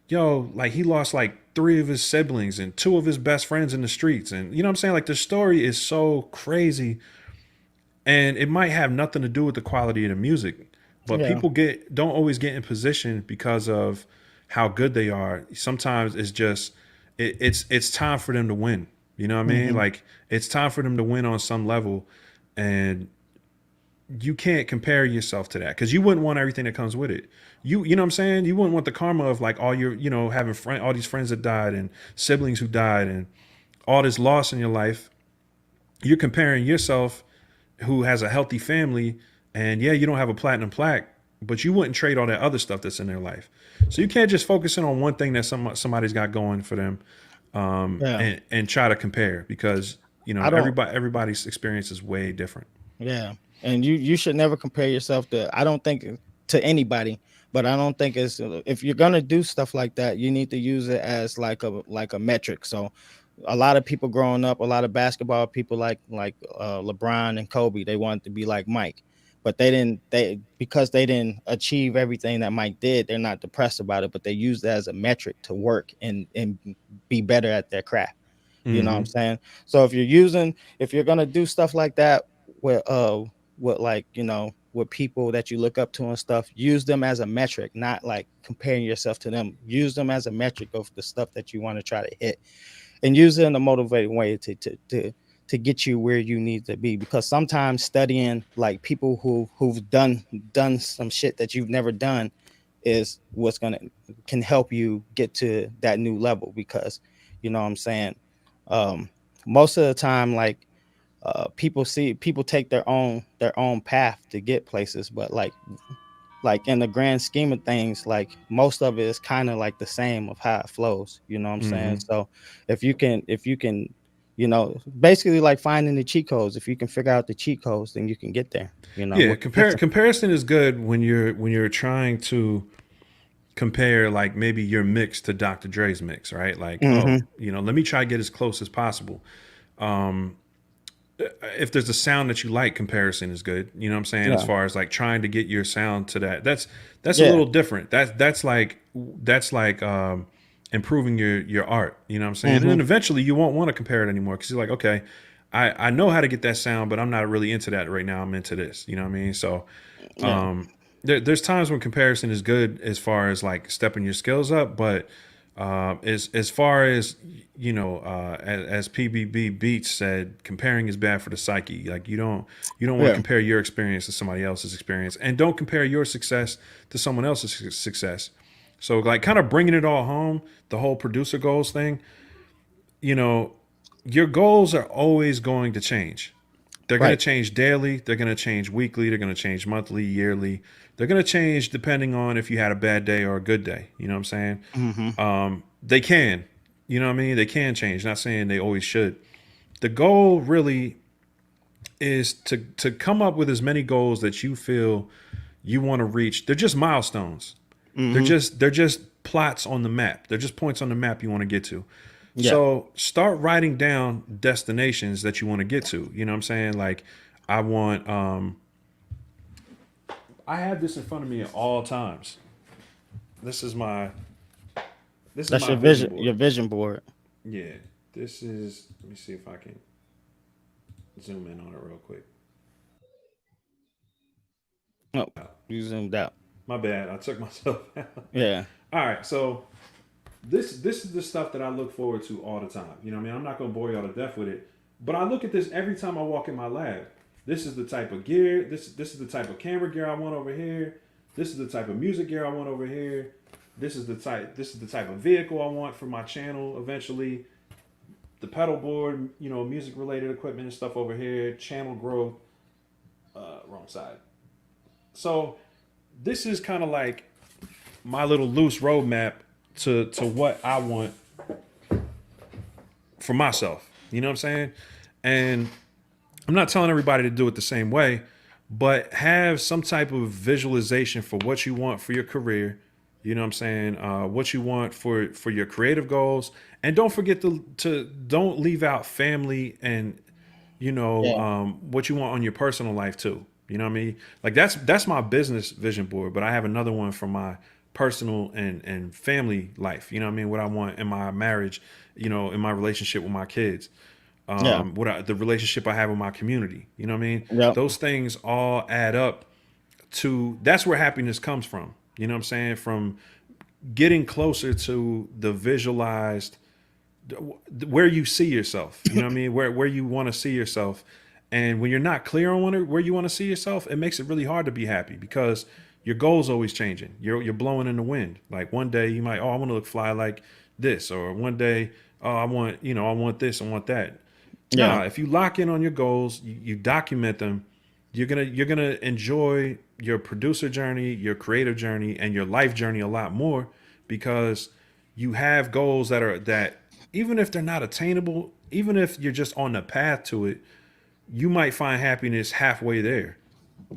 yo, like he lost like 3 of his siblings and 2 of his best friends in the streets. And you know what I'm saying? Like the story is so crazy and it might have nothing to do with the quality of the music. But Yeah. people don't always get in position because of how good they are. Sometimes it's just it's time for them to win. You know what I mean? Hmm. Like it's time for them to win on some level, and you can't compare yourself to that because you wouldn't want everything that comes with it. You know what I'm saying? You wouldn't want the karma of like all your having all these friends that died and siblings who died and all this loss in your life. You're comparing yourself who has a healthy family and yeah, you don't have a platinum plaque, but you wouldn't trade all that other stuff that's in their life. So you can't just focus in on one thing that somebody's got going for them, Yeah. and try to compare because I don't. everybody's experience is way different. Yeah. And you should never compare yourself to. I don't think to anybody, but I don't think it's if you're gonna do stuff like that, you need to use it as like a metric. So a lot of people growing up, a lot of basketball people like LeBron and Kobe, they wanted to be like Mike, but they because they didn't achieve everything that Mike did, they're not depressed about it, but they use that as a metric to work and be better at their craft. You know what I'm Hmm. saying? So if you're gonna do stuff like that with like, with people that you look up to and stuff, use them as a metric, not like comparing yourself to them. Use them as a metric of the stuff that you want to try to hit, and use it in a motivating way to get you where you need to be. Because sometimes studying like people who've done some shit that you've never done is what's gonna can help you get to that new level. Because you know what I'm saying, um most of the time, like, people take their own path to get places, but like like in the grand scheme of things, like most of it is kind of like the same of how it flows. You know what I'm saying? Hmm. So if you can, basically like finding the cheat codes. If you can figure out the cheat codes, then you can get there. Yeah, With consistent. comparison is good when you're trying to compare like maybe your mix to Dr. Dre's mix, right? Like, oh, Hmm. let me try to get as close as possible. Um, if there's a sound that you like, comparison is good. You know what I'm saying? As Yeah. far as like trying to get your sound to that, that's a Yeah. little different. That's like improving your art. You know what I'm saying? And Hmm. then eventually you won't want to compare it anymore because you're like, okay, I know how to get that sound, but I'm not really into that right now. I'm into this. You know what I mean? So Yeah. there's times when comparison is good as far as like stepping your skills up, but as far as as PBB Beats said, comparing is bad for the psyche. Like you don't want to Yeah. compare your experience to somebody else's experience, and don't compare your success to someone else's success. So like kind of bringing it all home, the whole producer goals thing. You know, your goals are always going to change. They're going to Right. change daily. They're going to change weekly. They're going to change monthly, yearly. They're going to change depending on if you had a bad day or a good day. You know what I'm saying? Hmm. They can. You know what I mean? They can change. Not saying they always should. The goal really is to come up with as many goals that you feel you want to reach. They're just milestones. Hmm. They're just plots on the map. They're just points on the map you want to get to. Yeah. So start writing down destinations that you want to get to. You know what I'm saying? Like I want I have this in front of me at all times. This is my That's your vision vision. board. Your vision board. Yeah. This is, let me see if I can zoom in on it real quick. Oh, you zoomed out. My bad. I took myself out. Yeah. All right. So this is the stuff that I look forward to all the time. You know what I mean? I'm not gonna bore y'all to death with it, but I look at this every time I walk in my lab. This is the type of gear. This is the type of camera gear I want over here. This is the type of music gear I want over here. This is the type of vehicle I want for my channel eventually. The pedal board, music related equipment and stuff over here. Channel growth. Wrong side. So this is kind of like my little loose roadmap to what I want for myself. You know what I'm saying? And I'm not telling everybody to do it the same way, but have some type of visualization for what you want for your career. You know what I'm saying? What you want for your creative goals, and don't forget to don't leave out family and Yeah. what you want on your personal life too. You know what I mean? Like that's my business vision board, but I have another one for my personal and family life. You know what I mean? What I want in my marriage, in my relationship with my kids, Yeah. the relationship I have with my community. You know what I mean? Yep. Those things all add up to, that's where happiness comes from. You know what I'm saying? From getting closer to the visualized, where you see yourself. You know what I mean? Where you want to see yourself. And when you're not clear on where you want to see yourself, it makes it really hard to be happy because your goal's always changing. You're blowing in the wind. Like one day you might, oh, I want to look fly like this, or one day, oh, I want this, I want that. Yeah. Nah, if you lock in on your goals, you document them, you're gonna enjoy your producer journey, your creative journey, and your life journey a lot more because you have goals that even if they're not attainable, even if you're just on the path to it, you might find happiness halfway there.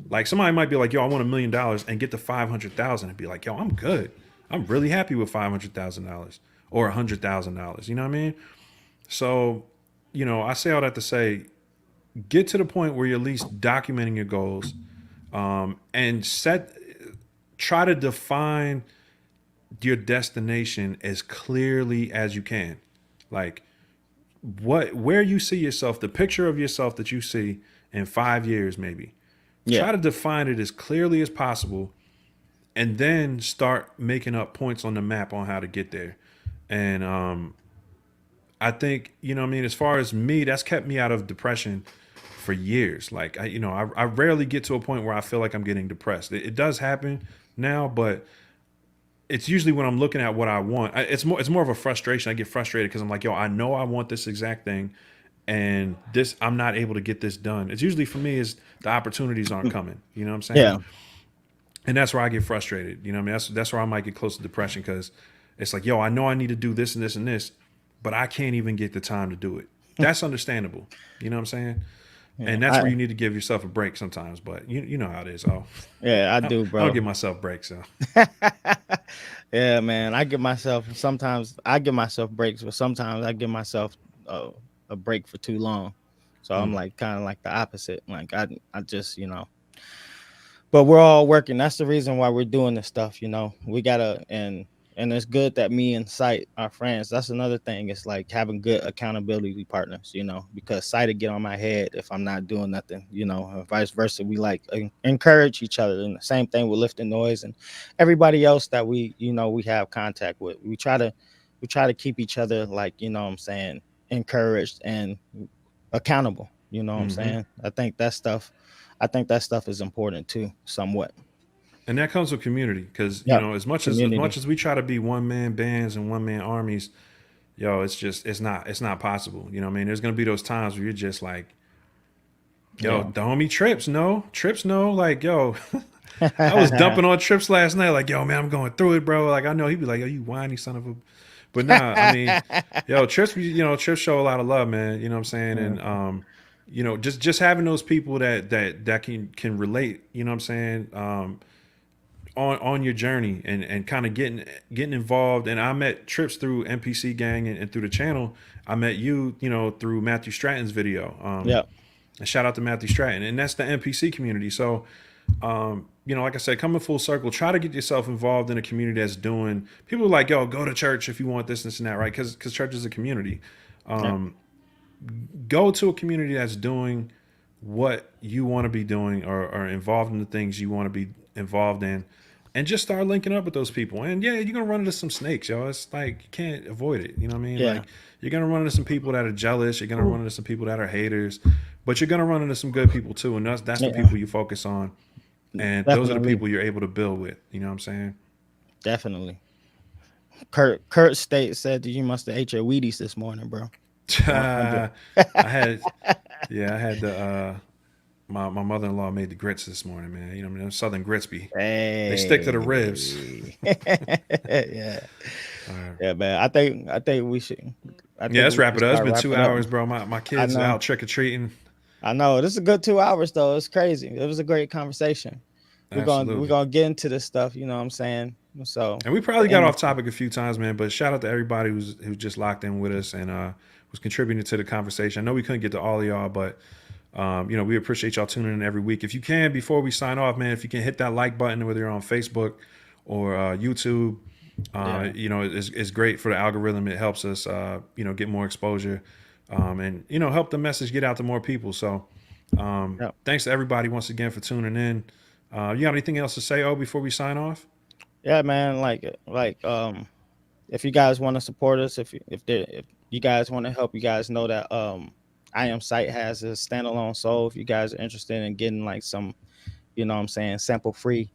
Like somebody might be like, yo, I want $1 million and get to 500,000 and be like, yo, I'm good. I'm really happy with $500,000 or $100,000. You know what I mean? So, I say all that to say, get to the point where you're at least documenting your goals, and try to define your destination as clearly as you can. Like where you see yourself, the picture of yourself that you see in 5 years, maybe. Yeah. Try to define it as clearly as possible, and then start making up points on the map on how to get there. And I think, what I mean, as far as me, that's kept me out of depression for years. Like I rarely get to a point where I feel like I'm getting depressed. It does happen now, but it's usually when I'm looking at what I want. It's more of a frustration. I get frustrated because I'm like, yo, I know I want this exact thing, and I'm not able to get this done. It's usually for me is the opportunities aren't coming. You know what I'm saying? Yeah. And that's where I get frustrated. You know what I mean? That's where I might get close to depression, because it's like, yo, I know I need to do this and this and this, but I can't even get the time to do it. That's understandable. You know what I'm saying? Yeah, And that's where you need to give yourself a break sometimes. But you know how it is. Oh, yeah, I do, I bro. don't give myself breaks. So Yeah, man. I give myself breaks, but sometimes I give myself a break for too long. So I'm like kind of like the opposite. Like I just, but we're all working. That's the reason why we're doing this stuff. We gotta, and it's good that me and Sight are friends. That's another thing. It's like having good accountability partners, because Sight will get on my head if I'm not doing nothing, and vice versa. We like encourage each other, and the same thing with Lifting Noise and everybody else that we have contact with. We try to keep each other, like, what I'm saying, encouraged and accountable. What I'm saying? I think that stuff is important too, somewhat. and that comes with community, because Yeah, as much community. as we try to be one man bands and one man armies, yo, it's not possible. You know what I mean? There's gonna be those times where you're just like, yo, the homie Trips no, like, yo, I was dumping on Trips last night, like, yo, man, I'm going through it, bro. Like, I know he'd be like, yo, you whiny son of a. But nah, I mean, yo, Trips, Trips show a lot of love, man. You know what I'm saying? And just having those people that can relate. You know what I'm saying? On your journey, and kind of getting involved. And I met Trips through NPC Gang, and through the channel. I met you, through Matthew Stratton's video. Yeah. And shout out to Matthew Stratton, and that's the NPC community. So, like I said, coming full circle, try to get yourself involved in a community that's doing. People are like, yo, go to church if you want this and that, right? Because church is a community. Go to a community that's doing what you want to be doing, or involved in the things you want to be involved in, and just start linking up with those people. And yeah, you're gonna run into some snakes, yo. It's like, you can't avoid it. You know what I mean? Yeah. Like, you're gonna run into some people that are jealous. You're gonna run into some people that are haters, but you're gonna run into some good people too. And that's the people you focus on, and those are the people you're able to build with. You know what I'm saying? Definitely. Kurt State said that you must have ate your Wheaties this morning, bro. I had the my mother-in-law made the grits this morning, man. You know what I mean? Southern grits they stick to the ribs. Yeah. Yeah, man. I think we should. Let's wrap it up. It's been 2 hours, bro. My kids are out trick-or-treating. I know. This is a good 2 hours though. It's crazy. It was a great conversation. We're gonna get into this stuff, you know what I'm saying? So, and we probably got off topic a few times, man. But shout out to everybody who's just locked in with us and was contributing to the conversation. I know we couldn't get to all of y'all, but we appreciate y'all tuning in every week. If you can, before we sign off, man, if you can hit that like button, whether you're on Facebook or YouTube, it's great for the algorithm. It helps us, get more exposure, and help the message get out to more people. So, thanks to everybody once again for tuning in. You got anything else to say, before we sign off? Yeah, man. Like, if you guys want to support us, if you guys want to help, you guys know that I Am Sight has a standalone soul. If you guys are interested in getting like some, sample free,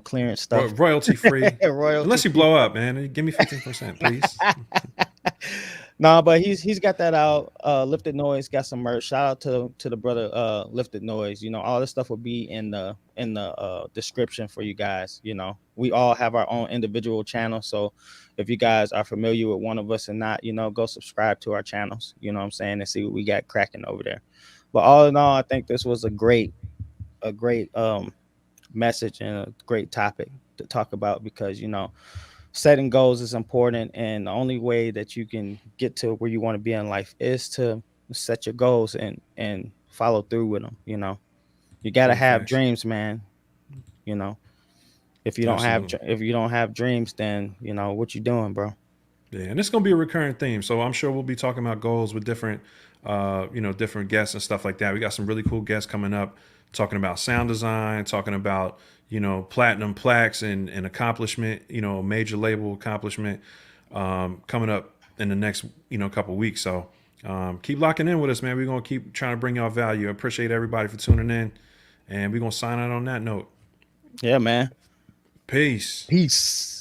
clearance stuff, royalty free, royalty unless you blow up, man. Give me 15%, please. No, but he's got that out. Lifted Noise got some merch. Shout out to the brother Lifted Noise. All this stuff will be in the description for you guys. We all have our own individual channels. So if you guys are familiar with one of us and not, go subscribe to our channels. You know what I'm saying, and see what we got cracking over there. But all in all, I think this was a great message and a great topic to talk about, because setting goals is important, and the only way that you can get to where you want to be in life is to set your goals and follow through with them. You got to have dreams, man. If you don't have dreams, then what you doing, bro? Yeah, and it's gonna be a recurring theme, so I'm sure we'll be talking about goals with different different guests and stuff like that. We got some really cool guests coming up, talking about sound design, talking about platinum plaques and accomplishment, major label accomplishment, coming up in the next couple weeks. So keep locking in with us, man. We're gonna keep trying to bring y'all value. I appreciate everybody for tuning in, and we're gonna sign out on that note. Yeah, man. Peace. Peace.